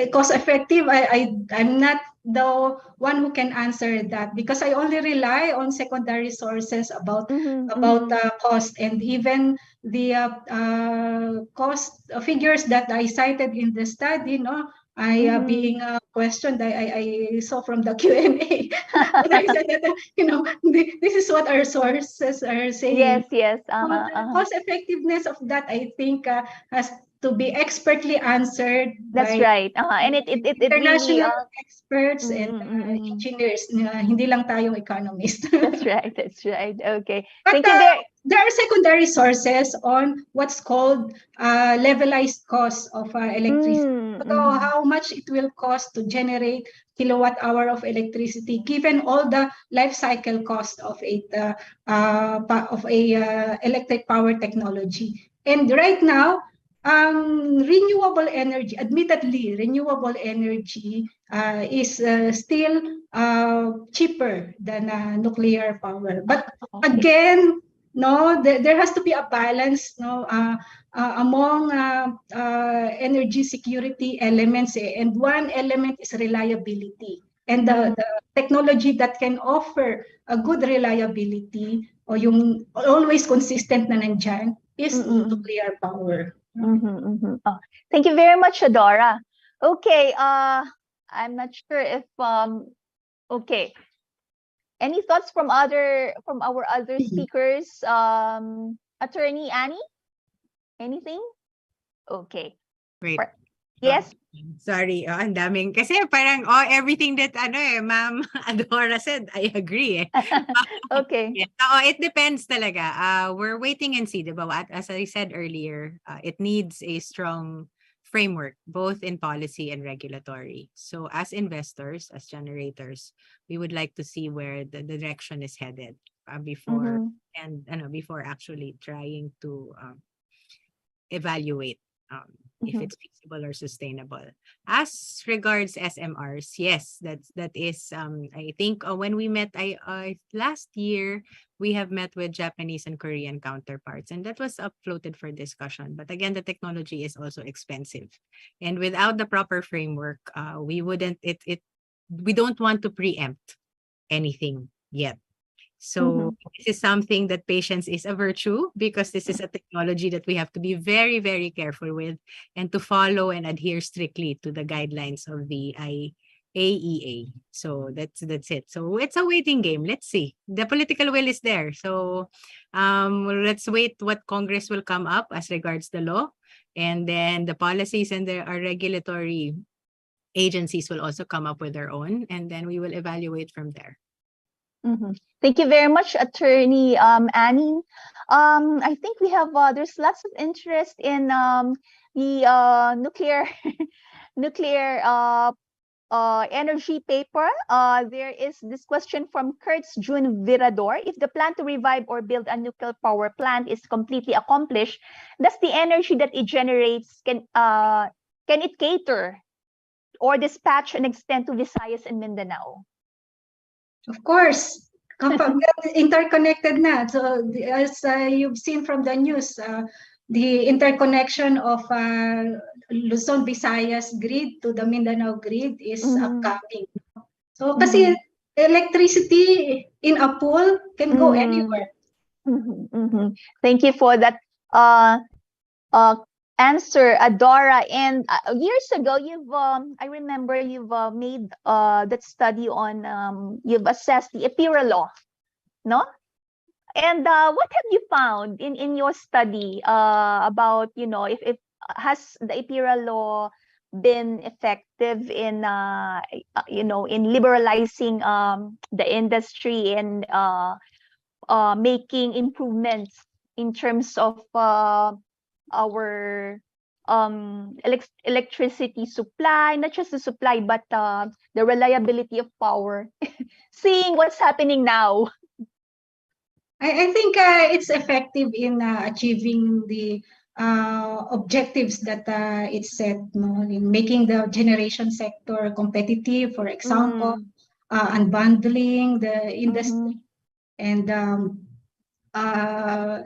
L: Cost effective. I'm not the one who can answer that, because I only rely on secondary sources about cost, and even the cost figures that I cited in the study. Being questioned, I saw from the Q&A. But I said that this is what our sources are saying.
J: Yes.
L: The cost effectiveness of that, I think, has to be expertly answered.
J: That's right. And it
L: international
J: really,
L: experts and engineers, hindi lang tayong economist.
J: That's right. Okay.
L: But there are secondary sources on what's called levelized cost of electricity. So how much it will cost to generate kilowatt hour of electricity, given all the life cycle cost of a electric power technology. And right now, renewable energy, admittedly, renewable energy is still cheaper than nuclear power. But again, there has to be a balance, among energy security elements, and one element is reliability. And the technology that can offer a good reliability, o yung always consistent na nandyan, is nuclear power.
J: Thank you very much, Adora. Okay, I'm not sure if okay. Any thoughts from our other speakers? Attorney Annie? Anything? Okay.
O: Great.
J: Yes.
O: Sorry, ang daming kasi parang everything that Ma'am Adora said, I agree.
J: Okay.
O: Yeah. So it depends talaga. We're waiting and see, diba? As I said earlier, it needs a strong framework, both in policy and regulatory. So as investors, as generators, we would like to see where the direction is headed before before actually trying to evaluate if it's feasible or sustainable. As regards SMRs, yes, that is I think when we met last year, we have met with Japanese and Korean counterparts, and that was uploaded for discussion. But again, the technology is also expensive, and without the proper framework, we don't want to preempt anything yet. So this is something that patience is a virtue, because this is a technology that we have to be very, very careful with, and to follow and adhere strictly to the guidelines of the AEA. So that's it. So it's a waiting game. Let's see. The political will is there. So let's wait what Congress will come up as regards the law, and then the policies and our regulatory agencies will also come up with their own, and then we will evaluate from there.
J: Thank you very much, Attorney Annie. I think we have there's lots of interest in the nuclear energy paper. There is this question from Kurtz June Virador. If the plan to revive or build a nuclear power plant is completely accomplished, does the energy that it generates can it cater or dispatch and extend to Visayas and Mindanao?
L: Of course, interconnected na. So as you've seen from the news, the interconnection of Luzon, Visayas grid to the Mindanao grid is upcoming. So kasi electricity in a pool can go anywhere.
J: Thank you for that answer, Adora. And years ago, I remember you've made that study on, you've assessed the EPIRA law, no? And what have you found in your study about, if has the EPIRA law been effective in in liberalizing the industry and making improvements in terms of our electricity supply, not just the supply, but the reliability of power. Seeing what's happening now.
L: I think it's effective in achieving the objectives that it's set, no, in making the generation sector competitive, for example, unbundling the industry and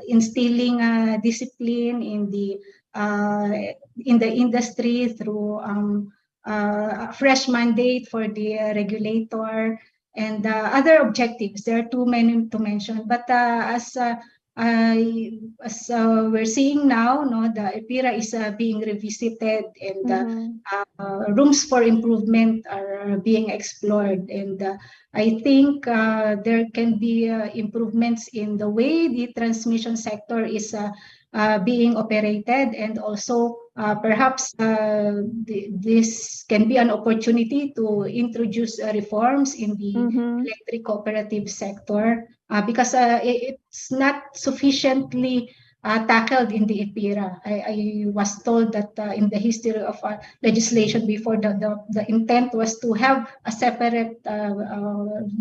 L: instilling discipline in the industry through a fresh mandate for the regulator and other objectives. There are too many to mention, but as we're seeing now, no, the EPIRA is being revisited and rooms for improvement are being explored. And I think there can be improvements in the way the transmission sector is being operated, and also perhaps this can be an opportunity to introduce reforms in the electric cooperative sector because it's not sufficiently tackled in the EPIRA. I was told that in the history of legislation before, the intent was to have a separate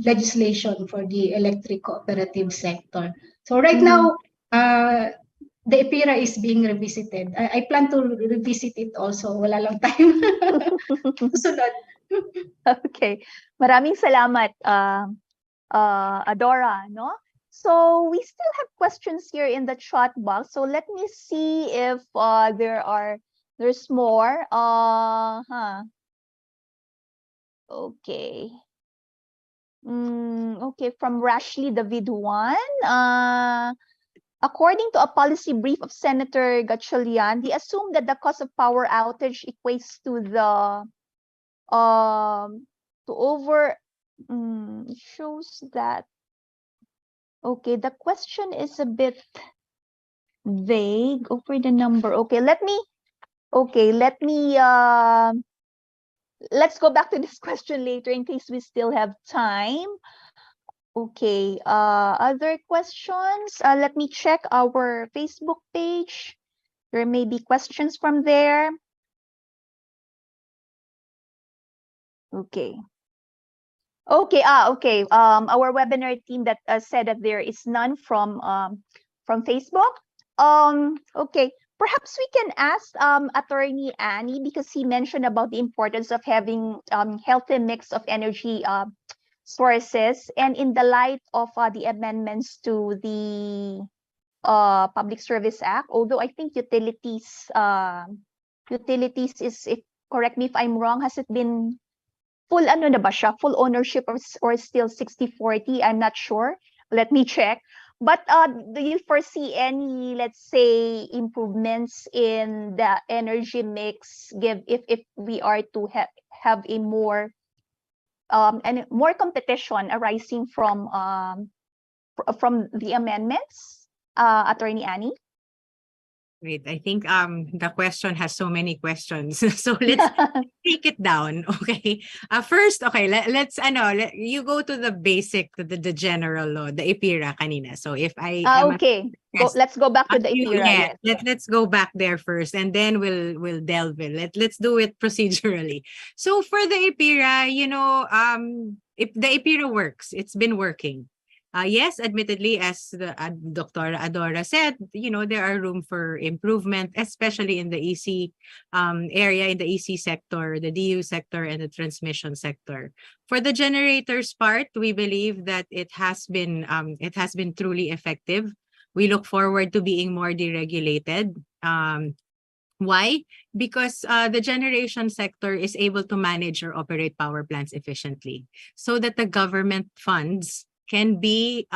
L: legislation for the electric cooperative sector. So right now, the EPIRA is being revisited. I plan to revisit it also. Wala lang time. Susunod.
J: Okay. Maraming salamat, Adora, no? So we still have questions here in the chat box. So let me see if there's more. Okay. Okay, from Rashli David Juan. According to a policy brief of Senator Gatchalian, they assume that the cost of power outage equates to the shows that. Okay, the question is a bit vague over the number. Okay, let's go back to this question later in case we still have time. Okay, other questions? Let me check our Facebook page. There may be questions from there. Okay. Okay, okay. Our webinar team that said that there is none from Facebook. Okay, perhaps we can ask Attorney Annie, because he mentioned about the importance of having healthy mix of energy sources, and in the light of the amendments to the Public Service Act, although I think utilities is, correct me if I'm wrong, has it been full full ownership or still 60-40? I'm not sure. Let me check. But do you foresee any, let's say, improvements in the energy mix if we are to have a more and more competition arising from the amendments, Attorney Annie?
O: Wait, I think the question has so many questions. So let's take it down, okay? First, okay, let's you go to the basic, the general law, the EPIRA kanina. So if I
J: okay, let's go back to the EPIRA.
O: Yes. Let's go back there first, and then we'll delve in. Let's do it procedurally. So for the EPIRA, if the EPIRA works, it's been working. Yes, admittedly, as Dr. Adora said, there are room for improvement, especially in the EC area, in the EC sector, the DU sector, and the transmission sector. For the generators part, we believe that it has been truly effective. We look forward to being more deregulated. Why? Because the generation sector is able to manage or operate power plants efficiently, so that the government funds can be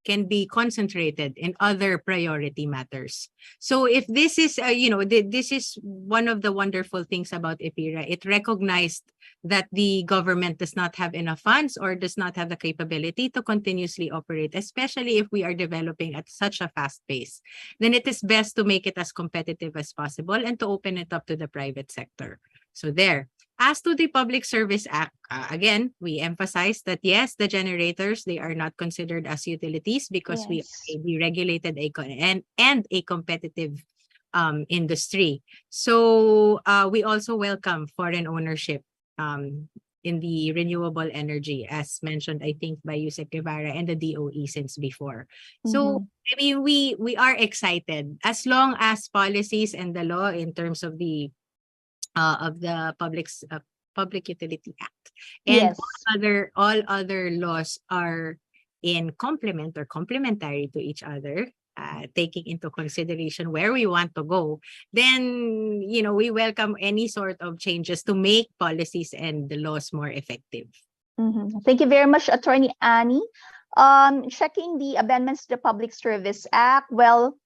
O: can be concentrated in other priority matters. So if this is, this is one of the wonderful things about EPIRA. It recognized that the government does not have enough funds or does not have the capability to continuously operate, especially if we are developing at such a fast pace. Then it is best to make it as competitive as possible and to open it up to the private sector. So there. As to the Public Service Act, again, we emphasize that yes, the generators, they are not considered as utilities because we are a deregulated and a competitive industry. So we also welcome foreign ownership in the renewable energy, as mentioned, I think, by Yusek Guevarra and the DOE since before. So, I mean, we are excited as long as policies and the law in terms of the Public Utility Act and all other laws are in complement or complementary to each other, taking into consideration where we want to go, then we welcome any sort of changes to make policies and the laws more effective.
J: Thank you very much, Attorney Annie. Checking the amendments to the Public Service Act, well,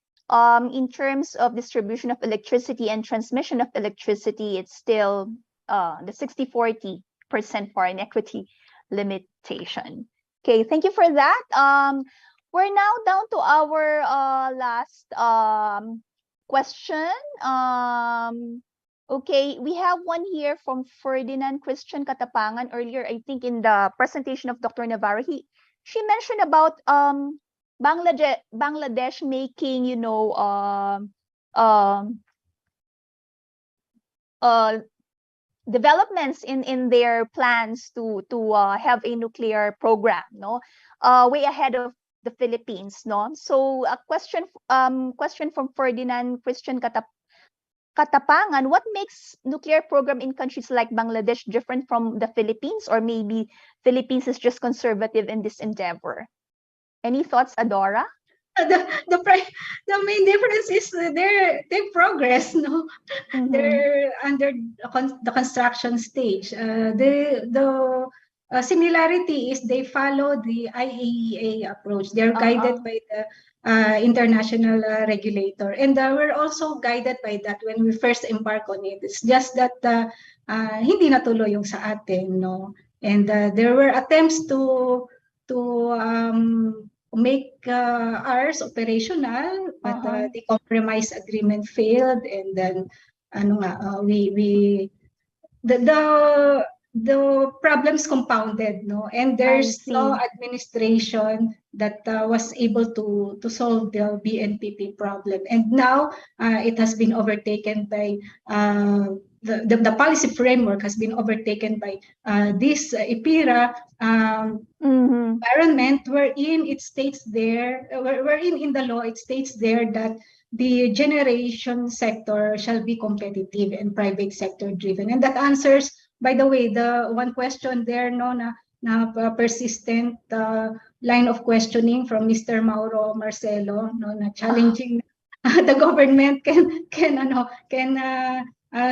J: in terms of distribution of electricity and transmission of electricity, it's still the 60-40% foreign equity limitation. Okay, thank you for that. We're now down to our last question. Okay, we have one here from Ferdinand Christian Katapangan earlier, I think in the presentation of Dr. Navarro. She mentioned about Bangladesh making, developments in their plans to have a nuclear program, way ahead of the Philippines, So a question from Ferdinand Christian Katapangan: what makes nuclear program in countries like Bangladesh different from the Philippines, or maybe Philippines is just conservative in this endeavor? Any thoughts, Adora?
L: The main difference is their progress. They're under the construction stage. The similarity is they follow the IAEA approach. They're guided by the international regulator, and we're also guided by that when we first embark on it. It's just that hindi natuloy yung sa atin, and there were attempts to make ours operational, but the compromise agreement failed, and then the problems compounded, and there's no administration that was able to solve the BNPP problem, and now it has been overtaken by the policy framework has been overtaken by this EPIRA environment, wherein it states there, wherein in the law it states there that the generation sector shall be competitive and private sector driven. And that answers, by the way, the one question there, na persistent line of questioning from Mr. Mauro Marcelo, na challenging the government can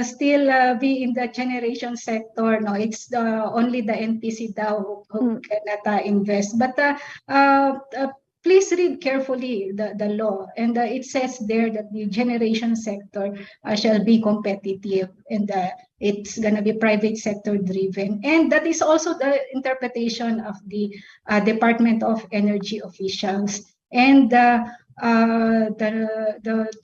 L: still be in the generation sector. No, it's only the NPC who cannot invest. But please read carefully the law, and it says there that the generation sector shall be competitive, and it's going to be private sector driven. And that is also the interpretation of the Department of Energy officials. And the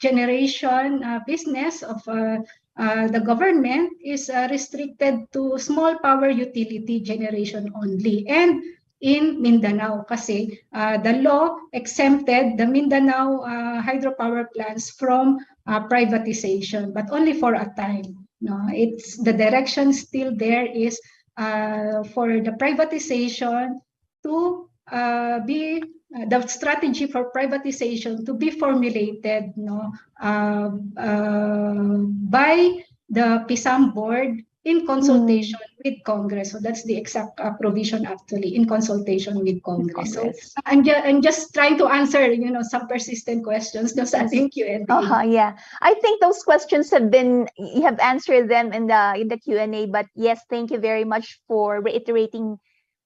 L: generation business of the government is restricted to small power utility generation only. And in Mindanao, kasi the law exempted the Mindanao hydropower plants from privatization, but only for a time. It's the direction still there is for the privatization to be the strategy for privatization to be formulated by the PISAM board in consultation with Congress. So that's the exact provision, actually, in consultation with Congress. So I'm just trying to answer, some persistent questions. Thank you, Q&A.
J: Yeah, I think those questions you have answered them in the Q&A. But yes, thank you very much for reiterating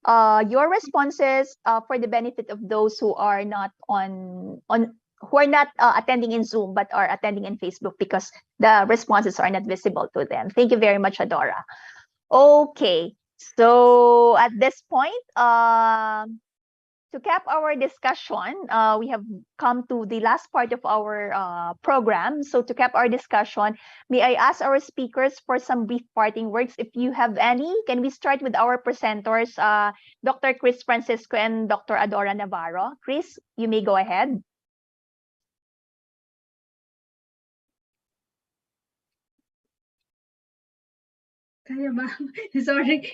J: your responses for the benefit of those who are not who are not attending in Zoom but are attending in Facebook, because the responses are not visible to them. Thank you very much, Adora. Okay, so at this point, to cap our discussion, we have come to the last part of our program. So to cap our discussion, may I ask our speakers for some brief parting words, if you have any? Can we start with our presenters, Dr. Kris Francisco and Dr. Adora Navarro? Kris, you may go ahead.
K: Kaya ba? Sorry.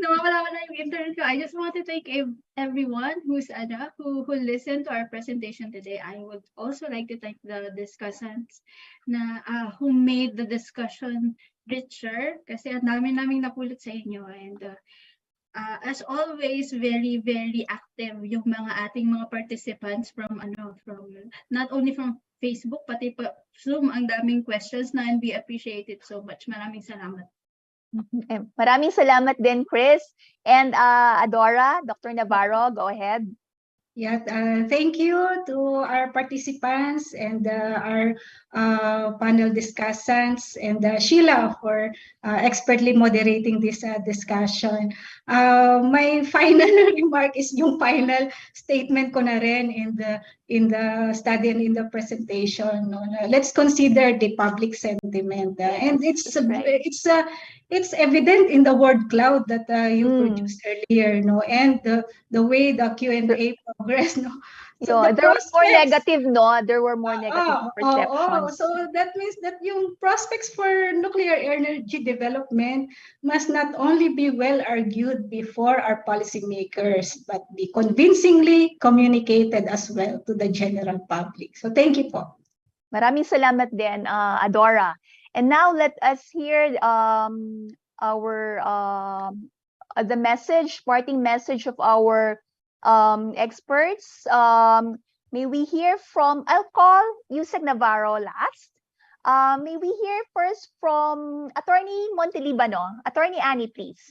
K: Nawawala na yung internet ko. I just want to thank everyone who listened to our presentation today. I would also like to thank the discussants who made the discussion richer, kasi ang naming napulot sa inyo. And as always, very, very active yung ating mga participants from not only from Facebook, pati pa Zoom. Ang daming questions and we appreciate it so much. Maraming salamat.
J: Maraming salamat din, Kris. And Adora, Dr. Navarro, go ahead.
L: Yeah, thank you to our participants and our panel discussants, and Sheila for expertly moderating this discussion. My final remark is yung final statement ko na rin in the study and in the presentation. No? Let's consider the public sentiment, and it's evident in the word cloud that you produced earlier, no, and the way the Q&A progress, no.
J: So there was more negative, no? There were more negative perceptions.
L: So that means that yung prospects for nuclear energy development must not only be well argued before our policymakers, but be convincingly communicated as well to the general public. So thank you po.
J: Maraming salamat din, Adora. And now let us hear the parting message of our experts. May we hear from, I'll call Yusek Navarro last. May we hear first from Attorney Montelibano. Attorney Annie, please.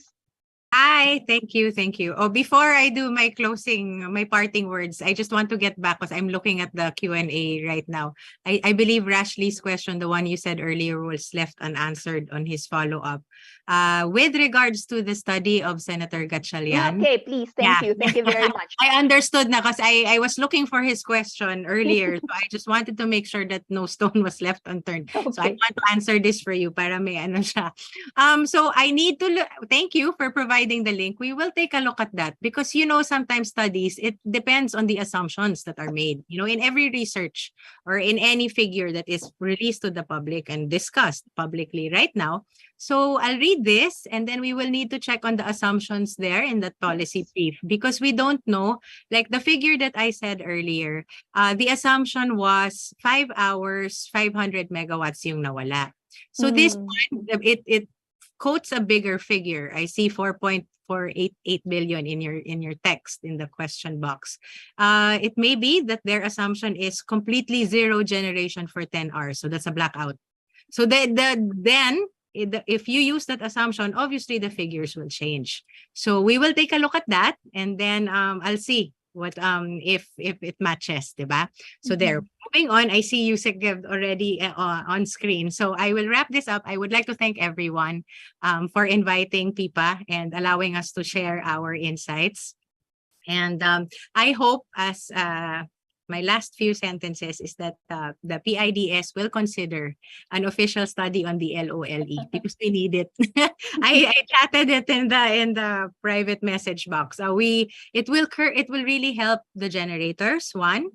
O: Hi, thank you. Oh, before I do my parting words, I just want to get back because I'm looking at the Q&A right now. I believe Rashley's question, the one you said earlier, was left unanswered on his follow-up. With regards to the study of Senator Gatchalian.
J: Okay, please. Thank you. Thank you very much.
O: I understood na because I was looking for his question earlier. So I just wanted to make sure that no stone was left unturned. Okay. So I want to answer this for you para may ano siya. So I need to thank you for providing the link. We will take a look at that because, sometimes studies, it depends on the assumptions that are made. In every research or in any figure that is released to the public and discussed publicly right now. So I'll read this and then we will need to check on the assumptions there in that policy brief because we don't know, like the figure that I said earlier, the assumption was 5 hours, 500 megawatts yung nawala. So this one, it quotes a bigger figure. I see 4.488 billion in your text in the question box. It may be that their assumption is completely zero generation for 10 hours. So that's a blackout. So then if you use that assumption, obviously the figures will change. So we will take a look at that and then I'll see what if it matches, diba? So there. Moving on, I see Yusek already on screen. So I will wrap this up. I would like to thank everyone for inviting PIPA and allowing us to share our insights. And I hope as my last few sentences is that the PIDS will consider an official study on the LOLE because we need it. I chatted it in the private message box. It will really help the generators, one,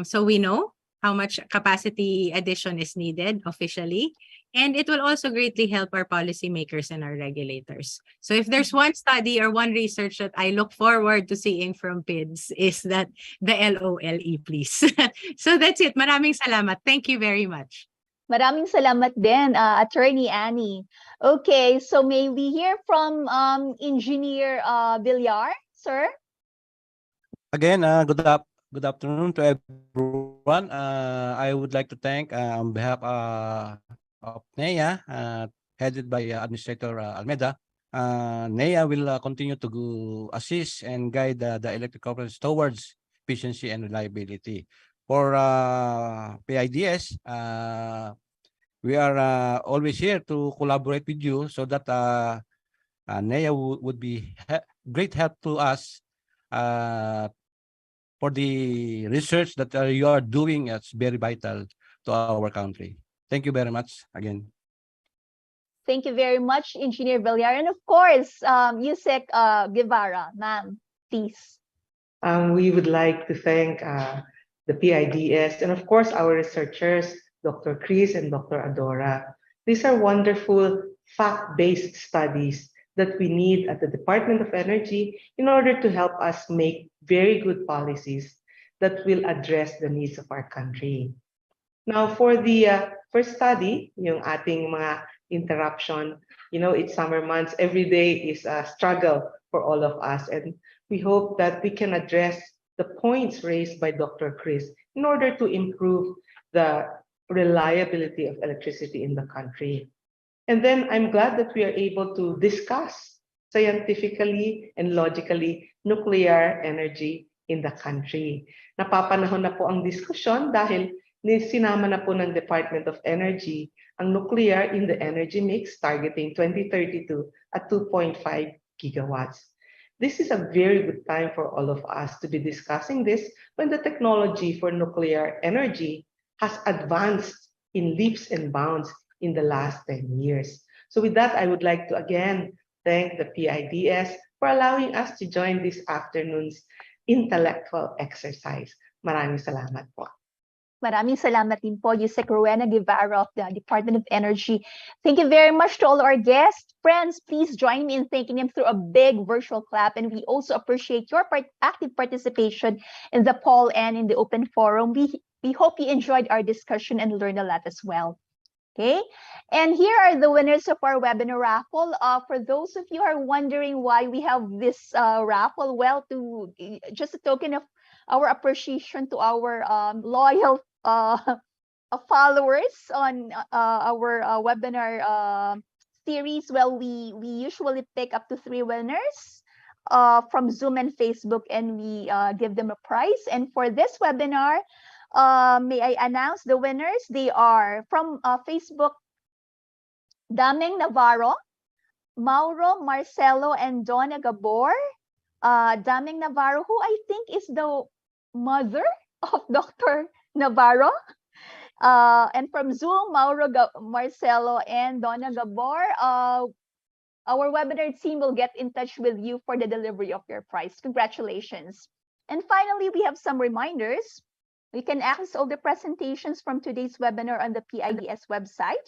O: so we know how much capacity addition is needed officially. And it will also greatly help our policymakers and our regulators. So if there's one study or one research that I look forward to seeing from PIDS is that the LOLE, please. So that's it. Maraming salamat. Thank you very much.
J: Maraming salamat din, Attorney Annie. Okay, so may we hear from Engineer Villar, sir?
N: Again, good afternoon to everyone. I would like to thank on behalf of NEA, headed by Administrator Almeida, NEA will continue to assist and guide the electric corporations towards efficiency and reliability. For PIDS, we are always here to collaborate with you so that NEA would be great help to us for the research that you are doing. It's very vital to our country. Thank you very much again.
J: Thank you very much, Engineer Villar. And of course, Yusek Guevarra, ma'am, please.
M: We would like to thank the PIDS and of course our researchers, Dr. Kris and Dr. Adora. These are wonderful fact-based studies that we need at the Department of Energy in order to help us make very good policies that will address the needs of our country. Now, for the first study, yung ating mga interruption, it's summer months, every day is a struggle for all of us. And we hope that we can address the points raised by Dr. Kris in order to improve the reliability of electricity in the country. And then I'm glad that we are able to discuss scientifically and logically nuclear energy in the country. Napapanahon na po ang diskusyon dahil sinama na po ng Department of Energy ang nuclear in the energy mix targeting 2032 at 2.5 gigawatts. This is a very good time for all of us to be discussing this when the technology for nuclear energy has advanced in leaps and bounds in the last 10 years. So with that, I would like to again thank the PIDS for allowing us to join this afternoon's intellectual exercise. Maraming salamat po.
J: Maraming salamat din po, Yusek Rowena Guevarra of the Department of Energy. Thank you very much to all our guests. Friends, please join me in thanking them through a big virtual clap. And we also appreciate your active participation in the poll and in the open forum. We hope you enjoyed our discussion and learned a lot as well. Okay, and here are the winners of our webinar raffle. For those of you who are wondering why we have this raffle, well, just a token of our appreciation to our loyal followers on our webinar series. Well, we usually pick up to 3 winners from Zoom and Facebook, and we give them a prize. And for this webinar, may I announce the winners? They are from Facebook, Dameng Navarro, Mauro Marcelo, and Donna Gabor. Dameng Navarro, who I think is the mother of Dr. Navarro. And from Zoom, Mauro Marcelo and Donna Gabor. Our webinar team will get in touch with you for the delivery of your prize. Congratulations. And finally, we have some reminders. You can access all the presentations from today's webinar on the PIDS website,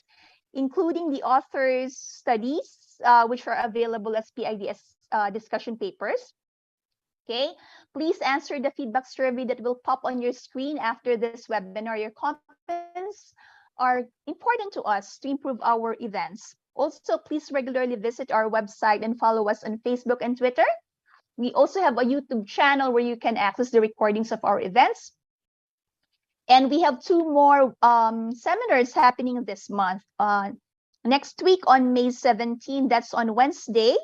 J: including the author's studies, which are available as PIDS discussion papers. Okay, please answer the feedback survey that will pop on your screen after this webinar. Your comments are important to us to improve our events. Also, please regularly visit our website and follow us on Facebook and Twitter. We also have a YouTube channel where you can access the recordings of our events. And we have 2 more seminars happening this month. Next week on May 17, that's on Wednesday,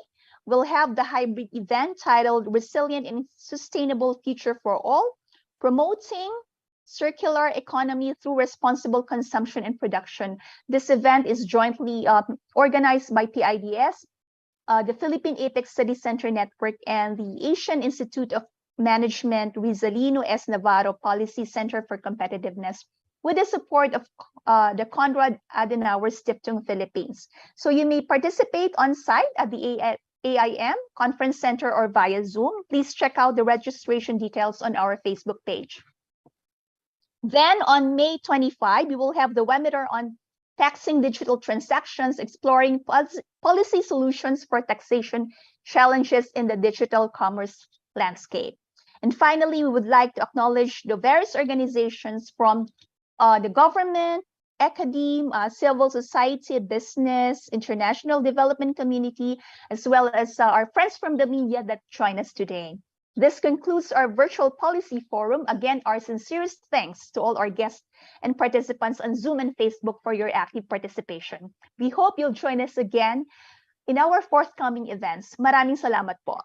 J: we'll have the hybrid event titled Resilient and Sustainable Future for All, Promoting Circular Economy Through Responsible Consumption and Production. This event is jointly organized by PIDS, the Philippine Apex Study Center Network, and the Asian Institute of Management Rizalino S. Navarro Policy Center for Competitiveness, with the support of the Konrad Adenauer Stiftung Philippines. So you may participate on site at the AIM Conference Center or via Zoom. Please check out the registration details on our Facebook page. Then on May 25, we will have the webinar on taxing digital transactions, exploring policy solutions for taxation challenges in the digital commerce landscape. And finally, we would like to acknowledge the various organizations from the government, academia, civil society, business, international development community, as well as our friends from the media that join us today. This concludes our virtual policy forum. Again, our sincerest thanks to all our guests and participants on Zoom and Facebook for your active participation. We hope you'll join us again in our forthcoming events. Maraming salamat po.